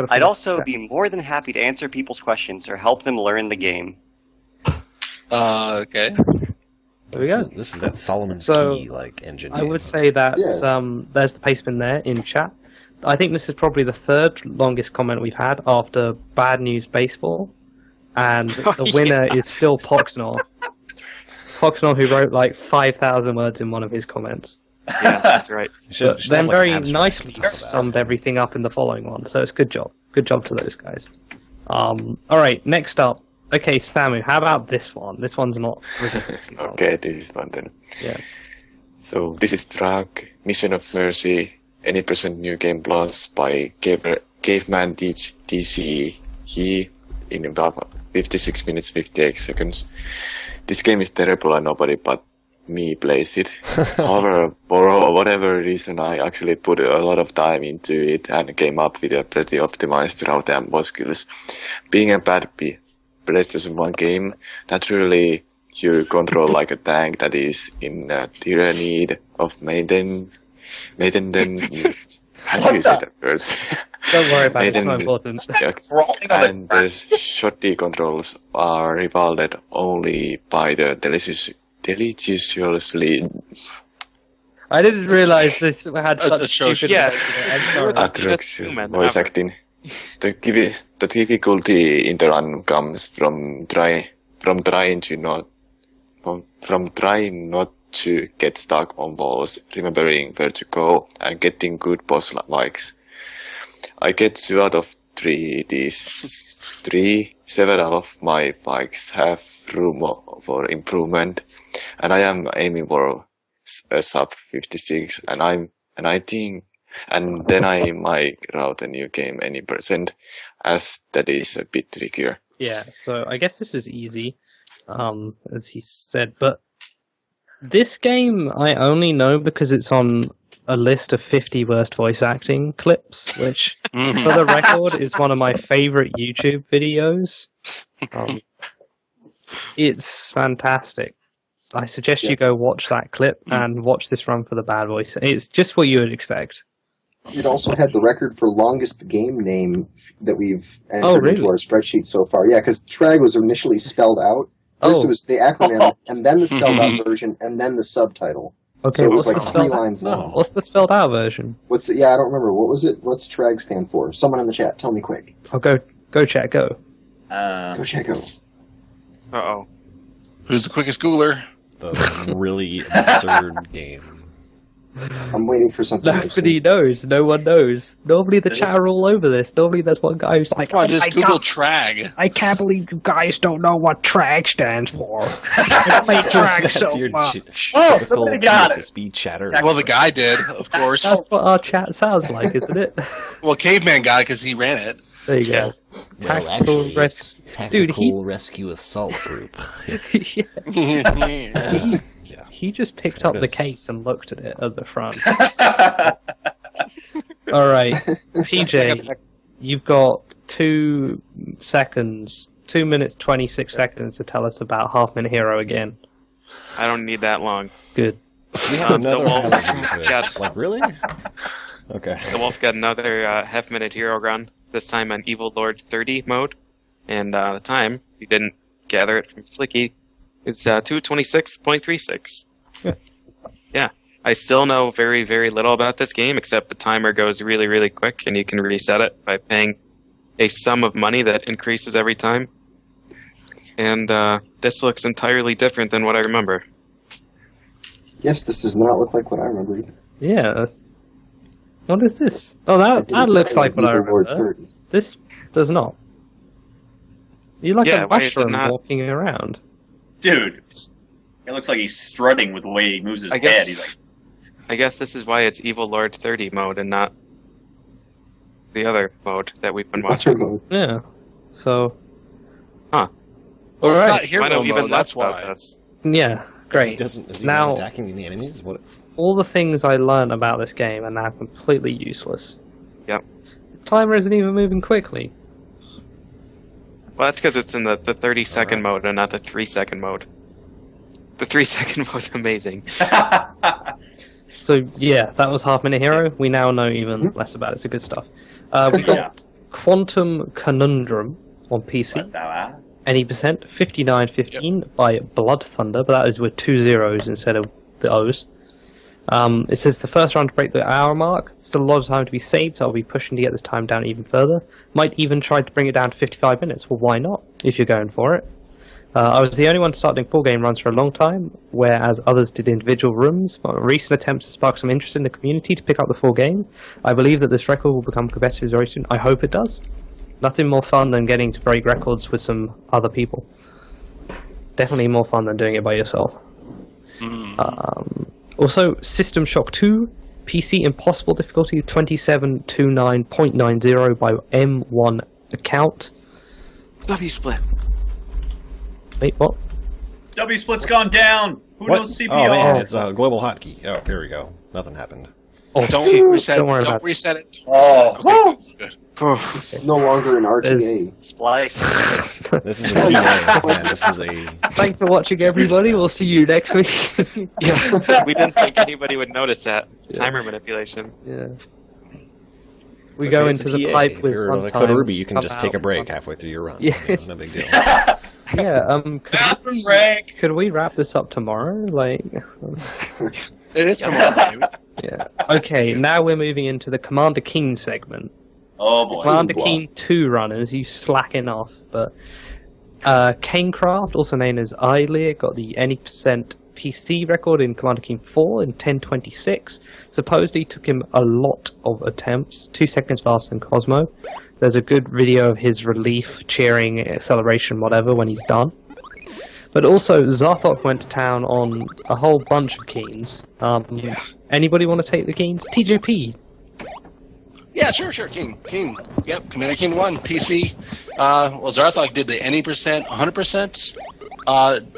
I'd also be more than happy to answer people's questions or help them learn the game. Okay. There we go. This is that Solomon's So, Key engine. I would say that there's the Paceman there in chat. I think this is probably the third longest comment we've had after Bad News Baseball, and the winner is still Poxnor. Poxnor, who wrote like 5,000 words in one of his comments. Yeah, that's right. But then very nicely summed everything up in the following one, so it's good job. Good job to those guys. Alright, next up. Okay, Samu, how about this one? This one's not ridiculously long. Okay, this is one then. Yeah. So this is Track, Mission of Mercy, Any Percent New Game Plus by Caveman DC. He in about 56 minutes 58 seconds. This game is terrible and nobody but me plays it. However, for whatever reason, I actually put a lot of time into it and came up with a pretty optimized route and boss skills. Being a bad PlayStation 1 game, naturally you control like a tank that is in dire need of maintenance. How do you say that word? Don't worry about it, it's not important. And the shoddy controls are rewarded only by the deliciously... I didn't realize this had such stupid... atrocious voice acting. The difficulty in the run comes from trying not to get stuck on walls, remembering where to go, and getting good boss likes. I get 2 out of 3 these 3. Several of my bikes have room for improvement, and I am aiming for a sub 56, and then I might route a new game any percent, as that is a bit trickier. Yeah, so I guess this is easy, as he said, but this game I only know because it's on a list of 50 worst voice acting clips, which, for the record, is one of my favorite YouTube videos. It's fantastic. I suggest you go watch that clip and watch this run for the bad voice. It's just what you would expect. It also had the record for longest game name that we've entered into our spreadsheet so far. Yeah, because Trag was initially spelled out. First it was the acronym, and then the spelled out version, and then the subtitle. Okay, so it was what's like the 3 lines long. What's the spelled out version? What's it? Yeah, I don't remember. What was it? What's Trag stand for? Someone in the chat, tell me quick. Oh, go chat, go. Go chat, go. Uh-oh. Who's the quickest Googler? The really absurd game. I'm waiting for something. Nobody knows. No one knows. Normally the chat are all over this. Normally there's one guy who's like, come on, just Google Trag. I can't believe you guys don't know what Trag stands for. I play Trag so much. Oh, somebody got it. TSSB chatter. Well, the guy did, of course. That's what our chat sounds like, isn't it? Well, Caveman got it because he ran it. There you go. Well, actually, it's Tactical Rescue Assault Group. He just picked up the case and looked at it at the front. All right, PJ, you've got 2 seconds, 2 minutes 26 seconds to tell us about Half Minute Hero again. I don't need that long. Good. We have another like really? Okay. The Wolf got another Half Minute Hero run. This time on Evil Lord 30 mode, and the time you didn't gather it from Flicky. It's 2:26.36. Yeah, I still know very, very little about this game, except the timer goes really, really quick, and you can reset it by paying a sum of money that increases every time. And this looks entirely different than what I remember. Yes, this does not look like what I remember either. Yeah. What is this? Oh, that looks like what I remember. This does not. You're like a mushroom walking around. Dude, it looks like he's strutting with the way he moves his head. He's like, I guess this is why it's Evil Lord 30 mode and not the other mode that we've been watching. Yeah. So. Huh. Well, it's right. not hero mode, that's why. Yeah, great. Is he now, attacking the enemies? What? All the things I learned about this game are now completely useless. Yep. The timer isn't even moving quickly. Well, that's because it's in the 30-second mode and not the 3-second mode. The 3-second mode's amazing. So yeah, that was Half Minute Hero. We now know even less about it. It's good stuff. We got Quantum Conundrum on PC. Any percent 5915 by Blood Thunder, but that is with 2 zeros instead of the O's. It says the first round to break the hour mark. Still a lot of time to be saved, so I'll be pushing to get this time down even further. Might even try to bring it down to 55 minutes. Well, why not, if you're going for it? I was the only one to start doing full game runs for a long time, whereas others did individual rooms. But recent attempts to spark some interest in the community to pick up the full game. I believe that this record will become competitive very soon. I hope it does. Nothing more fun than getting to break records with some other people. Definitely more fun than doing it by yourself. Also, System Shock 2, PC Impossible difficulty 2729.90 by M1 account. W-split. Wait, what? W-split's gone down! Who knows CPR? Oh man, it's a global hotkey. Oh, here we go. Nothing happened. Oh, Don't reset don't worry it. about Don't reset it. Oh, Okay, good. It's no longer an RTA. Splice. This is a TA. Man, this is a. Thanks for watching, everybody. We'll see you next week. Yeah, we didn't think anybody would notice that. Timer manipulation. Yeah. We go It's into a the TA. pipe If with you're one like time. Ruby, you can come just out take a break one- halfway through your run. Yeah. No big deal. Yeah. bathroom break! Could we wrap this up tomorrow? Like. It is tomorrow, dude. Yeah. Okay. Now we're moving into the Commander Keen segment. Oh boy. Commander Keen 2 runners, you slacking off, but Canecraft, also known as Eilir, got the any percent PC record in Commander Keen 4 in 1026. Supposedly took him a lot of attempts, 2 seconds faster than Cosmo. There's a good video of his relief, cheering, celebration, whatever, when he's done. But also, Zarthok went to town on a whole bunch of Keens. Anybody want to take the Keens? TJP. Yeah, sure, King. Yep, Commander King 1, PC. Well, Zarthok did the any percent, 100%.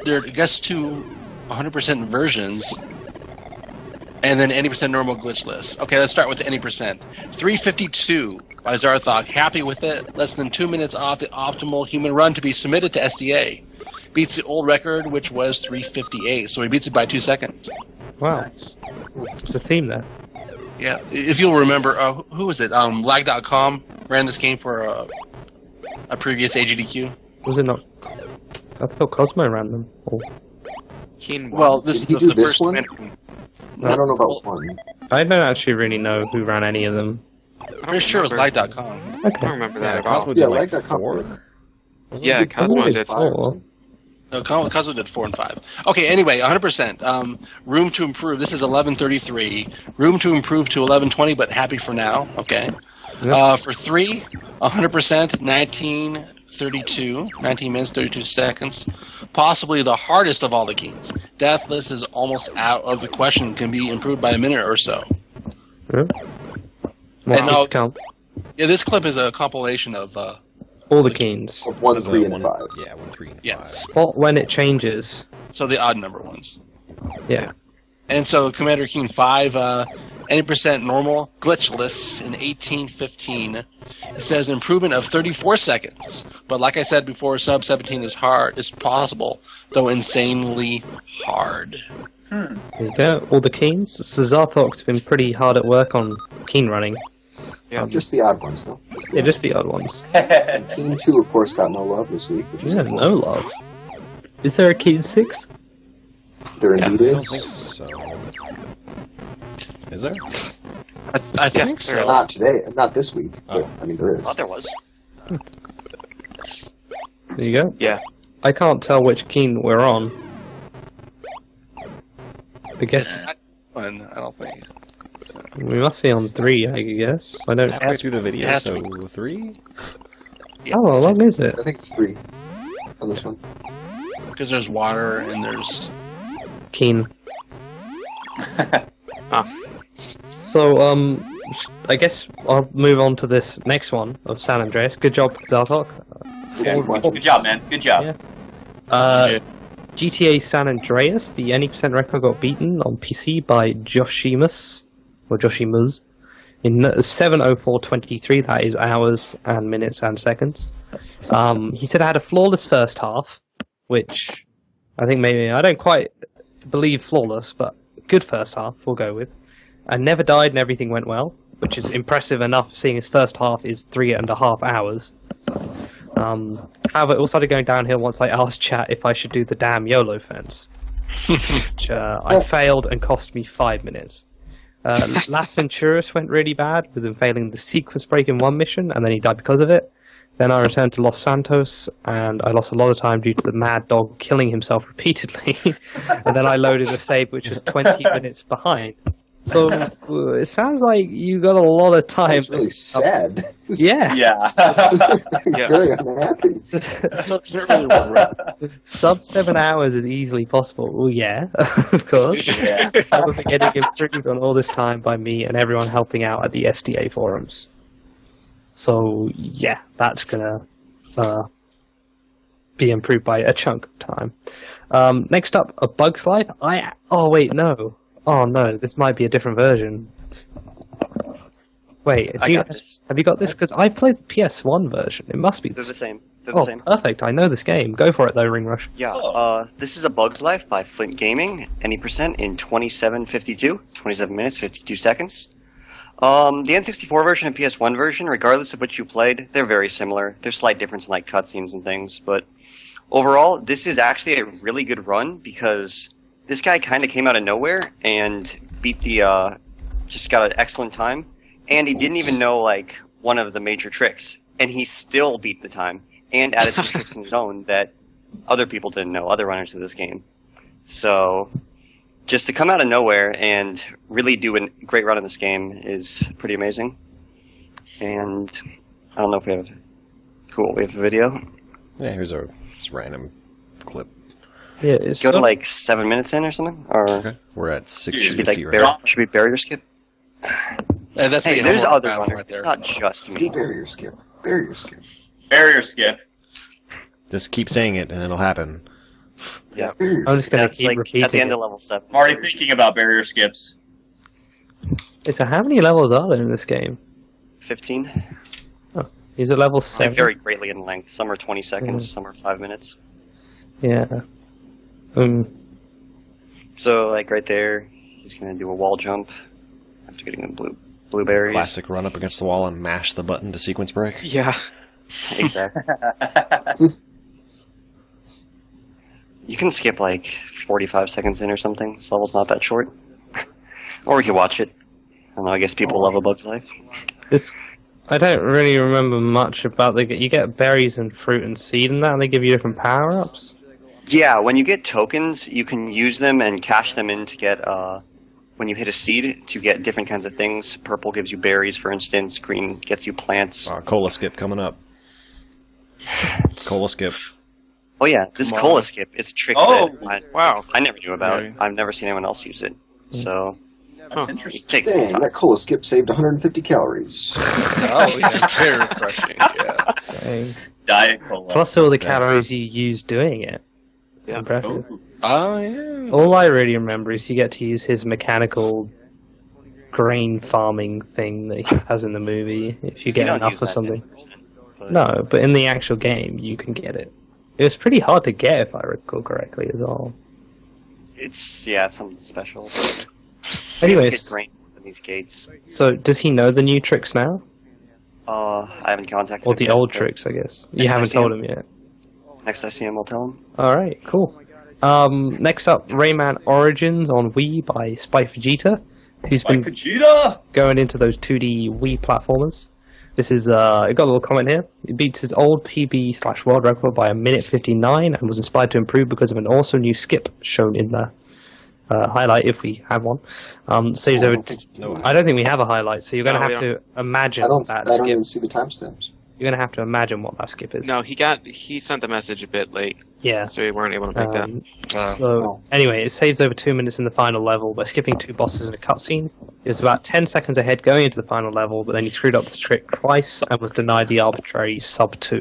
There are, I guess, 2 100% versions, and then any percent normal glitchless. Okay, let's start with the any percent. 352 by Zarthok. Happy with it. Less than 2 minutes off the optimal human run to be submitted to SDA. Beats the old record, which was 358, so he beats it by 2 seconds. Wow. It's a theme there. Yeah, if you'll remember, who was it? Lag.com ran this game for a previous AGDQ. Was it not? I thought Cosmo ran them. Oh. Keen Well, this is Did he the do this first one? Commander. I don't know about one. I don't actually really know who ran any of them. I'm pretty sure it was Lag.com. I Okay. don't remember that Yeah, at all. Cosmo Yeah, did like like that 4. Yeah, Cosmo Only did. 4. No, Cosmo did 4 and 5. Okay, anyway, 100%. Room to improve. This is 11:33. Room to improve to 11:20, but happy for now. Okay. Yep. For 3, 100%, 19:32, 19 minutes 32 seconds. Possibly the hardest of all the keys. Deathless is almost out of the question. Can be improved by a minute or so. Yeah. And Well, count Yeah, this clip is a compilation of. all the Keens. Of 1, 3, and 5. Yeah, 1, 3, and 5. Yeah. Spot when it changes. So the odd number ones. Yeah. And so Commander Keen 5, any percent normal, glitchless in 1815. It says improvement of 34 seconds. But like I said before, sub 17 is possible, though insanely hard. There you go. All the Keens. Zarthok's been pretty hard at work on Keen running. Yeah. Just the odd ones, though. Yeah, just the odd ones. Keen 2, of course, got no love this week. Which is Yeah, no love. Is there a Keen 6? There indeed I don't think is. so. Is there? I think so. Not today, not this week, but Oh. I mean there is. Thought there was. There you go. Yeah. I can't tell which Keen we're on. I guess I don't think. we must be on 3, I guess. I don't... Halfway through the video, has so to be. 3? Oh, how long is it? I think it's 3 on this one. Because there's water and there's. Keen. Ah. So, I guess I'll move on to this next one of San Andreas. Good job, Zarthok. Good job, man. Good job. Yeah. GTA San Andreas, the any percent record got beaten on PC by Joshimus, or Joshimus, in 7:04:23. That is hours and minutes and seconds. He said I had a flawless first half, which I think maybe I don't quite believe flawless, but good first half we'll go with. I never died and everything went well, which is impressive enough seeing his first half is 3.5 hours. However, it all started going downhill once I asked chat if I should do the damn YOLO fence, which I failed and cost me 5 minutes. Las Venturas went really bad with him failing the sequence break in one mission, and then he died because of it. Then I returned to Los Santos, and I lost a lot of time due to the mad dog killing himself repeatedly. And then I loaded a save which was 20 minutes behind. So it sounds like you got a lot of time. Sounds really sad. Yeah. Very unhappy. Sub 7 hours is easily possible. Well, yeah, of course. Yeah. However, getting improved on all this time by me and everyone helping out at the SDA forums. So yeah, that's gonna be improved by a chunk of time. Next up, A Bug's Life. Oh wait, no. Oh no, this might be a different version. Wait, have you got this? Because I played the PS1 version. It must be. They're the same. They're the same. Perfect. I know this game. Go for it though, RingRush. Yeah. This is A Bug's Life by Flint Gaming. Any percent in 27:52, 27 minutes 52 seconds. The N64 version and PS1 version, regardless of which you played, they're very similar. There's slight difference in like cutscenes and things, but overall, this is actually a really good run because this guy kind of came out of nowhere and beat the just got an excellent time, and he didn't even know like one of the major tricks, and he still beat the time and added some tricks in his own that other people didn't know, other runners of this game. So just to come out of nowhere and really do a great run in this game is pretty amazing. And I don't know if we have we have a video. Yeah, here's a random clip. Yeah, go to like 7 minutes in or something, or okay. We're at 6:50 should be barrier skip. That's hey, there's other runners. Right there. It's not just me. Barrier skip. Barrier skip. Barrier skip. Just keep saying it, and it'll happen. Yeah, I'm just gonna keep repeating at the end it. of level 7. I'm already thinking about barrier skips. So how many levels are there in this game? 15. Oh, he's at level 7. They vary greatly in length. Some are 20 seconds, some are 5 minutes. Yeah. So, like, right there, he's going to do a wall jump after getting the blueberries. Classic run up against the wall and mash the button to sequence break. Yeah. Exactly. You can skip, like, 45 seconds in or something. This level's not that short. Or we can watch it. I don't know, I guess people love A Bug's Life. I don't really remember much about you get berries and fruit and seed and that, and they give you different power-ups? Yeah, when you get tokens, you can use them and cash them in to get, when you hit a seed, to get different kinds of things. Purple gives you berries, for instance. Green gets you plants. Cola skip coming up. Cola skip. Oh yeah, this cola skip is a trick that I never knew about. Right. I've never seen anyone else use it. So that's interesting. Dang, that cola skip saved 150 calories. Oh yeah, very refreshing. Yeah. Dang. Diet cola. Plus all the calories you use doing it. It's impressive. Oh yeah. All I really remember is you get to use his mechanical grain farming thing that he has in the movie if you get enough or something. No, but in the actual game you can get it. It was pretty hard to get, if I recall correctly, as well. It's something special. Anyways, these gates. So does he know the new tricks now? I haven't contacted him. Or the old tricks, I guess. You haven't told him yet. Next I see him, I'll tell him. Alright, cool. Next up, Rayman Origins on Wii by Vegeta, who's been going into those 2D Wii platformers. This is, it got a little comment here. It beats his old PB/world record by 1:59 and was inspired to improve because of an awesome new skip shown in the highlight, if we have one. Saves over. I don't think we have a highlight, so you're going to have to imagine that skip. I don't even see the timestamps. You're going to have to imagine what that skip is. No, he sent the message a bit late. Yeah. So we weren't able to make that. Anyway, it saves over 2 minutes in the final level by skipping 2 bosses in a cutscene. It was about 10 seconds ahead going into the final level, but then he screwed up the trick twice and was denied the arbitrary sub 2.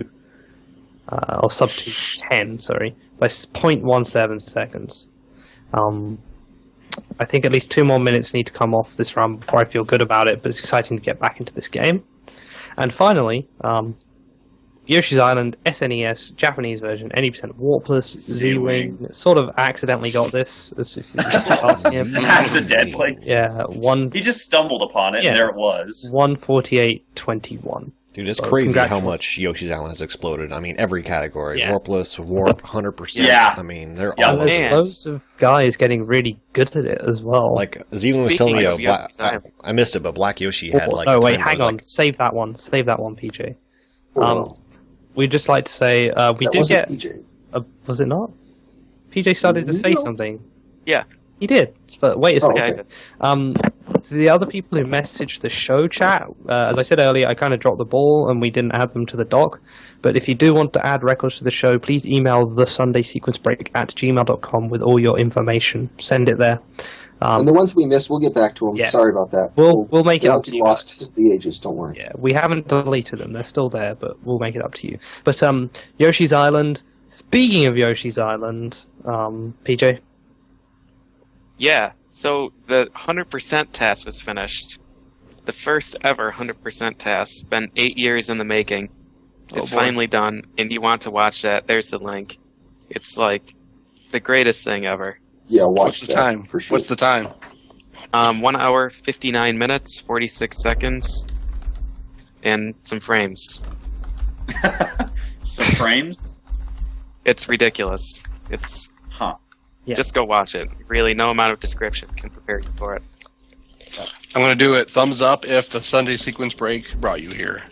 Or sub 210, sorry, by 0.17 seconds. I think at least 2 more minutes need to come off this run before I feel good about it, but it's exciting to get back into this game. And finally, Yoshi's Island, SNES, Japanese version, 80% warpless, Z-Wing. Sort of accidentally got this. As if you ask him. Accidentally. Yeah, He just stumbled upon it, and there it was. 148.21. Dude, it's crazy how much Yoshi's Island has exploded. I mean, every category. Warpless, warp, 100%. Yeah. I mean, they're all there's loads of guys getting really good at it as well. Like, Z-Wing was telling me, I missed it, but Black Yoshi had like... Oh, wait, hang on. Like, save that one, PJ. We'd just like to say, we did get... PJ. Was it not? PJ started to say something. Yeah. He did, but wait a second. Okay. To the other people who messaged the show chat, as I said earlier, I kind of dropped the ball and we didn't add them to the doc. But if you do want to add records to the show, please email thesundaysequencebreak@gmail.com with all your information. Send it there. And the ones we missed, we'll get back to them. Yeah. Sorry about that. We'll make it up to you. Lost the ages, don't worry. Yeah, we haven't deleted them. They're still there, but we'll make it up to you. But Yoshi's Island. Speaking of Yoshi's Island, PJ. Yeah, so the 100% task was finished. The first ever 100% task, been 8 years in the making. It's finally done, and you want to watch that, there's the link. It's like the greatest thing ever. Yeah, What's the time? For sure. What's the time? 1 hour, 59 minutes, 46 seconds, and some frames. Some frames? It's ridiculous. It's... Yeah. Just go watch it. Really, no amount of description can prepare you for it. I'm going to do it. Thumbs up if the Sunday sequence break brought you here.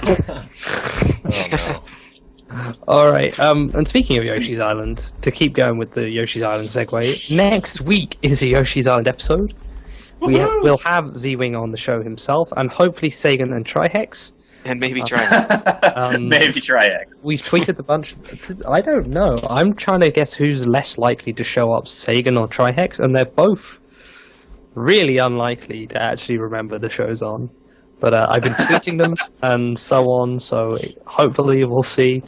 Oh, no. All right. And speaking of Yoshi's Island, to keep going with the Yoshi's Island segue, next week is a Yoshi's Island episode. We'll have Z-Wing on the show himself, and hopefully Sagan and Trihex. And maybe Trihex. Maybe Trihex. We've tweeted a bunch. I don't know. I'm trying to guess who's less likely to show up, Sagan or Trihex, and they're both really unlikely to actually remember the show's on. But I've been tweeting them and so on, so hopefully we'll see.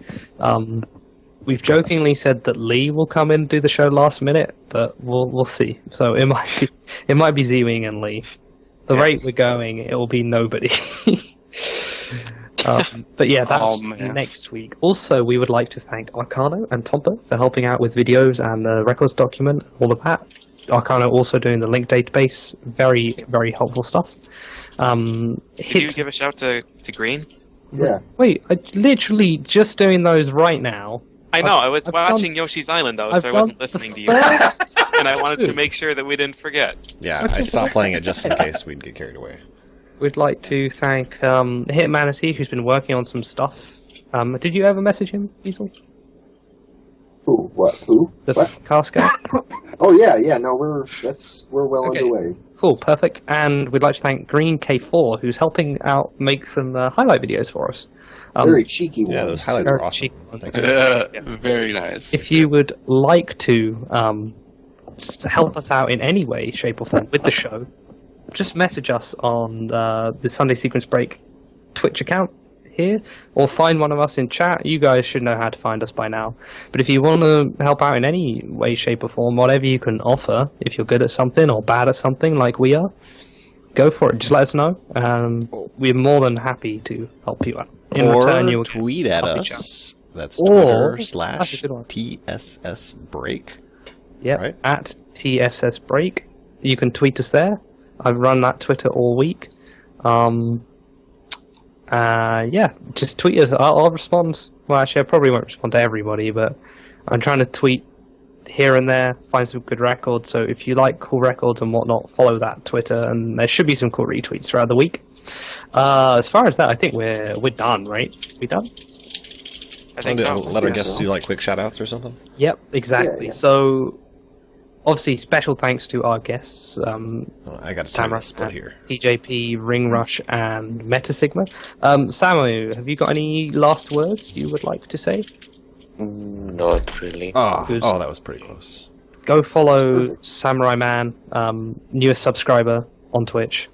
We've jokingly said that Lee will come in and do the show last minute, but we'll see. So it might be Z-Wing and Lee. The rate we're going, it will be nobody. But yeah, that's next week. Also, we would like to thank Arcano and Tompa for helping out with videos and the records document, all of that. Arcano also doing the link database. Very, very helpful stuff. Did you give a shout to Green? Yeah. Wait, I literally just doing those right now. I know, I was watching Yoshi's Island though, so I wasn't listening to you. And I wanted to make sure that we didn't forget. Yeah, I stopped playing it just in case we'd get carried away. We'd like to thank Hitmanatee, who's been working on some stuff. Did you ever message him, Feasel? Who? What? Who? The what? cast guy? Oh yeah. No, we're well underway. Cool, perfect. And we'd like to thank Green K4, who's helping out make some highlight videos for us. Very cheeky ones. Yeah, those highlights are awesome. Very nice. If you would like to help us out in any way, shape, or form with the show, just message us on the Sunday Sequence Break Twitch account here, or find one of us in chat. You guys should know how to find us by now. But if you want to help out in any way, shape, or form, whatever you can offer, if you're good at something or bad at something like we are, go for it. Just let us know. We're more than happy to help you out. In return, you'll tweet at us. That's Twitter/TSS Break. Yeah, right? At TSS Break. You can tweet us there. I've run that Twitter all week. Yeah, just tweet us. I'll respond. Well, actually, I probably won't respond to everybody, but I'm trying to tweet here and there, find some good records. So if you like cool records and whatnot, follow that Twitter, and there should be some cool retweets throughout the week. As far as that, I think we're done, right? We done? I think so. Let our guests do like quick shout outs or something? Yep, exactly. Yeah. So obviously, special thanks to our guests. I got Samura1man split here. TJP, RingRush, and MetaSigma. Samu, have you got any last words you would like to say? Not really. Oh, that was pretty close. Go follow Samura1man, newest subscriber on Twitch.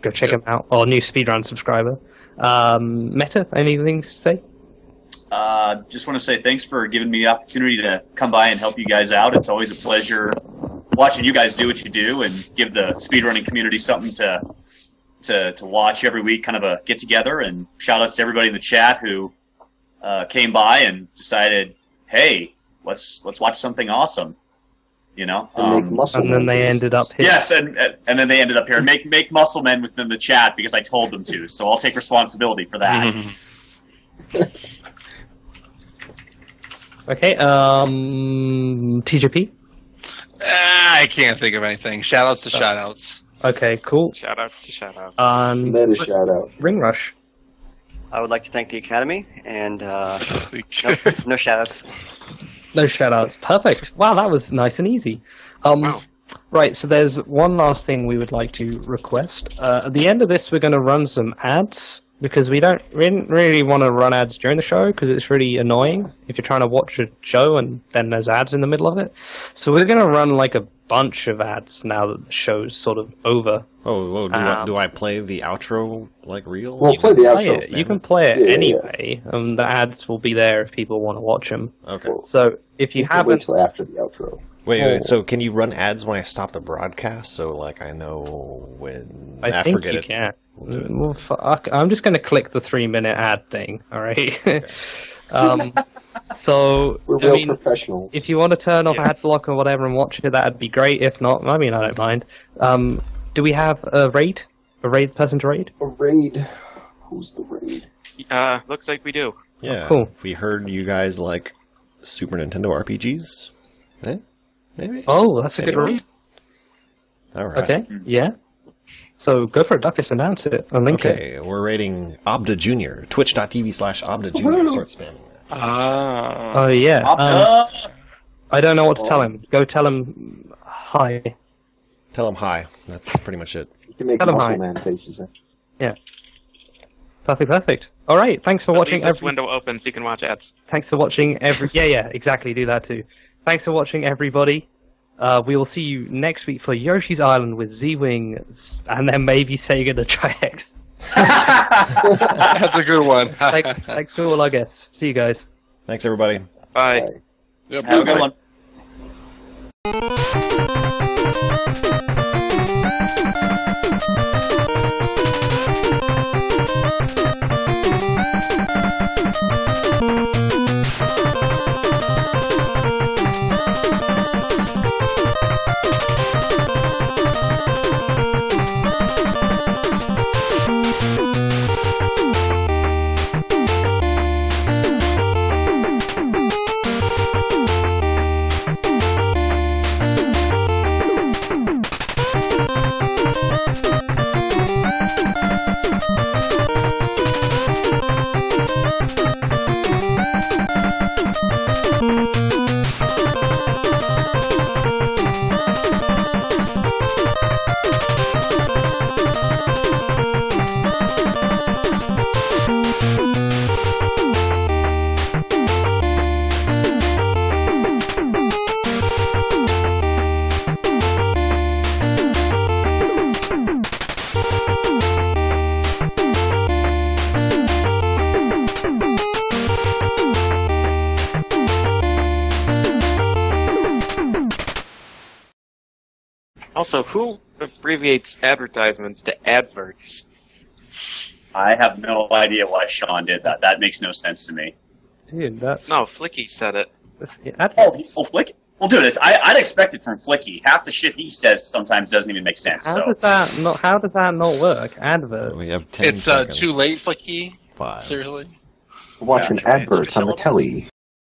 Go check him out. Or new speedrun subscriber. Meta, anything to say? Just want to say thanks for giving me the opportunity to come by and help you guys out. It's always a pleasure watching you guys do what you do and give the speedrunning community something to to watch every week, kind of a get together, and shout outs to everybody in the chat who came by and decided, hey, let's watch something awesome. You know, and then they ended up here. Yes, and then they ended up here. Make muscle men within the chat because I told them to. So I'll take responsibility for that. Okay, TJP? I can't think of anything. Shoutouts to shoutouts. Okay, cool. Shoutouts to shoutouts. Meta shout-out. RingRush. I would like to thank the Academy, and no shoutouts. No shoutouts. Perfect. Wow, that was nice and easy. Wow. Right, so there's one last thing we would like to request. At the end of this, we're going to run some ads, because we didn't really want to run ads during the show, because it's really annoying if you're trying to watch a show and then there's ads in the middle of it. So we're going to run like a bunch of ads now that the show's sort of over. Oh, do I play the outro like real? Well, play the outro. You can play it Yeah, anyway. The ads will be there if people want to watch them. Okay. So if you haven't... Wait till after the outro. Wait, so can you run ads when I stop the broadcast? So, like, I know when... I think you can. Well, fuck. I'm just going to click the 3-minute ad thing, alright? So, We're real professionals. if you want to turn off ad block or whatever and watch it, that'd be great. If not, I mean, I don't mind. Do we have a raid? A raid person to raid? A raid? Who's the raid? Looks like we do. Yeah. Cool. We heard you guys like Super Nintendo RPGs. Eh? Maybe? Oh, that's a good raid. Alright. Okay, yeah. So go for it, Duckfist, announce it and link it. Okay, we're rating Obda Jr. Twitch.tv/Obda Jr. Start spamming that. Oh, yeah. I don't know what to tell him. Go tell him hi. Tell him hi. That's pretty much it. You can make Tell 'em hi. muscle man faces. Yeah. Perfect. All right, thanks for watching. Leave this window open so you can watch ads. Thanks for watching every... Yeah, exactly, do that too. Thanks for watching, everybody. We will see you next week for Yoshi's Island with Z-Wing, and then maybe Sega the Tri-X. That's a good one. Thanks to all our guests. See you guys. Thanks, everybody. Bye. Bye. Yep, Have a good one. Also, who abbreviates advertisements to adverts? I have no idea why Sean did that. That makes no sense to me. Dude, that's... No, Flicky said it. Flicky? Well, dude, I'd expect it from Flicky. Half the shit he says sometimes doesn't even make sense. How does that not work? Adverts. We have 10 It's seconds. too late, Flicky. 5. Seriously. Watching adverts on the telly.